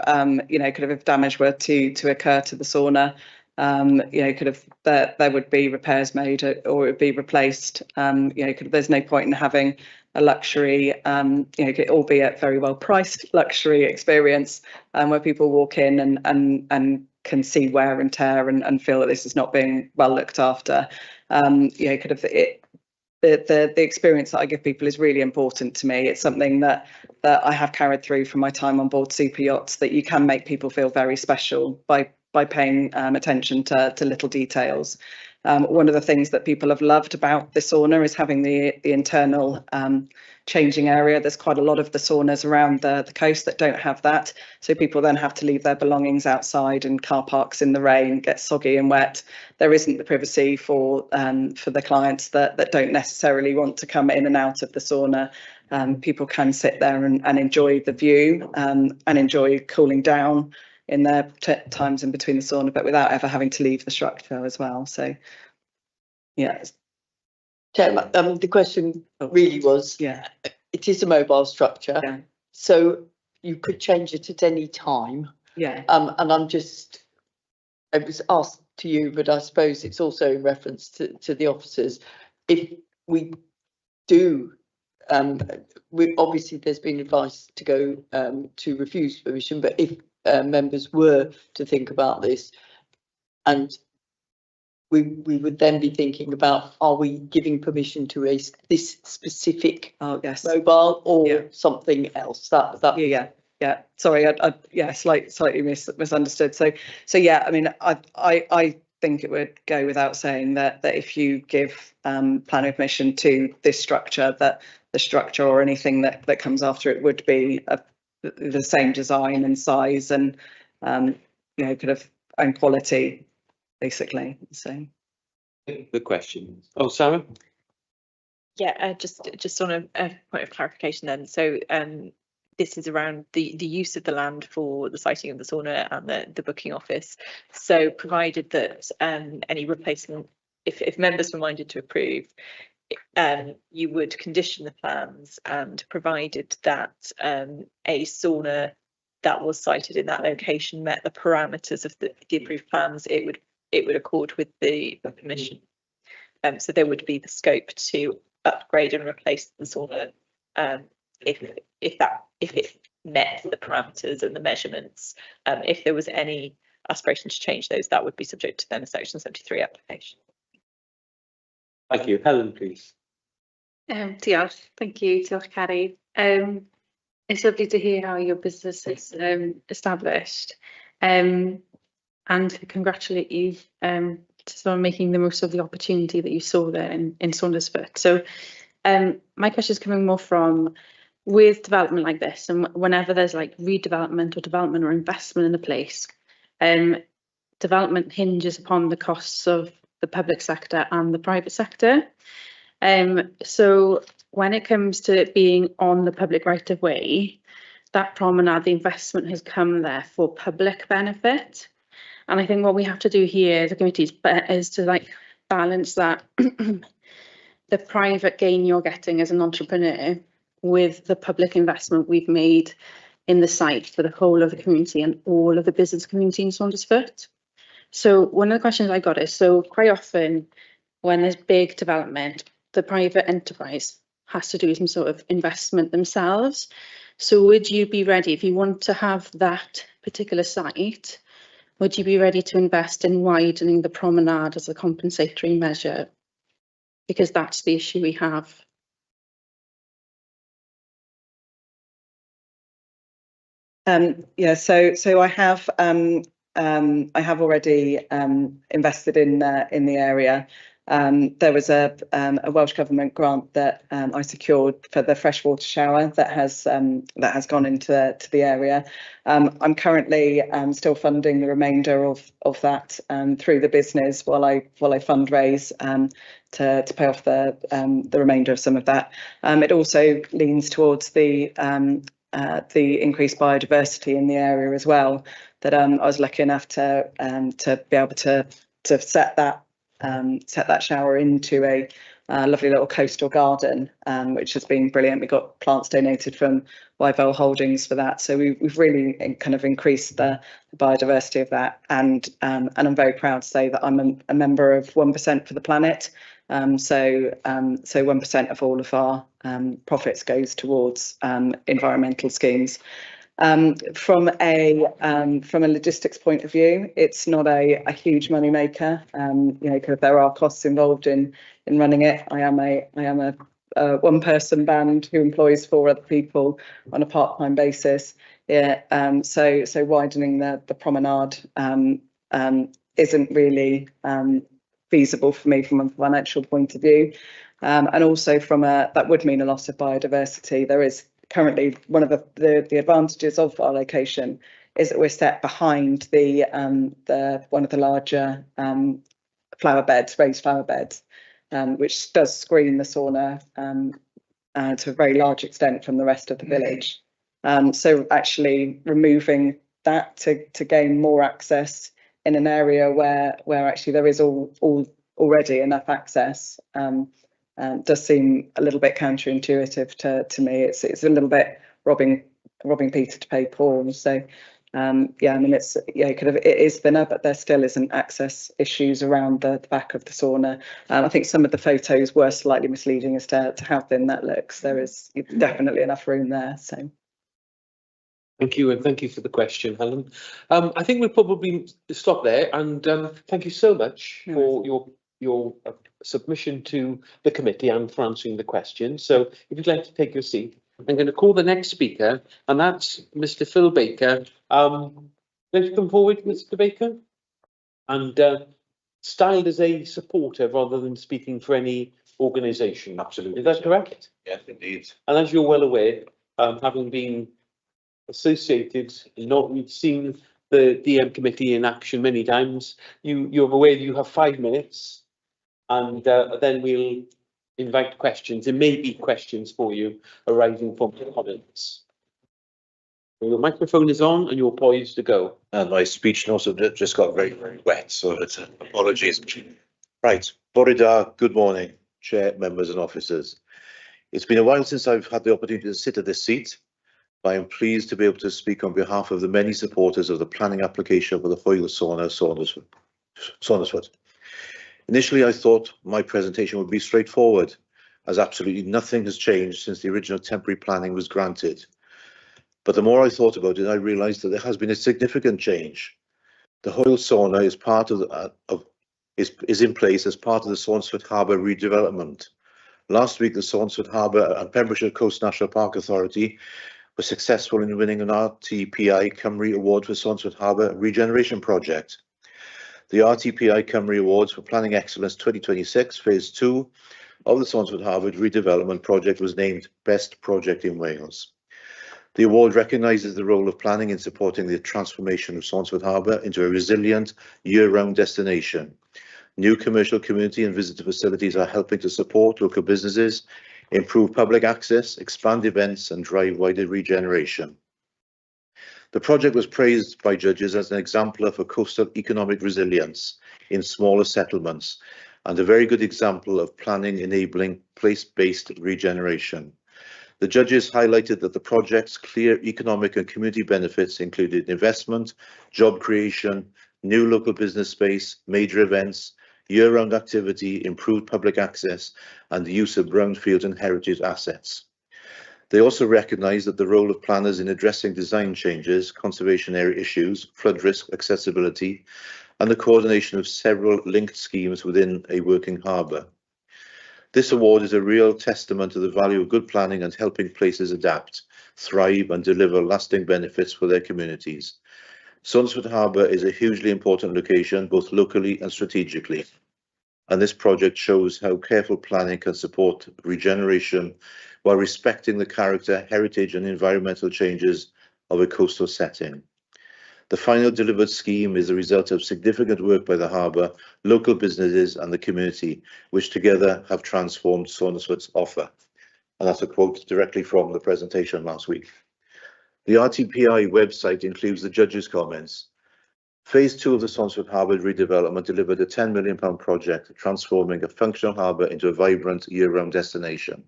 you know, kind of if damage were to occur to the sauna, you know, kind of there would be repairs made, or it would be replaced. You know, kind of, there's no point in having a luxury, you know, albeit very well priced luxury experience, where people walk in and can see wear and tear and feel that this is not being well looked after. You know, kind of the experience that I give people is really important to me. It's something that I have carried through from my time on board super yachts, that you can make people feel very special by paying attention to little details. One of the things that people have loved about the sauna is having the internal changing area. There's quite a lot of the saunas around the coast that don't have that, so people then have to leave their belongings outside in car parks in the rain, get soggy and wet. There isn't the privacy for the clients that don't necessarily want to come in and out of the sauna. People can sit there and enjoy the view and enjoy cooling down in their times in between the sauna, but without ever having to leave the structure as well. So yeah. The question really was, it is a mobile structure, so you could change it at any time. Yeah. And it was asked to you, but I suppose it's also in reference to the officers. If we do, obviously there's been advice to go to refuse permission, but if members were to think about this, and we would then be thinking about, are we giving permission to this specific mobile or something else? Yeah. Sorry, I slightly misunderstood. So yeah, I mean, I think it would go without saying that if you give planning permission to this structure, that the structure or anything that comes after it would be the same design and size and you know, kind of, and quality, basically. So the question. Oh, Sarah. Yeah, just on a point of clarification then. So this is around the use of the land for the siting of the sauna and the booking office. So provided that any replacement, if members were minded to approve, you would condition the plans, and provided that a sauna that was sited in that location met the parameters of the approved plans, it would accord with the permission. So there would be the scope to upgrade and replace the sauna if it met the parameters and the measurements. If there was any aspiration to change those, that would be subject to then a Section 73 application. Thank you. Helen, please. Diolch. Thank you. Diolch, Carrie. It's lovely to hear how your business is established, and to congratulate you for making the most of the opportunity that you saw there in Saundersfoot. So my question is coming more from, with development like this, and whenever there's like redevelopment or development or investment in a place, development hinges upon the costs of the public sector and the private sector. So when it comes to it being on the public right of way, that promenade, the investment has come there for public benefit. And I think what we have to do here as a committee is to like balance that the private gain you're getting as an entrepreneur with the public investment we've made in the site for the whole of the community and all of the business community in Saundersfoot. So one of the questions I got is, so quite often when there's big development, the private enterprise has to do some sort of investment themselves. So would you be ready, if you want to have that particular site, would you be ready to invest in widening the promenade as a compensatory measure? Because that's the issue we have. Yeah, so I have already invested in the area. There was a Welsh Government grant that I secured for the freshwater shower that has gone into the area. I'm currently still funding the remainder of that through the business while I fundraise to pay off the remainder of some of that. It also leans towards the increased biodiversity in the area as well. That I was lucky enough to be able to set that shower into a lovely little coastal garden, which has been brilliant. We got plants donated from Wyvale Holdings for that, so we've really kind of increased the biodiversity of that. And I'm very proud to say that I'm a member of 1% for the Planet. So 1% of all of our profits goes towards environmental schemes. From a logistics point of view, it's not a huge money maker. Because there are costs involved in running it. I am a one-person band who employs 4 other people on a part-time basis. Yeah. So widening the promenade isn't really feasible for me from a financial point of view, and also that would mean a loss of biodiversity. There is currently one of the advantages of our location is that we're set behind one of the larger raised flower beds, which does screen the sauna to a very large extent from the rest of the village. So actually removing that to gain more access in an area where actually there is already enough access does seem a little bit counterintuitive to me. It's a little bit robbing Peter to pay Paul. So yeah, I mean it is thinner, but there still isn't access issues around the back of the sauna. I think some of the photos were slightly misleading as to how thin that looks. There is definitely enough room there. So. Thank you, and thank you for the question, Helen. I think we'll probably stop there, and thank you so much for your submission to the committee and for answering the questions. So if you'd like to take your seat, I'm going to call the next speaker, and that's Mr. Phil Baker. Let's come forward, Mr. Baker, and styled as a supporter rather than speaking for any organisation. Absolutely. Is that correct? Yes, indeed. And as you're well aware, having been associated, we've seen the DM committee in action many times. You're aware that you have 5 minutes, and then we'll invite questions. There may be questions for you arising from the comments. Your microphone is on and you're poised to go. And my speech notes have just got very, very wet, so it's apologies. Right, Bore da, good morning, Chair, members and officers. It's been a while since I've had the opportunity to sit at this seat. I am pleased to be able to speak on behalf of the many supporters of the planning application for the Pwyllgor sauna Saundersfoot. Initially, I thought my presentation would be straightforward, as absolutely nothing has changed since the original temporary planning was granted. But the more I thought about it, I realised that there has been a significant change. The Hoyle sauna is part of is in place as part of the Swansford Harbour redevelopment. Last week, the Swansford Harbour and Pembrokeshire Coast National Park Authority were successful in winning an RTPI Cymru Award for Swansford Harbour Regeneration Project. The RTPI Cymru Awards for Planning Excellence 2026 Phase 2 of the Swansford Harbour Redevelopment Project was named Best Project in Wales. The award recognises the role of planning in supporting the transformation of Swansford Harbour into a resilient, year-round destination. New commercial community and visitor facilities are helping to support local businesses, improve public access, expand events and drive wider regeneration. The project was praised by judges as an exemplar for coastal economic resilience in smaller settlements and a very good example of planning enabling place-based regeneration. The judges highlighted that the project's clear economic and community benefits included investment, job creation, new local business space, major events, year-round activity, improved public access, and the use of brownfield and heritage assets. They also recognised that the role of planners in addressing design changes, conservation area issues, flood risk, accessibility, and the coordination of several linked schemes within a working harbour. This award is a real testament to the value of good planning and helping places adapt, thrive, and deliver lasting benefits for their communities. Swansford Harbour is a hugely important location, both locally and strategically, and this project shows how careful planning can support regeneration while respecting the character, heritage, and environmental changes of a coastal setting. The final delivered scheme is a result of significant work by the harbour, local businesses, and the community, which together have transformed Swansford's offer. And that's a quote directly from the presentation last week. The RTPI website includes the judges' comments. Phase 2 of the Swansford Harbour redevelopment delivered a £10 million project, transforming a functional harbour into a vibrant year-round destination.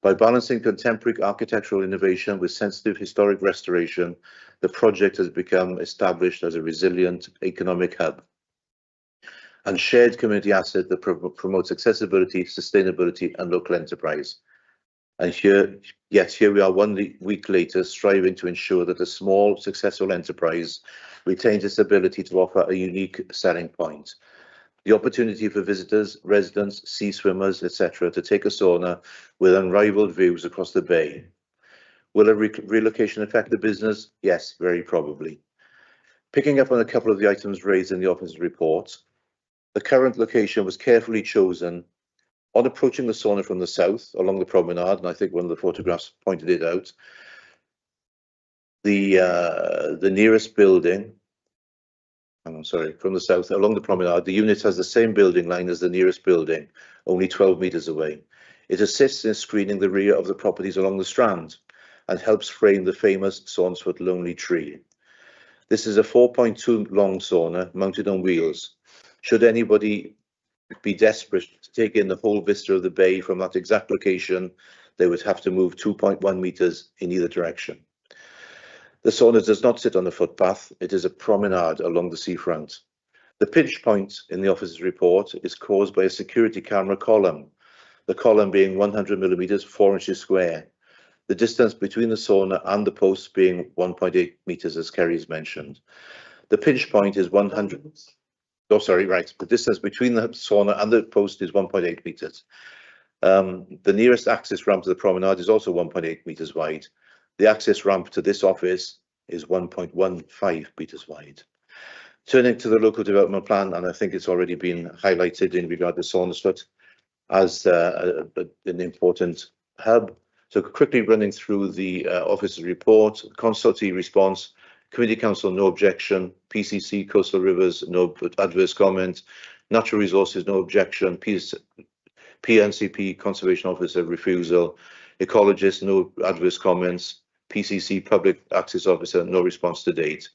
By balancing contemporary architectural innovation with sensitive historic restoration, the project has become established as a resilient economic hub and shared community asset that promotes accessibility, sustainability, and local enterprise. And here we are 1 week later, striving to ensure that a small, successful enterprise retains its ability to offer a unique selling point. The opportunity for visitors, residents, sea swimmers, etc. to take a sauna with unrivaled views across the bay. Will a relocation affect the business? Yes, very probably. Picking up on a couple of the items raised in the officer's report, the current location was carefully chosen on approaching the sauna from the south along the promenade, and I think one of the photographs pointed it out. The nearest building, I'm sorry, from the south along the promenade, the unit has the same building line as the nearest building, only 12 metres away. It assists in screening the rear of the properties along the Strand and helps frame the famous Swansford lonely tree. This is a 4.2 long sauna mounted on wheels. Should anybody be desperate to take in the whole vista of the bay from that exact location, they would have to move 2.1 metres in either direction. The sauna does not sit on the footpath, it is a promenade along the seafront. The pinch point in the officer's report is caused by a security camera column, the column being 100 millimetres, 4 inches square. The distance between the sauna and the posts being 1.8 metres, as Kerry's mentioned. The pinch point is 100. Oh, sorry, right. The distance between the sauna and the post is 1.8 metres. The nearest access ramp to the promenade is also 1.8 metres wide. The access ramp to this office is 1.15 metres wide. Turning to the local development plan, and I think it's already been highlighted in regard to Swansford as an important hub. So quickly running through the officer's report, consultee response, Community Council, no objection, PCC, Coastal Rivers, no adverse comment, Natural Resources, no objection, PNCP, Conservation Officer, refusal, Ecologist, no adverse comments, PCC, Public Access Officer, no response to date.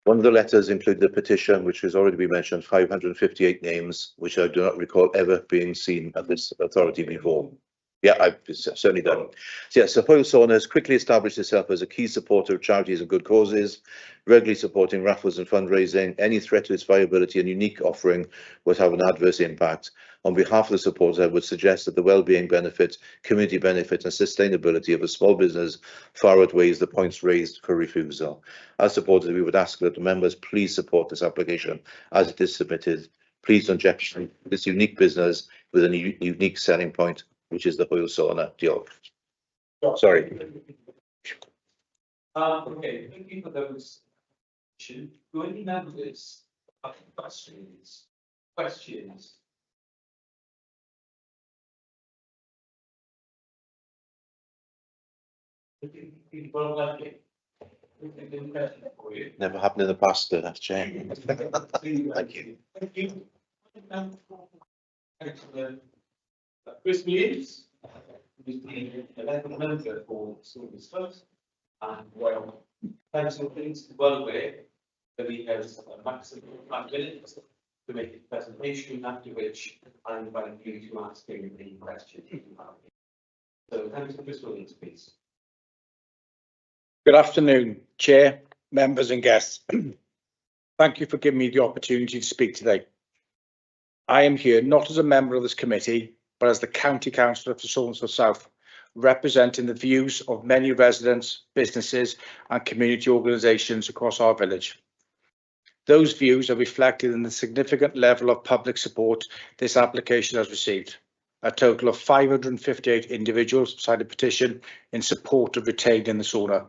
One of the letters included a petition, which has already been mentioned, 558 names, which I do not recall ever being seen at this authority before. Yeah, I've certainly done. So, yes, Hoyle Sauna has quickly established itself as a key supporter of charities and good causes, regularly supporting raffles and fundraising. Any threat to its viability and unique offering would have an adverse impact. On behalf of the supporters, I would suggest that the well-being benefit, community benefit and sustainability of a small business far outweighs the points raised for refusal. As supporters, we would ask that the members please support this application as it is submitted. Please don't jeopardise this unique business with a unique selling point, which is the Hwyl sauna. Diolch. Sorry. Okay, thank you for those. Do any members have questions? Never happened in the past, that's Chair. Thank you. Thank you. Excellent. Chris Williams, who's the 11th member for Silver's First, and well, council is well aware that he has a maximum of 5 minutes to make his presentation, after which I invite you to ask him any questions you have. So, Councillor Chris Williams, please. Good afternoon, Chair, members and guests. Thank you for giving me the opportunity to speak today. I am here not as a member of this committee, but as the County Councillor for Saundersfoot South, representing the views of many residents, businesses and community organisations across our village. Those views are reflected in the significant level of public support this application has received. A total of 558 individuals signed a petition in support of retaining the sauna,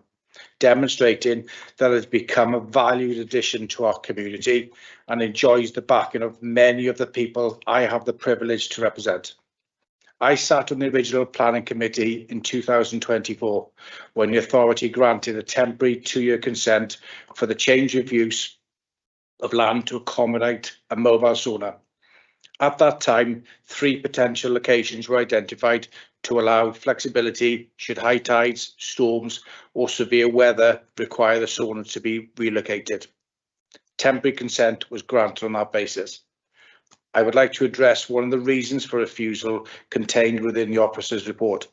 demonstrating that it has become a valued addition to our community and enjoys the backing of many of the people I have the privilege to represent. I sat on the original planning committee in 2024 when the authority granted a temporary 2-year consent for the change of use of land to accommodate a mobile sauna. At that time, 3 potential locations were identified to allow flexibility should high tides, storms or severe weather require the sauna to be relocated. Temporary consent was granted on that basis. I would like to address one of the reasons for refusal contained within the officer's report.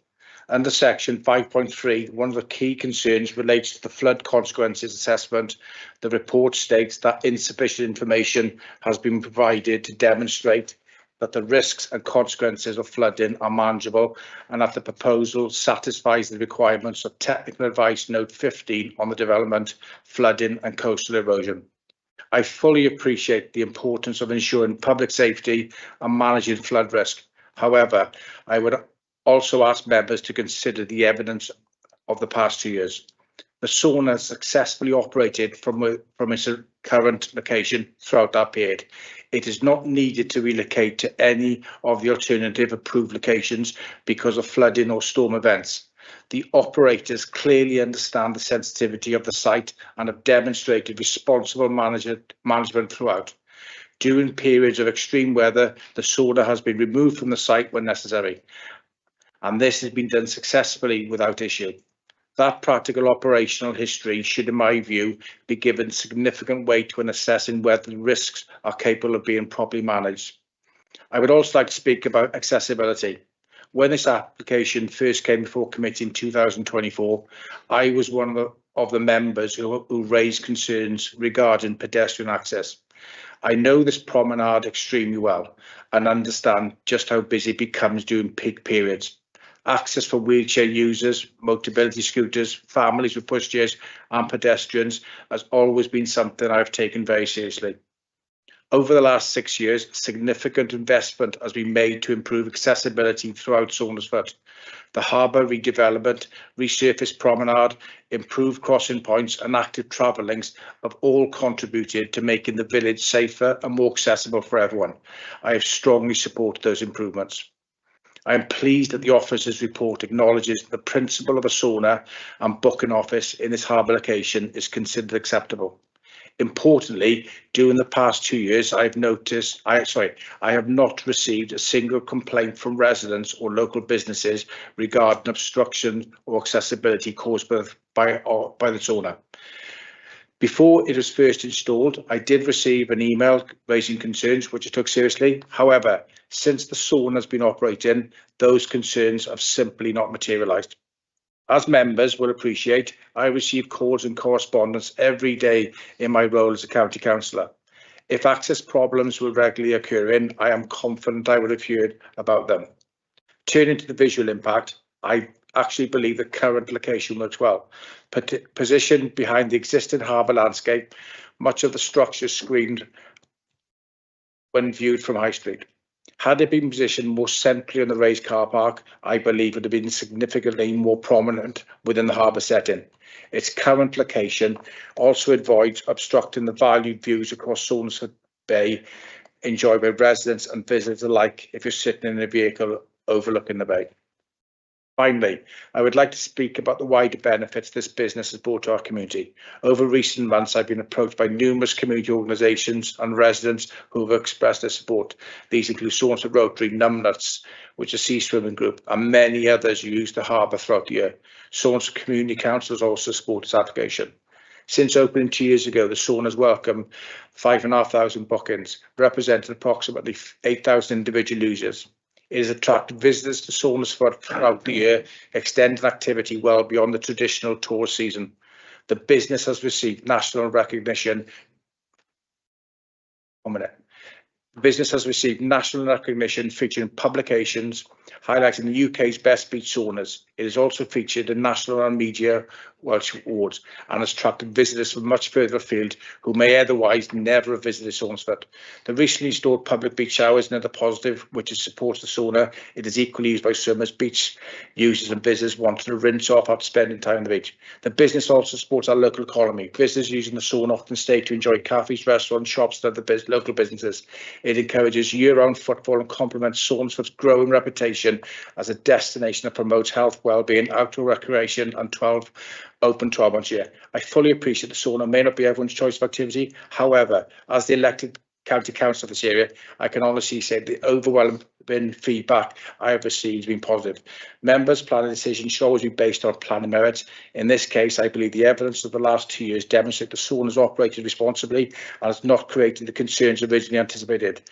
Under section 5.3, one of the key concerns relates to the flood consequences assessment. The report states that insufficient information has been provided to demonstrate that the risks and consequences of flooding are manageable and that the proposal satisfies the requirements of Technical Advice Note 15 on the development, flooding and coastal erosion. I fully appreciate the importance of ensuring public safety and managing flood risk. However, I would also ask members to consider the evidence of the past 2 years. The sauna successfully operated from its current location throughout that period. It is not needed to relocate to any of the alternative approved locations because of flooding or storm events. The operators clearly understand the sensitivity of the site and have demonstrated responsible management throughout. During periods of extreme weather, the sauna has been removed from the site when necessary, and this has been done successfully without issue. That practical operational history should, in my view, be given significant weight when assessing whether the risks are capable of being properly managed. I would also like to speak about accessibility. When this application first came before committee in 2024, I was one of the members who raised concerns regarding pedestrian access. I know this promenade extremely well and understand just how busy it becomes during peak periods. Access for wheelchair users, mobility scooters, families with pushchairs and pedestrians has always been something I've taken very seriously. Over the last 6 years, significant investment has been made to improve accessibility throughout Saundersfoot. The harbour redevelopment, resurfaced promenade, improved crossing points and active travel links have all contributed to making the village safer and more accessible for everyone. I have strongly supported those improvements. I am pleased that the officer's report acknowledges the principle of a sauna and booking office in this harbour location is considered acceptable. Importantly, during the past 2 years, I have not received a single complaint from residents or local businesses regarding obstruction or accessibility caused by the sauna. Before it was first installed, I did receive an email raising concerns, which I took seriously. However, since the sauna has been operating, those concerns have simply not materialised. As members will appreciate, I receive calls and correspondence every day in my role as a county councillor. If access problems were regularly occurring, I am confident I would have heard about them. Turning to the visual impact, I actually believe the current location works well. Positioned behind the existing harbour landscape, much of the structure is screened when viewed from High Street. Had it been positioned more centrally on the raised car park, I believe it would have been significantly more prominent within the harbour setting. Its current location also avoids obstructing the valued views across Saundersfoot Bay enjoyed by residents and visitors alike if you're sitting in a vehicle overlooking the bay. Finally, I would like to speak about the wider benefits this business has brought to our community. Over recent months, I've been approached by numerous community organisations and residents who have expressed their support. These include Saundersfoot Rotary, Numbnuts, which is a sea swimming group, and many others who use the harbour throughout the year. Saundersfoot Community Council has also supported this application. Since opening 2 years ago, the sauna has welcomed 5,500 bookings, representing approximately 8,000 individual users. It has attracted visitors to Saundersfoot throughout the year, extending activity well beyond the traditional tour season. The business has received national recognition. The business has received national recognition featuring publications highlighting the UK's best beach saunas. It has also featured in national and media Welsh awards and has attracted visitors from much further afield who may otherwise never have visited Saundersfoot. The recently installed public beach shower is another positive, which supports the sauna. It is equally used by swimmers, beach users and visitors wanting to rinse off after spending time on the beach. The business also supports our local economy. Visitors using the sauna often stay to enjoy cafes, restaurants, shops and other local businesses. It encourages year-round footfall and complements Saundersfoot's growing reputation as a destination that promotes health, well-being, outdoor recreation and open 12 months a year. I fully appreciate the sauna may not be everyone's choice of activity. However, as the elected county council of this area, I can honestly say the overwhelming feedback I have received has been positive. Members' planning decisions should always be based on planning merits. In this case, I believe the evidence of the last 2 years demonstrate the sauna has operated responsibly and has not created the concerns originally anticipated,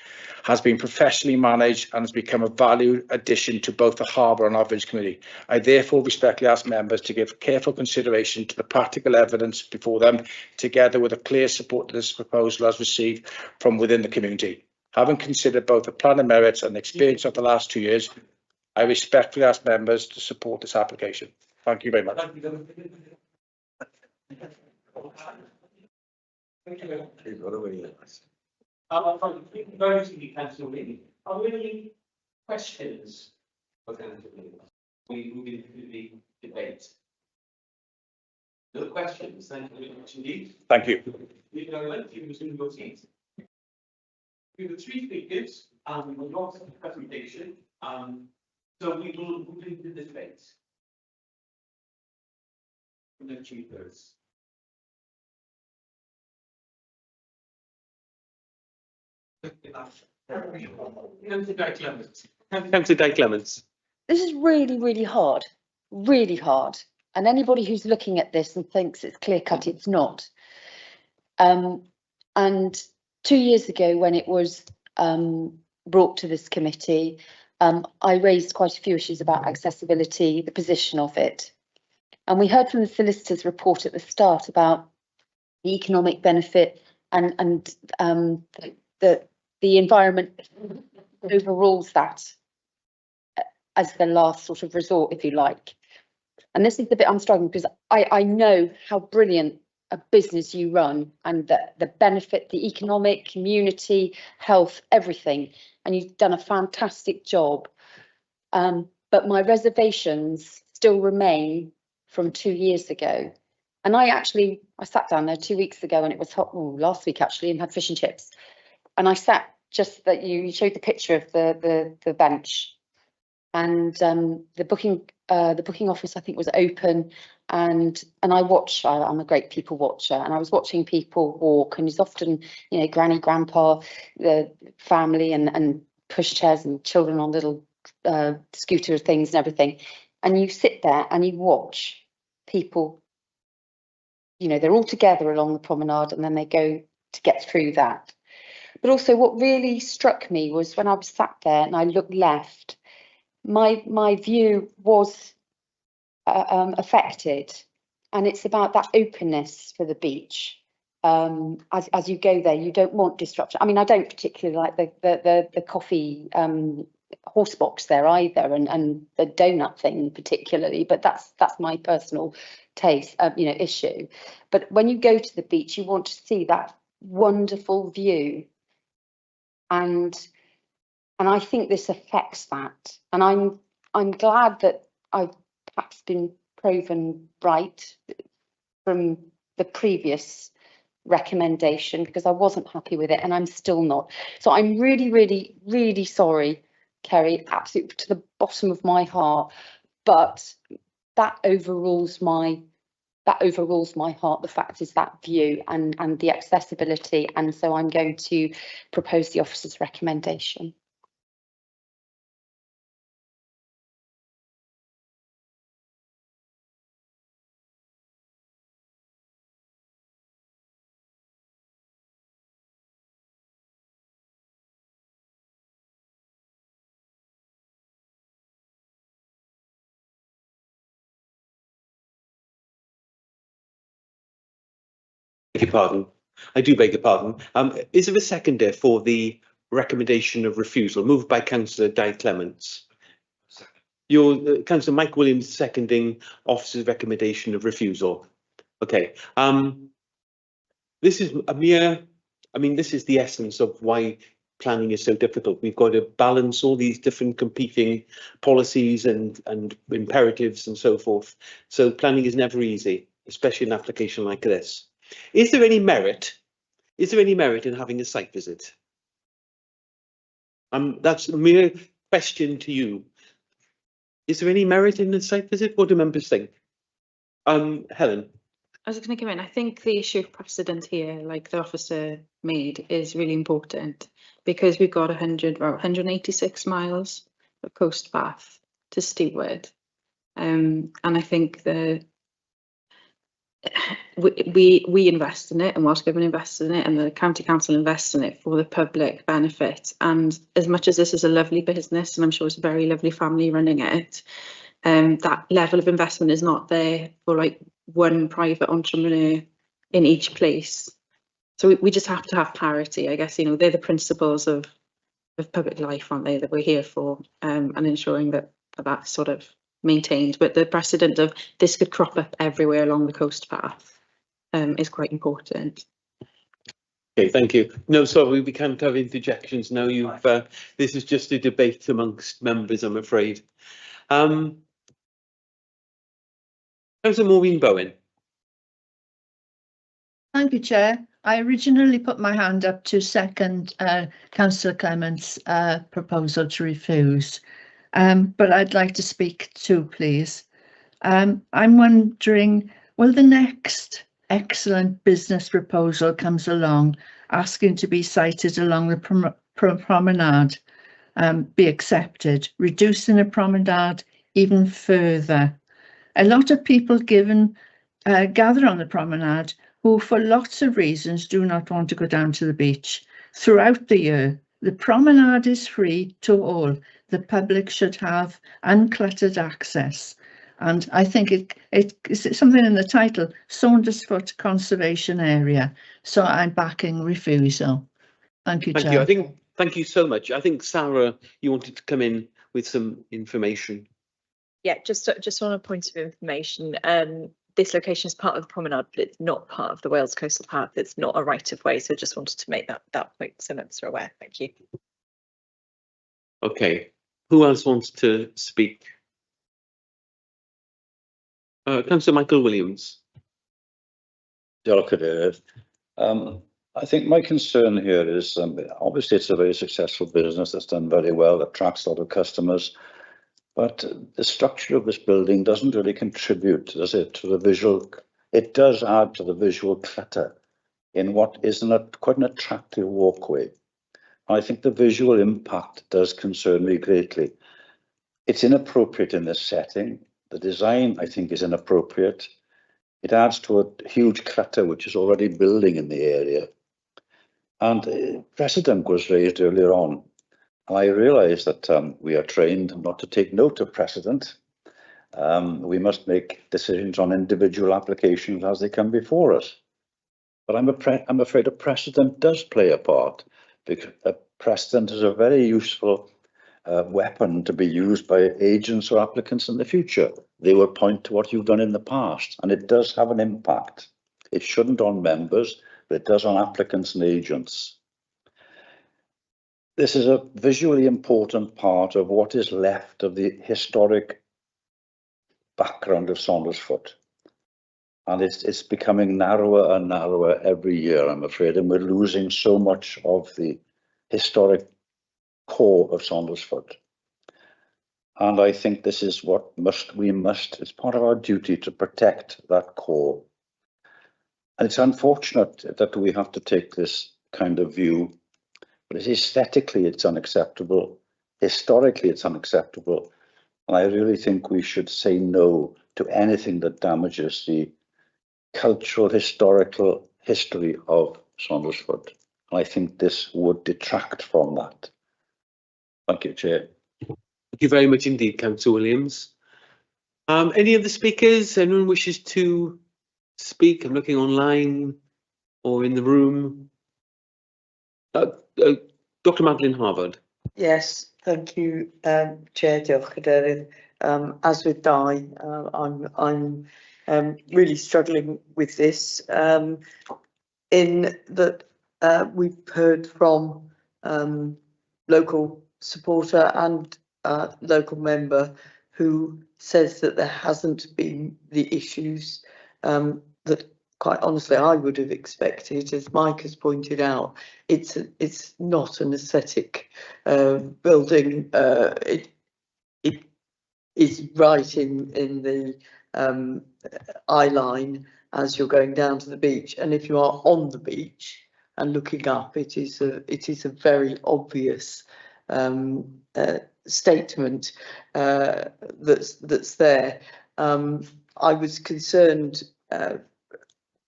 has been professionally managed and has become a valued addition to both the harbour and our village community. I therefore respectfully ask members to give careful consideration to the practical evidence before them, together with a clear support that this proposal has received from within the community. Having considered both the planning merits and the experience of the last 2 years, I respectfully ask members to support this application. Thank you very much. Are there any questions? We move into the debate. No questions. Thank you very much indeed. Thank you. You resume your seats. We have 3 speakers and a lot of presentation. So we will move into the debate. No cheapers. Councillor Clements. This is really, really hard, really hard. And anybody who's looking at this and thinks it's clear cut, it's not. And 2 years ago, when it was brought to this committee, I raised quite a few issues about accessibility, the position of it. And we heard from the solicitor's report at the start about the economic benefit and the environment overrules that as the last sort of resort, if you like. And this is the bit I'm struggling because I know how brilliant a business you run and the benefit, the economic, community, health, everything. And you've done a fantastic job. But my reservations still remain from 2 years ago. And I sat down there 2 weeks ago and it was hot, last week actually, and had fish and chips. And I sat just that you showed the picture of the bench, and the booking office I think was open, and I watch. I'm a great people watcher, and I was watching people walk, and it's often granny, grandpa, the family, and pushchairs and children on little scooter things and everything, and you sit there and you watch people. They're all together along the promenade, and then they go to get through that. But also what really struck me was when I was sat there and I looked left, my view was affected, and it's about that openness for the beach. as you go there, you don't want disruption. I mean, I don't particularly like the coffee horse box there either, and the donut thing particularly, but that's my personal taste, issue. But when you go to the beach, you want to see that wonderful view, and I think this affects that, and I'm glad that I've perhaps been proven right from the previous recommendation, because I wasn't happy with it and I'm still not. So I'm really, really, really sorry, Kerry, absolutely to the bottom of my heart, but that overrules my heart. The fact is that view and the accessibility, and so I'm going to propose the officer's recommendation. Beg your pardon. I do beg your pardon. Is there a seconder for the recommendation of refusal moved by Councillor Di Clements? Your Councillor Mike Williams seconding officer's recommendation of refusal. Okay. This is a mere. I mean, this is the essence of why planning is so difficult. We've got to balance all these different competing policies and imperatives and so forth. So planning is never easy, especially an application like this. Is there any merit? Is there any merit in having a site visit? That's a mere question to you. Is there any merit in a site visit? What do members think? Helen. I was going to come in. I think the issue of precedent here, like the officer made, is really important, because we've got 186 miles of coast path to steward, and I think we invest in it, and Welsh Government invests in it, and the County Council invests in it for the public benefit. And as much as this is a lovely business, and I'm sure it's a very lovely family running it, that level of investment is not there for like one private entrepreneur in each place. So we just have to have parity, I guess. They're the principles of public life, aren't they, that we're here for, and ensuring that that's sort of maintained. But the precedent of this could crop up everywhere along the coast path is quite important. Okay, thank you. No, sorry, we can't have interjections now. This is just a debate amongst members, I'm afraid. Councillor Maureen Bowen. Thank you, Chair. I originally put my hand up to second Councillor Clements' proposal to refuse, but I'd like to speak too, please. I'm wondering, will the next excellent business proposal comes along asking to be sited along the promenade be accepted, reducing the promenade even further? A lot of people gather on the promenade who, for lots of reasons, do not want to go down to the beach. Throughout the year, the promenade is free to all. The public should have uncluttered access. And I think it's something in the title, Saundersfoot Conservation Area. So I'm backing refusal. Thank you, Chair. Thank you. Thank you so much. I think, Sarah, you wanted to come in with some information. Yeah, just on a point of information, this location is part of the promenade, but it's not part of the Wales Coastal Path. It's not a right of way. So I just wanted to make that point so members are aware. Thank you. Okay, who else wants to speak? Councillor Michael Williams. I think my concern here is obviously it's a very successful business that's done very well, attracts a lot of customers. But the structure of this building doesn't really contribute, does it, to the visual? It does add to the visual clutter in what is quite an attractive walkway. I think the visual impact does concern me greatly. It's inappropriate in this setting. The design, I think, is inappropriate. It adds to a huge clutter which is already building in the area. And precedent was raised earlier on. And I realise that we are trained not to take note of precedent. We must make decisions on individual applications as they come before us. But I'm afraid a precedent does play a part, because a precedent is a very useful weapon to be used by agents or applicants in the future. They will point to what you've done in the past, and it does have an impact. It shouldn't on members, but it does on applicants and agents. This is a visually important part of what is left of the historic background of Saundersfoot. And it's becoming narrower and narrower every year, I'm afraid, and we're losing so much of the historic core of Saundersfoot. And I think this is what it's part of our duty to protect that core. And it's unfortunate that we have to take this kind of view, but aesthetically it's unacceptable, historically it's unacceptable, and I really think we should say no to anything that damages the cultural, historical history of Saundersfoot. And I think this would detract from that. Thank you, Chair. Thank you very much indeed, Councillor Williams. Any other speakers? Anyone wishes to speak? I'm looking online or in the room. Dr. Madeline Harvard. Yes, thank you, Chair. Diolch, Cadeirydd. As with Di, I'm really struggling with this. In that we've heard from local supporter and local member who says that there hasn't been the issues that, quite honestly, I would have expected. As Mike has pointed out, it's not an aesthetic building. It is right in the eye line as you're going down to the beach, and if you are on the beach and looking up, it is a very obvious statement that's there. I was concerned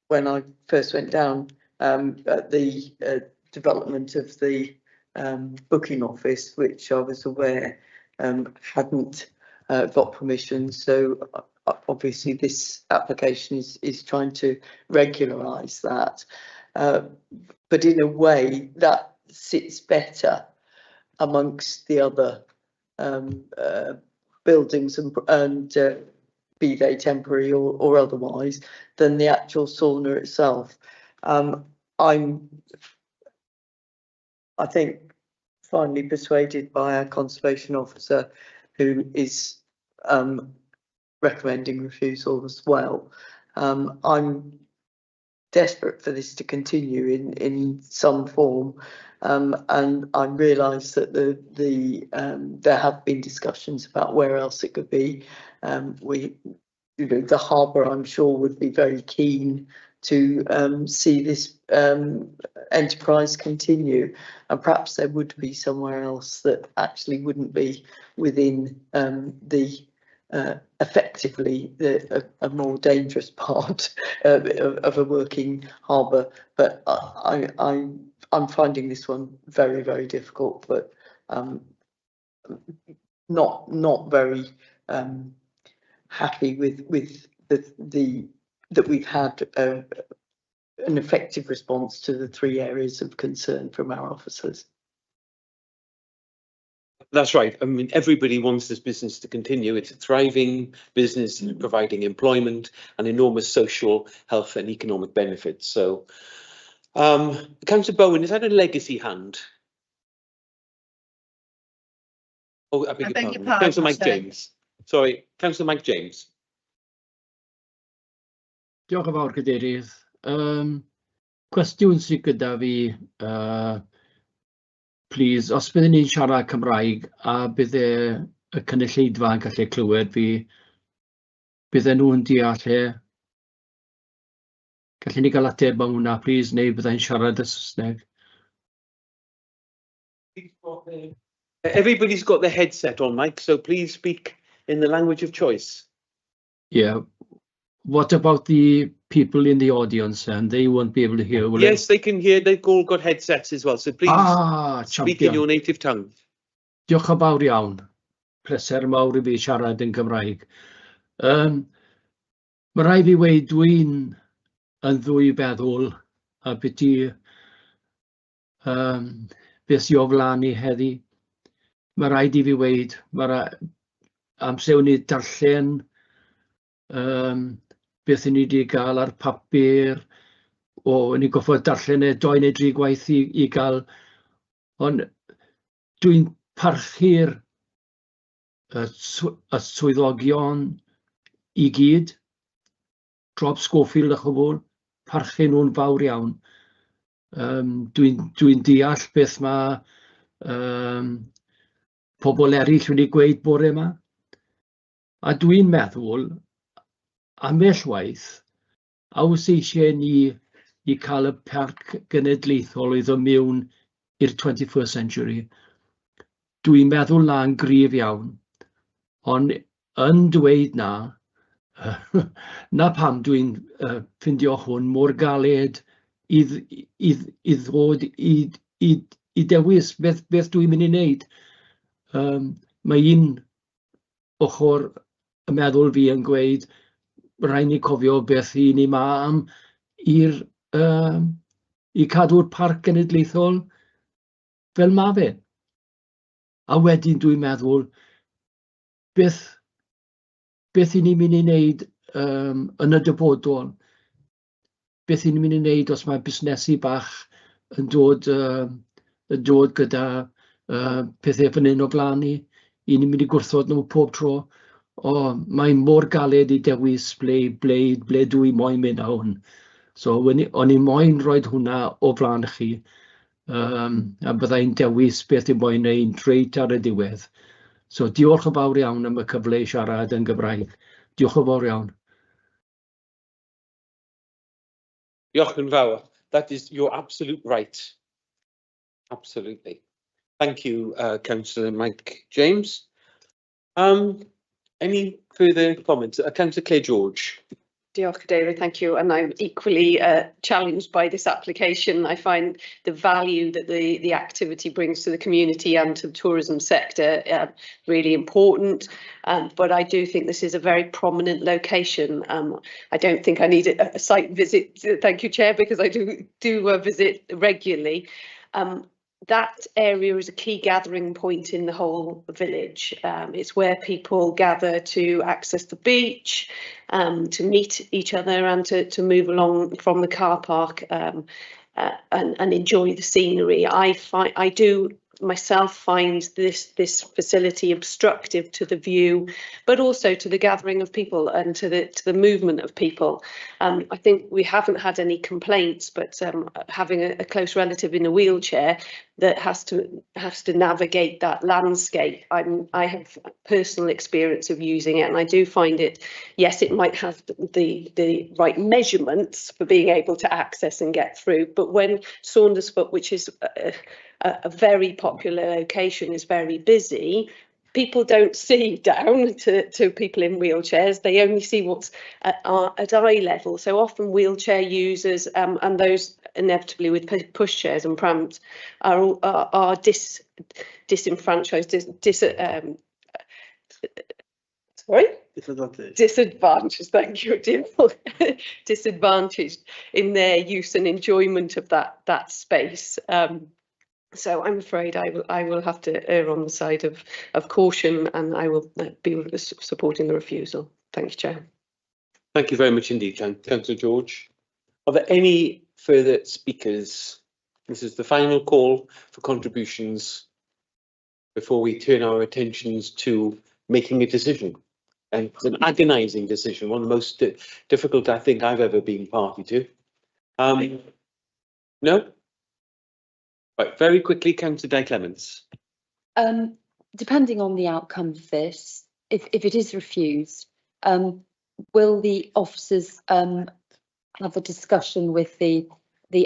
when I first went down at the development of the booking office, which I was aware hadn't got permission. So obviously this application is trying to regularise that, but in a way that sits better amongst the other buildings and be they temporary or otherwise, than the actual sauna itself. I think finally persuaded by our conservation officer, who is recommending refusal as well. I'm desperate for this to continue in some form, and I realise that there have been discussions about where else it could be. The harbour, I'm sure, would be very keen to see this enterprise continue, and perhaps there would be somewhere else that actually wouldn't be within effectively a more dangerous part of a working harbour. But I'm finding this one very, very difficult, but not very happy with that we've had an effective response to the 3 areas of concern from our officers. That's right. I mean, everybody wants this business to continue. It's a thriving business, providing employment and enormous social, health and economic benefits. So, Councillor Bowen, is that a legacy hand? Oh, I beg your pardon. Councillor Mike James. Sorry, Councillor Mike James. Diolch yn fawr, Cadeirydd. Cwestiwn sydd gyda fi, please, os byddwn ni'n siarad Cymraeg a bydde y cynulleidfa yn gallu clywed fi, bydden nhw'n deall lle. Gallwn ni gael ateb am hwnna, please, neu byddai'n siarad y Saesneg? Everybody's got their headset on, Mike, so please speak in the language of choice. Yeah. What about the people in the audience, and they won't be able to hear? Yes, they can hear. They've all got headsets as well, so please speak in your native tongue. Diolch yn fawr iawn. Pleser mawr I fi siarad yn Gymraeg. Mae rhaid fi weid dwi'n yn ddwy feddwl a beth sy o flaen ni heddi. Mae rhaid I fi weid, amser ni darllen beth ni wedi gael ar papur, ni goffod darllen 2 neu 3 gwaith I gael, ond dwi'n parchu'r y swyddogion I gyd, Rob Schofield a chobl, parchu nhw'n fawr iawn. Dwi'n deall beth mae pobl eraill wedi gweud bore yma. A dwi'n meddwl, ambell waith, aws eisiau ni I cael y parc genedlaethol iddo mewn i'r 21st century. Dwi'n meddwl na'n gryf iawn, ond yn dweud na, na pam dwi'n ffindio hwn mor galed I ddod I dewis beth dwi'n mynd I wneud. Mae un ochr y meddwl fi yn gweud, rhaid ni cofio beth I ni ma am I cadw'r parc genedlaethol fel ma fe. A wedyn dwi'n meddwl, beth I ni'n mynd I wneud yn y dyfodol? Beth I ni'n mynd I wneud os mae busnesu bach yn dod gyda pethau fan hyn o flaen ni? I ni'n mynd I gwrthod nhw pob tro? Mae'n mor galed I dewis ble dwi moyn mynd â hwn. So, o'n I moyn rhoi hwnna o flaen chi, a byddai'n dewis beth I moyn wneud reit ar y diwedd. So, diolch yn fawr iawn am y cyfle I siarad yn Gymraeg. Diolch yn fawr iawn. Diolch yn fawr. That is, you're absolute right. Absolutely. Thank you, Councillor Mike James. Any further comments? Councillor Claire George. Diolch, David, thank you. And I'm equally challenged by this application. I find the value that the activity brings to the community and to the tourism sector really important. But I do think this is a very prominent location. I don't think I need a site visit, thank you, Chair, because I do visit regularly. That area is a key gathering point in the whole village. It's where people gather to access the beach, to meet each other and to move along from the car park and enjoy the scenery. I do myself find this facility obstructive to the view, but also to the gathering of people and to the movement of people. I think we haven't had any complaints, but having a close relative in a wheelchair that has to navigate that landscape, I have personal experience of using it, and I do find it, yes, it might have the right measurements for being able to access and get through, but when Saundersfoot, which is a very popular location, is very busy, people don't see down to people in wheelchairs. They only see what's at eye level. So often wheelchair users and those inevitably with pushchairs and prams are disenfranchised, disadvantaged, thank you, disadvantaged in their use and enjoyment of that space. So I'm afraid I will have to err on the side of caution, and I will be supporting the refusal. Thank you, Chair. Thank you very much indeed, Councillor George. Are there any further speakers? This is the final call for contributions before we turn our attentions to making a decision. And it's an agonising decision, one of the most difficult I think I've ever been party to. No? Right, very quickly, Councillor Clements. Depending on the outcome of this, if it is refused, will the officers have a discussion with the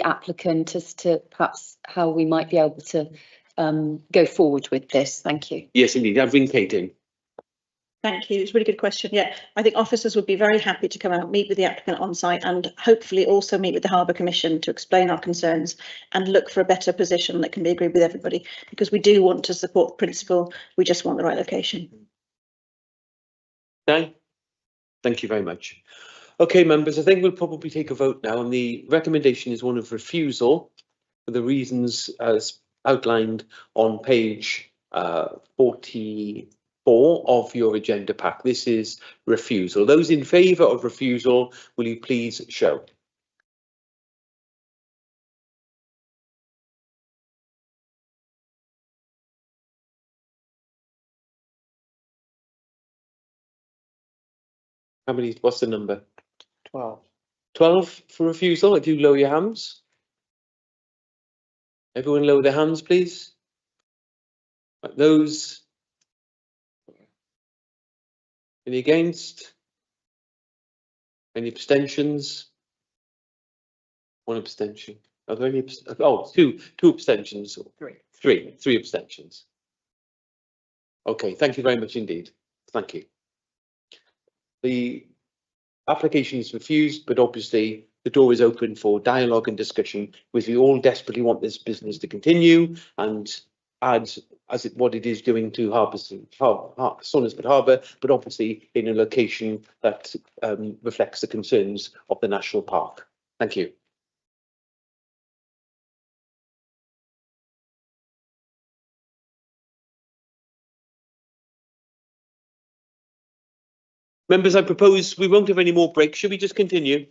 applicant as to perhaps how we might be able to go forward with this? Thank you. Yes, indeed. I'll bring Kate in. Thank you. It's a really good question. Yeah, I think officers would be very happy to come out, meet with the applicant on site, and hopefully also meet with the Harbour Commission to explain our concerns and look for a better position that can be agreed with everybody, because we do want to support the principle. We just want the right location. Okay. Thank you very much. Okay, members, I think we'll probably take a vote now, and the recommendation is one of refusal for the reasons as outlined on page 44 of your agenda pack. This is refusal. Those in favour of refusal, will you please show? How many, what's the number? 12. 12 for refusal, if you lower your hands. Everyone lower their hands, please. Right, those. Any against? Any abstentions? One abstention. Are there any? Oh, two abstentions. Three abstentions. Okay, thank you very much indeed. Thank you. The application is refused, but obviously the door is open for dialogue and discussion, because we all desperately want this business to continue and add what it is doing to Saundersfoot Harbour, but obviously in a location that reflects the concerns of the national park. Thank you. Members, I propose we won't have any more breaks. Should we just continue?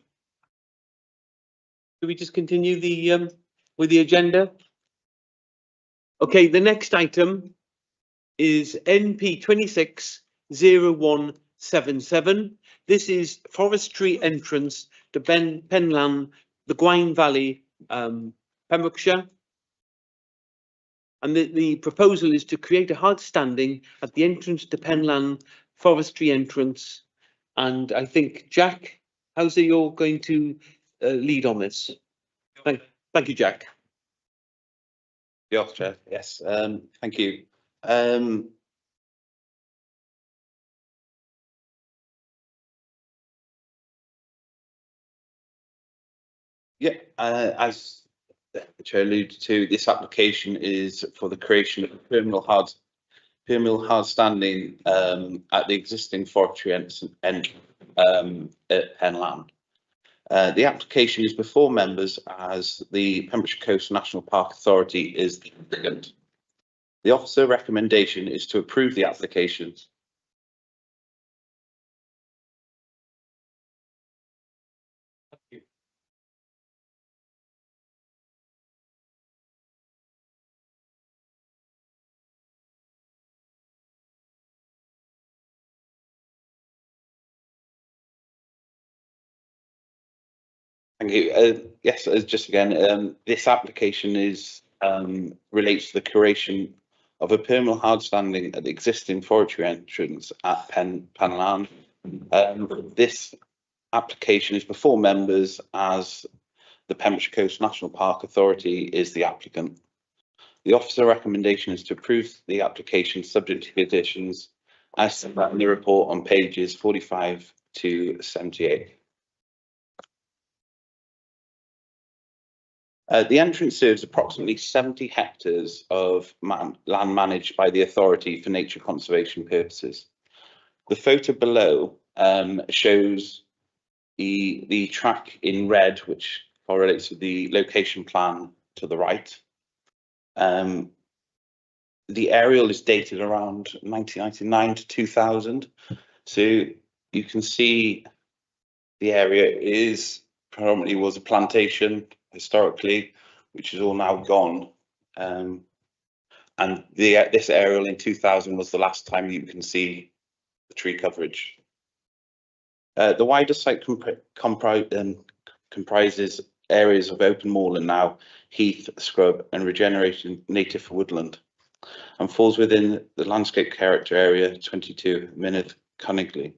Should we just continue the with the agenda? Okay, the next item is NP 260177. This is forestry entrance to Penlan, the Gwaun Valley, Pembrokeshire. And the proposal is to create a hard standing at the entrance to Penlan forestry entrance. And I think, Jack, how's it you're going to lead on this? Thank you, Jack. Diolch, Chair. Yes, thank you. As the Chair alluded to, this application is for the creation of a permanent hard standing at the existing forestry end at Penlan. The application is before members as the Pembrokeshire Coast National Park Authority is the applicant. The officer recommendation is to approve the application. Thank you. Yes, just again, this application is relates to the creation of a permanent hard standing at the existing forestry entrance at Penlan. This application is before members as the Pembrokeshire Coast National Park Authority is the applicant. The officer recommendation is to approve the application subject to conditions as set out in the report on pages 45 to 78. The entrance serves approximately 70 hectares of land managed by the authority for nature conservation purposes. The photo below shows the track in red, which correlates with the location plan to the right. The aerial is dated around 1999 to 2000. So you can see the area predominantly was a plantation historically, which is all now gone. And this aerial in 2000 was the last time you can see the tree coverage. The wider site comprises areas of open moorland now, heath, scrub and regeneration native woodland, and falls within the landscape character area 22 Mynydd Cynigli.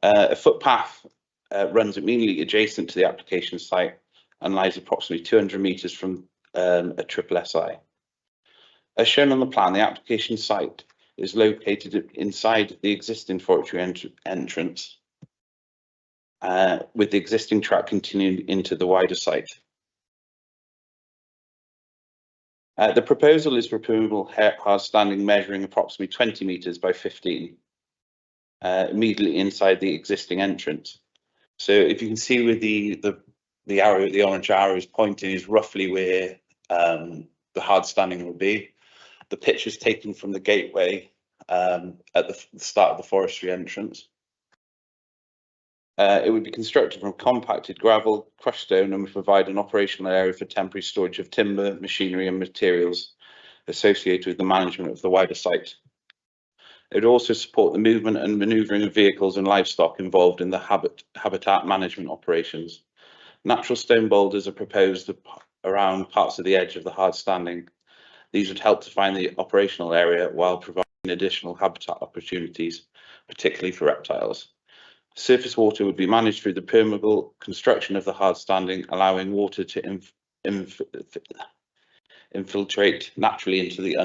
A footpath runs immediately adjacent to the application site and lies approximately 200 metres from a triple SI. As shown on the plan, the application site is located inside the existing forestry entrance, with the existing track continuing into the wider site. The proposal is for a permeable hard standing measuring approximately 20 metres by 15, immediately inside the existing entrance. So if you can see with the arrow, the orange arrow is pointing is roughly where the hard standing will be. The picture is taken from the gateway at the start of the forestry entrance. It would be constructed from compacted gravel, crushed stone, and would provide an operational area for temporary storage of timber, machinery and materials associated with the management of the wider site. It would also support the movement and manoeuvring of vehicles and livestock involved in the habitat management operations. Natural stone boulders are proposed around parts of the edge of the hard standing. These would help to find the operational area while providing additional habitat opportunities, particularly for reptiles. Surface water would be managed through the permeable construction of the hard standing, allowing water to infiltrate naturally into the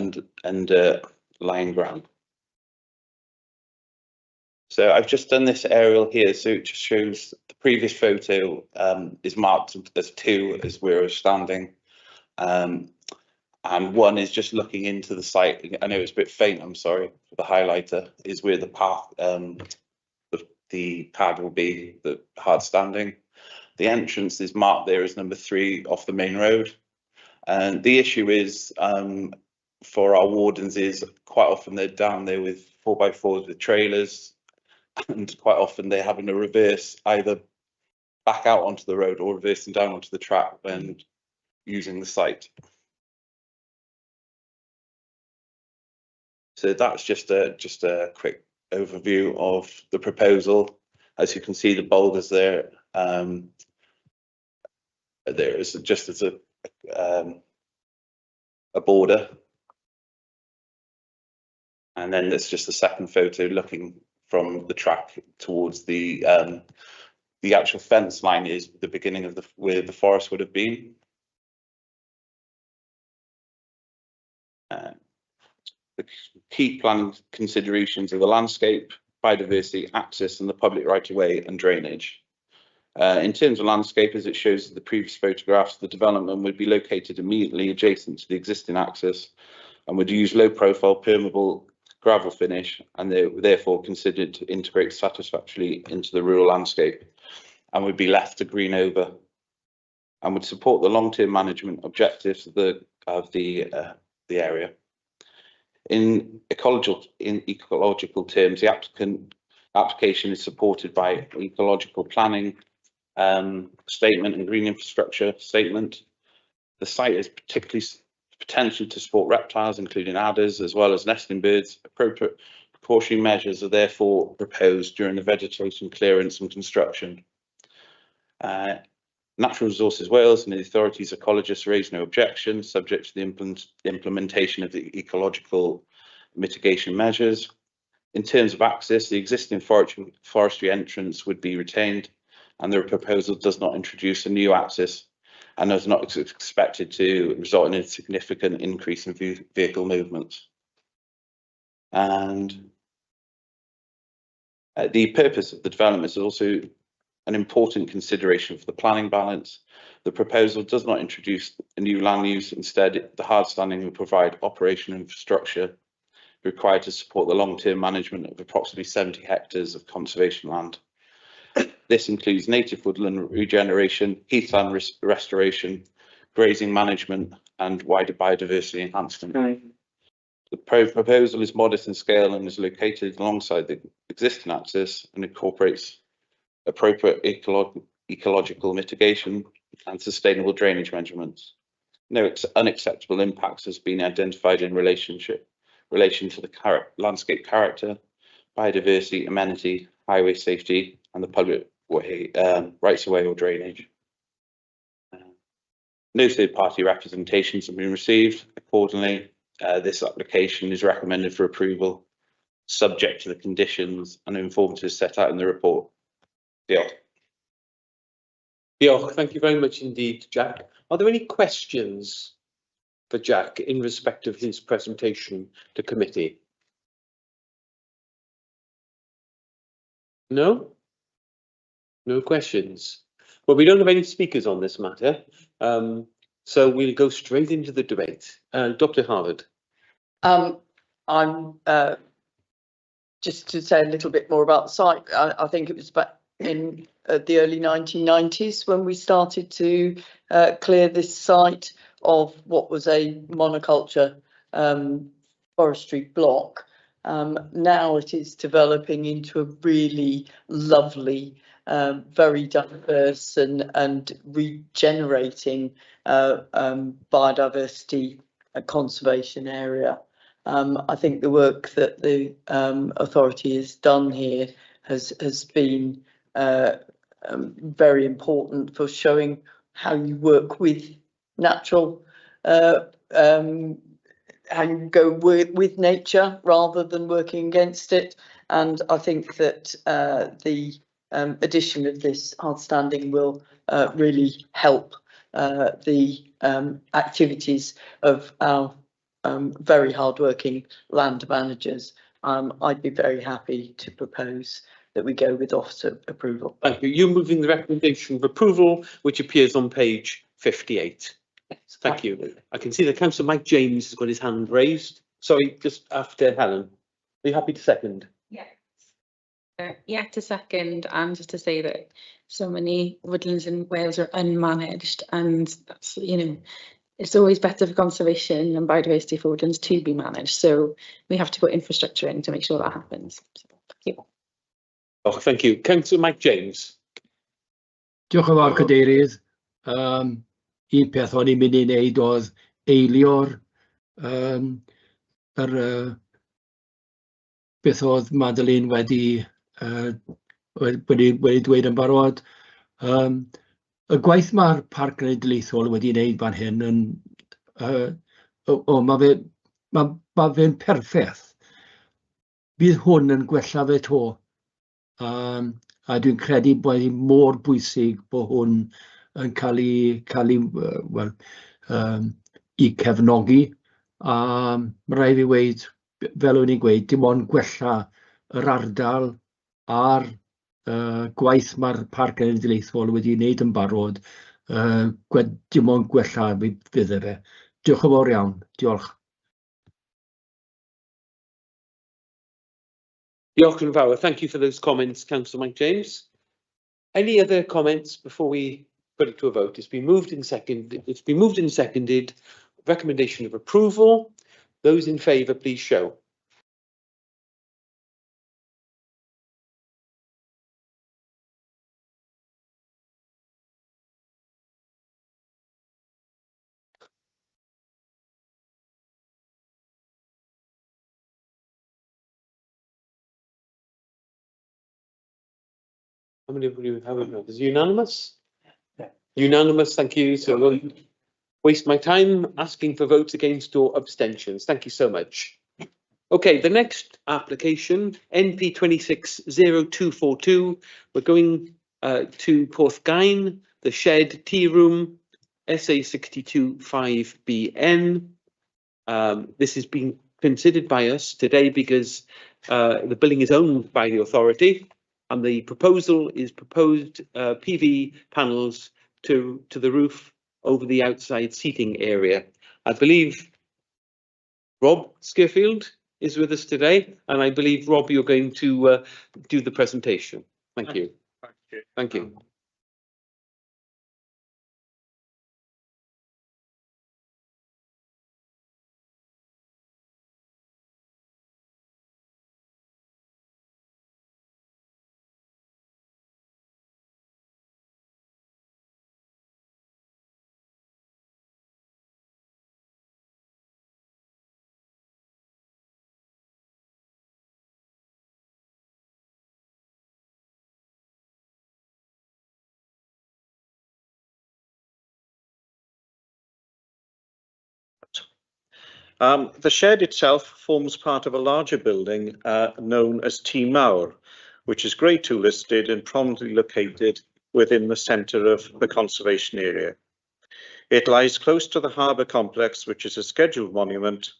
underlying ground. So I've just done this aerial here, so it just shows the previous photo is marked as 2 as we're standing. And 1 is just looking into the site. I know it's a bit faint, I'm sorry, for the highlighter, is where the path, the pad will be, the hard standing. The entrance is marked there as number 3 off the main road. And the issue is, for our wardens, is quite often they're down there with 4x4s with trailers, and quite often they're having to reverse either back out onto the road or reversing down onto the track when using the site. So that's just a quick overview of the proposal. As you can see, the boulders there. There is just as a border, and then there's just a second photo looking from the track towards the actual fence line is the beginning of where the forest would have been. The key planning considerations are the landscape, biodiversity, access, and the public right-of-way and drainage. In terms of landscape, as it shows in the previous photographs, the development would be located immediately adjacent to the existing access and would use low-profile permeable gravel finish, and they were therefore considered to integrate satisfactorily into the rural landscape and would be left to green over, and would support the long-term management objectives of the area. In ecological terms, the application is supported by ecological planning statement and green infrastructure statement. The site is particularly potential to support reptiles, including adders, as well as nesting birds. Appropriate precautionary measures are therefore proposed during the vegetation clearance and construction. Natural Resources Wales and the authorities ecologists raise no objection, subject to the implementation of the ecological mitigation measures. In terms of access, the existing forestry entrance would be retained, and the proposal does not introduce a new access and is not expected to result in a significant increase in vehicle movements. And the purpose of the development is also an important consideration for the planning balance. The proposal does not introduce a new land use. Instead, the hard standing will provide operational infrastructure required to support the long-term management of approximately 70 hectares of conservation land. This includes native woodland regeneration, heathland restoration, grazing management, and wider biodiversity enhancement. Right. The proposal is modest in scale and is located alongside the existing access and incorporates appropriate ecological mitigation and sustainable drainage measurements. No unacceptable impacts has been identified in relation to the landscape character, biodiversity, amenity, highway safety, and the public way, rights of way or drainage. No third-party representations have been received. Accordingly, this application is recommended for approval, subject to the conditions and informatives set out in the report. Diolch. Diolch. Thank you very much indeed, Jack. Are there any questions for Jack in respect of his presentation to committee? No? No questions. Well, we don't have any speakers on this matter, so we'll go straight into the debate. Dr. Harvard. I'm just to say a little bit more about the site. I think it was in the early 1990s when we started to clear this site of what was a monoculture forestry block. Now it is developing into a really lovely, very diverse and regenerating biodiversity conservation area. I think the work that the authority has done here has been very important for showing how you work with natural, how you go with nature rather than working against it. And I think that the addition of this hard standing will really help the activities of our very hard-working land managers. I'd be very happy to propose that we go with officer approval. Thank you. You're moving the recommendation of approval, which appears on page 58. Thank you. I can see that Councillor Mike James has got his hand raised. Sorry, just after Helen. Are you happy to second? Yeah. Yeah, to second, and just to say that so many woodlands in Wales are unmanaged, and that's, you know, it's always better for conservation and biodiversity for woodlands to be managed. So we have to put infrastructure in to make sure that happens. So, thank you. Oh, thank you. Councillor Mike James. Diolch yn fawr, Cadeirydd. Un peth o'n i'n mynd i wneud oedd eilio'r beth oedd Madeleine wedi dweud yn barod. Y gwaith mae'r Parc Genedlaethol wedi wneud fan hyn yn ma fe'n perffeth. Bydd hwn yn gwella fe to. A dwi'n credu bod hi mor bwysig bod hwn yn cael ei i cefnogi. A mae rhaid fi weid, fel o'n i'n gweud, dim ond gwella yr ardal a'r gwaith mae'r Parc Genedlaethol wedi wneud yn barod. Dim ond gwella fydd fe. Diolch yn fawr iawn. Diolch. Diolch yn fawr. Thank you for those comments, Councillor Mike James. Any other comments before we put it to a vote? It's been moved and seconded. It's been moved and seconded. Recommendation of approval. Those in favour, please show. How many of you have it? Is it unanimous? Yeah. Unanimous, thank you. So I won't waste my time asking for votes against or abstentions. Thank you so much. Okay, the next application, NP 260242. We're going to Porthgain, the shed tea room, SA 625BN. This is being considered by us today because the building is owned by the authority. And the proposal is proposed PV panels to the roof over the outside seating area. I believe Rob Skirfield is with us today, and I believe, Rob, you're going to do the presentation. Thank you. Thank you. The shed itself forms part of a larger building known as Tŷ Mawr, which is Grade 2 listed and prominently located within the centre of the conservation area. It lies close to the harbour complex, which is a scheduled monument,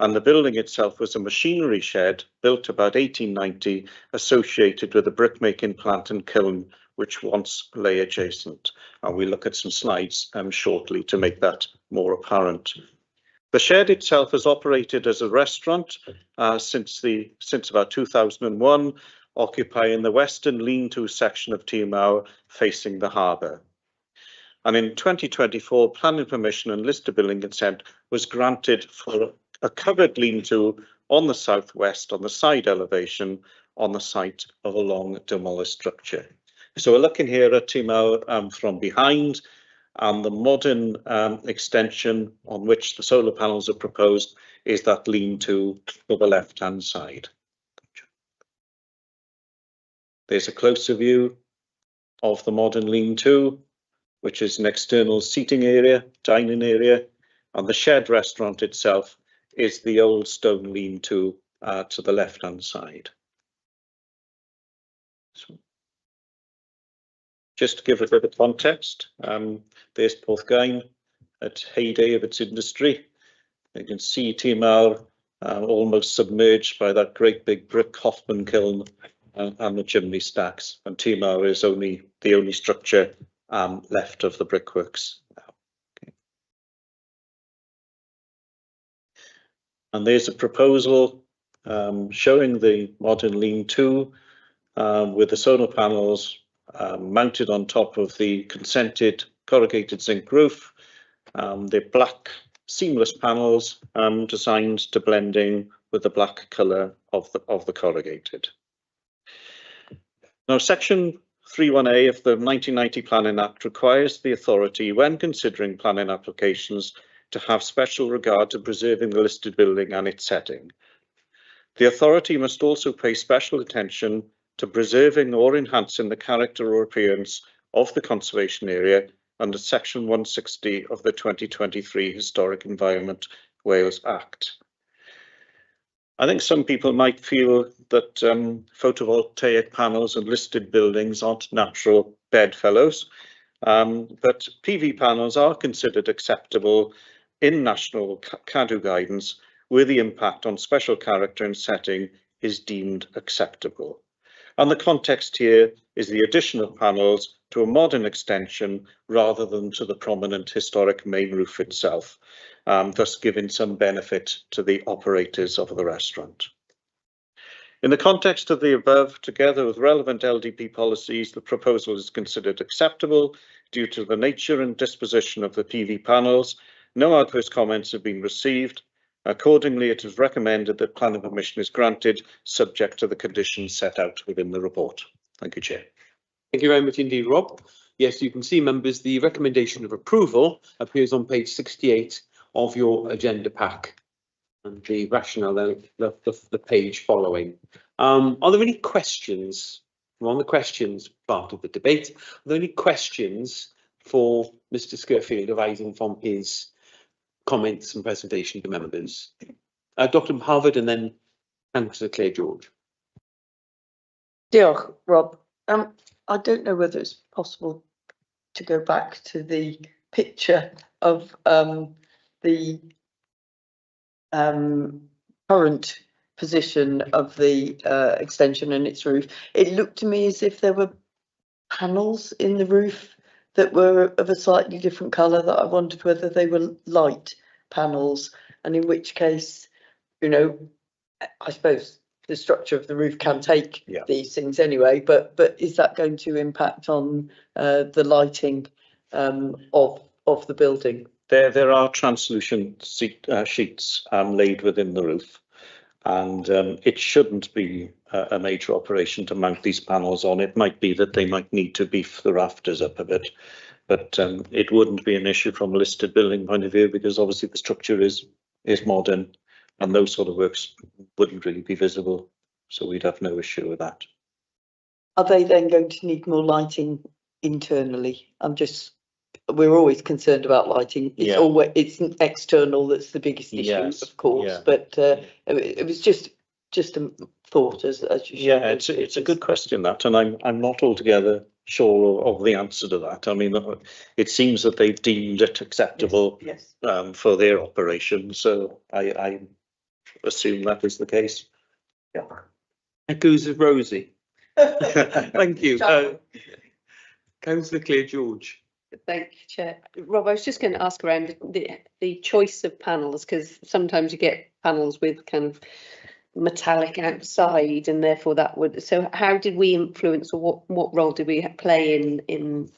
and the building itself was a machinery shed built about 1890, associated with a brickmaking plant and kiln, which once lay adjacent. And we'll look at some slides shortly to make that more apparent. The shed itself has operated as a restaurant since about 2001, occupying the western lean-to section of Tymor facing the harbour. And in 2024, planning permission and listed building consent was granted for a covered lean-to on the southwest on the side elevation on the site of a long demolished structure. So we're looking here at Tymor from behind, and the modern extension on which the solar panels are proposed is that lean-to to the left-hand side. There's a closer view of the modern lean-to, which is an external seating area, dining area, and the shed restaurant itself is the old stone lean-to to the left-hand side. So, just to give a bit of context, there's Pwyllgor at heyday of its industry. You can see Tymor almost submerged by that great big brick Hoffman kiln and the chimney stacks, and Tymor is the only structure left of the brickworks. Okay. And there's a proposal showing the modern lean-to with the solar panels mounted on top of the consented corrugated zinc roof. They're black seamless panels designed to blend in with the black colour of the corrugated. Now, Section 31A of the 1990 Planning Act requires the authority, when considering planning applications, to have special regard to preserving the listed building and its setting. The authority must also pay special attention to preserving or enhancing the character or appearance of the conservation area under Section 160 of the 2023 Historic Environment Wales Act. I think some people might feel that photovoltaic panels and listed buildings aren't natural bedfellows, but PV panels are considered acceptable in national CADU guidance where the impact on special character and setting is deemed acceptable. And the context here is the addition of panels to a modern extension rather than to the prominent historic main roof itself, thus giving some benefit to the operators of the restaurant. In the context of the above, together with relevant LDP policies, the proposal is considered acceptable due to the nature and disposition of the PV panels. No adverse comments have been received. Accordingly, it is recommended that planning permission is granted, subject to the conditions set out within the report. Thank you, Chair. Thank you very much indeed, Rob. Yes, you can see, members, the recommendation of approval appears on page 68 of your agenda pack, and the rationale, the page following. Are there any questions? We're on the questions part of the debate. Are there any questions for Mr. Skirfield arising from his comments and presentation to members? Dr. Harvard and then Councillor Claire George. Diolch, Rob. I don't know whether it's possible to go back to the picture of the current position of the extension and its roof. It looked to me as if there were panels in the roof that were of a slightly different colour, that I wondered whether they were light panels, and in which case, you know, I suppose the structure of the roof can take these things anyway, but is that going to impact on the lighting of the building? There are translucent sheets laid within the roof, and it shouldn't be a major operation to mount these panels on. It might be that they might need to beef the rafters up a bit, but it wouldn't be an issue from a listed building point of view, because obviously the structure is modern and those sort of works wouldn't really be visible, so we'd have no issue with that. Are they then going to need more lighting internally? We're always concerned about lighting. It's always external that's the biggest issue, of course. But it was just a thought as you. Yeah, it's a good question, that, and I'm not altogether sure of the answer to that. I mean, it seems that they've deemed it acceptable for their operation, so I assume that is the case. Yeah. Echoes of Rosie. Thank you. Councillor Claire George. Thank you, Chair. Rob, I was just going to ask around the choice of panels, because sometimes you get panels with kind of metallic outside, and therefore that would. So how did we influence, or what role did we play in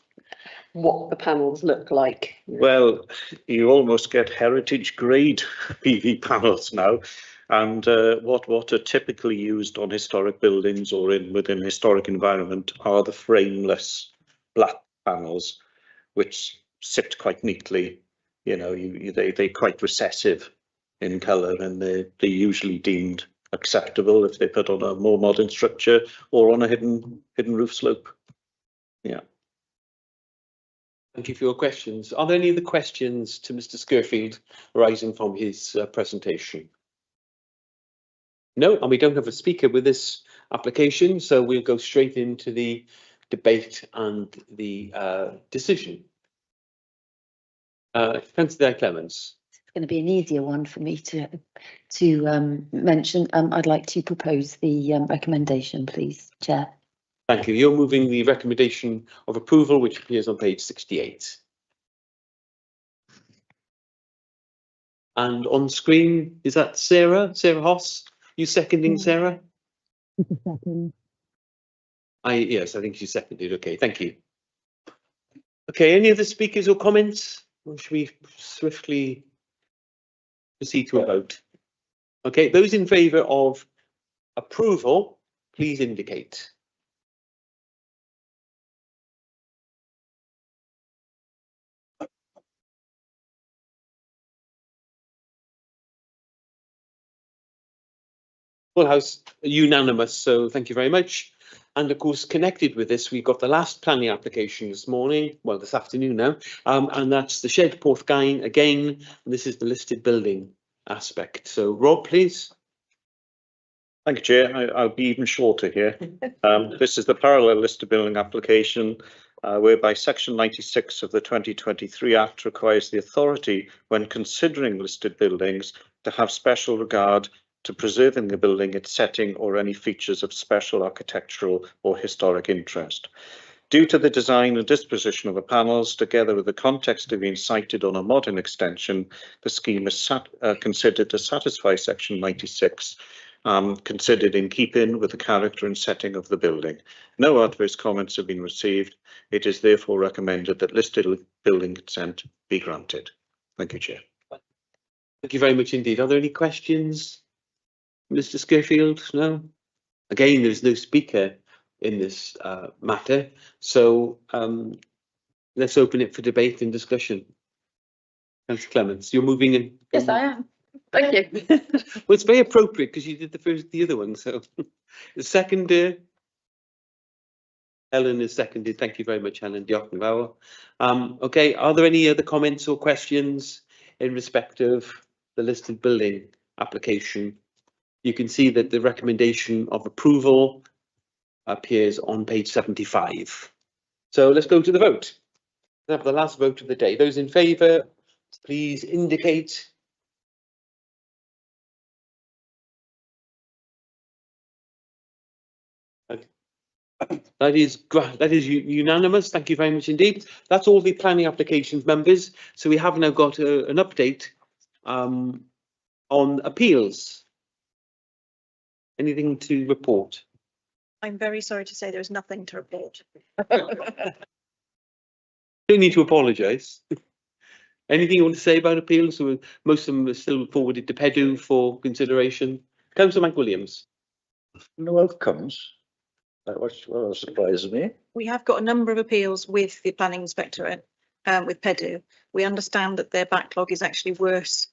what the panels look like? Well, you almost get heritage grade PV panels now, and what are typically used on historic buildings or within historic environment are the frameless black panels, which sit quite neatly. You know, they're quite recessive in colour, and they're usually deemed acceptable if they put on a more modern structure or on a hidden roof slope. Yeah. Thank you for your questions. Are there any other questions to Mr. Scurfield arising from his presentation? No, and we don't have a speaker with this application, so we'll go straight into the debate and the decision. Councillor Clements. It's going to be an easier one for me to mention. I'd like to propose the recommendation, please, Chair. Thank you. You're moving the recommendation of approval, which appears on page 68. And on screen, is that Sarah Hoss? You seconding, Sarah? Yes, I think she seconded. Okay, thank you. Okay, any other speakers or comments? Or should we swiftly proceed to a vote? Okay, those in favour of approval, please indicate. Full house, unanimous, so thank you very much. And of course, connected with this, we've got the last planning application this morning, well, this afternoon now, and that's the Shed Porthgain again, and this is the listed building aspect. So Rob, please. Thank you, Chair. I'll be even shorter here. This is the parallel listed building application, whereby Section 96 of the 2023 Act requires the authority, when considering listed buildings, to have special regard to preserving the building, its setting, or any features of special architectural or historic interest. Due to the design and disposition of the panels, together with the context of being sited on a modern extension, the scheme is considered to satisfy Section 96, considered in keeping with the character and setting of the building. No adverse comments have been received. It is therefore recommended that listed building consent be granted. Thank you, Chair. Thank you very much indeed. Are there any questions, Mr. Scurfield? No? Again, there's no speaker in this matter, so let's open it for debate and discussion. Councillor Clements, you're moving in. Yes, I am. Thank you. Well, it's very appropriate because you did the other one. So the second, Helen is seconded. Thank you very much, Helen. Okay, are there any other comments or questions in respect of the listed building application? You can see that the recommendation of approval appears on page 75. So let's go to the vote. Let's have the last vote of the day. Those in favour, please indicate. Okay. That is unanimous. Thank you very much indeed. That's all the planning applications, members. So we have now got an update on appeals. Anything to report? I'm very sorry to say there is nothing to report. Don't need to apologise. Anything you want to say about appeals? So most of them are still forwarded to PEDU for consideration. Councillor McWilliams. No outcomes. What surprises me. We have got a number of appeals with the planning inspectorate, with PEDU. We understand that their backlog is actually worse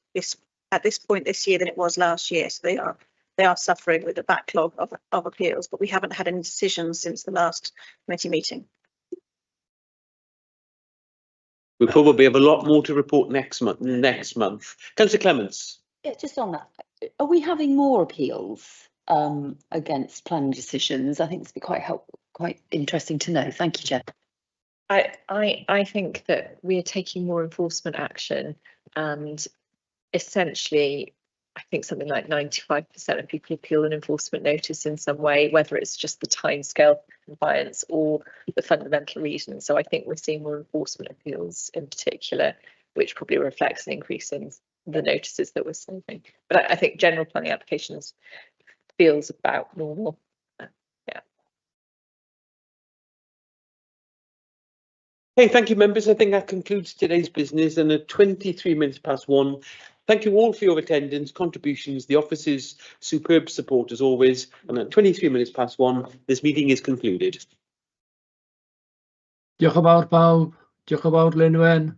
at this point this year than it was last year. So they are suffering with a backlog of appeals, but we haven't had any decisions since the last committee meeting. We'll probably have a lot more to report next month. Councillor Clements. Yeah, just on that, are we having more appeals against planning decisions? I think this would be quite helpful, quite interesting to know. Thank you, Chair. I think that we are taking more enforcement action, and essentially I think something like 95% of people appeal an enforcement notice in some way, whether it's just the timescale compliance or the fundamental reason. So I think we're seeing more enforcement appeals in particular, which probably reflects an increase in the notices that we're serving. But I think general planning applications feels about normal. Hey, thank you, members. I think that concludes today's business, and at 23 minutes past 1. Thank you all for your attendance, contributions, the office's superb support as always, and at 23 minutes past 1, this meeting is concluded. Diolch yn fawr pawb. Diolch yn fawr Lynwen.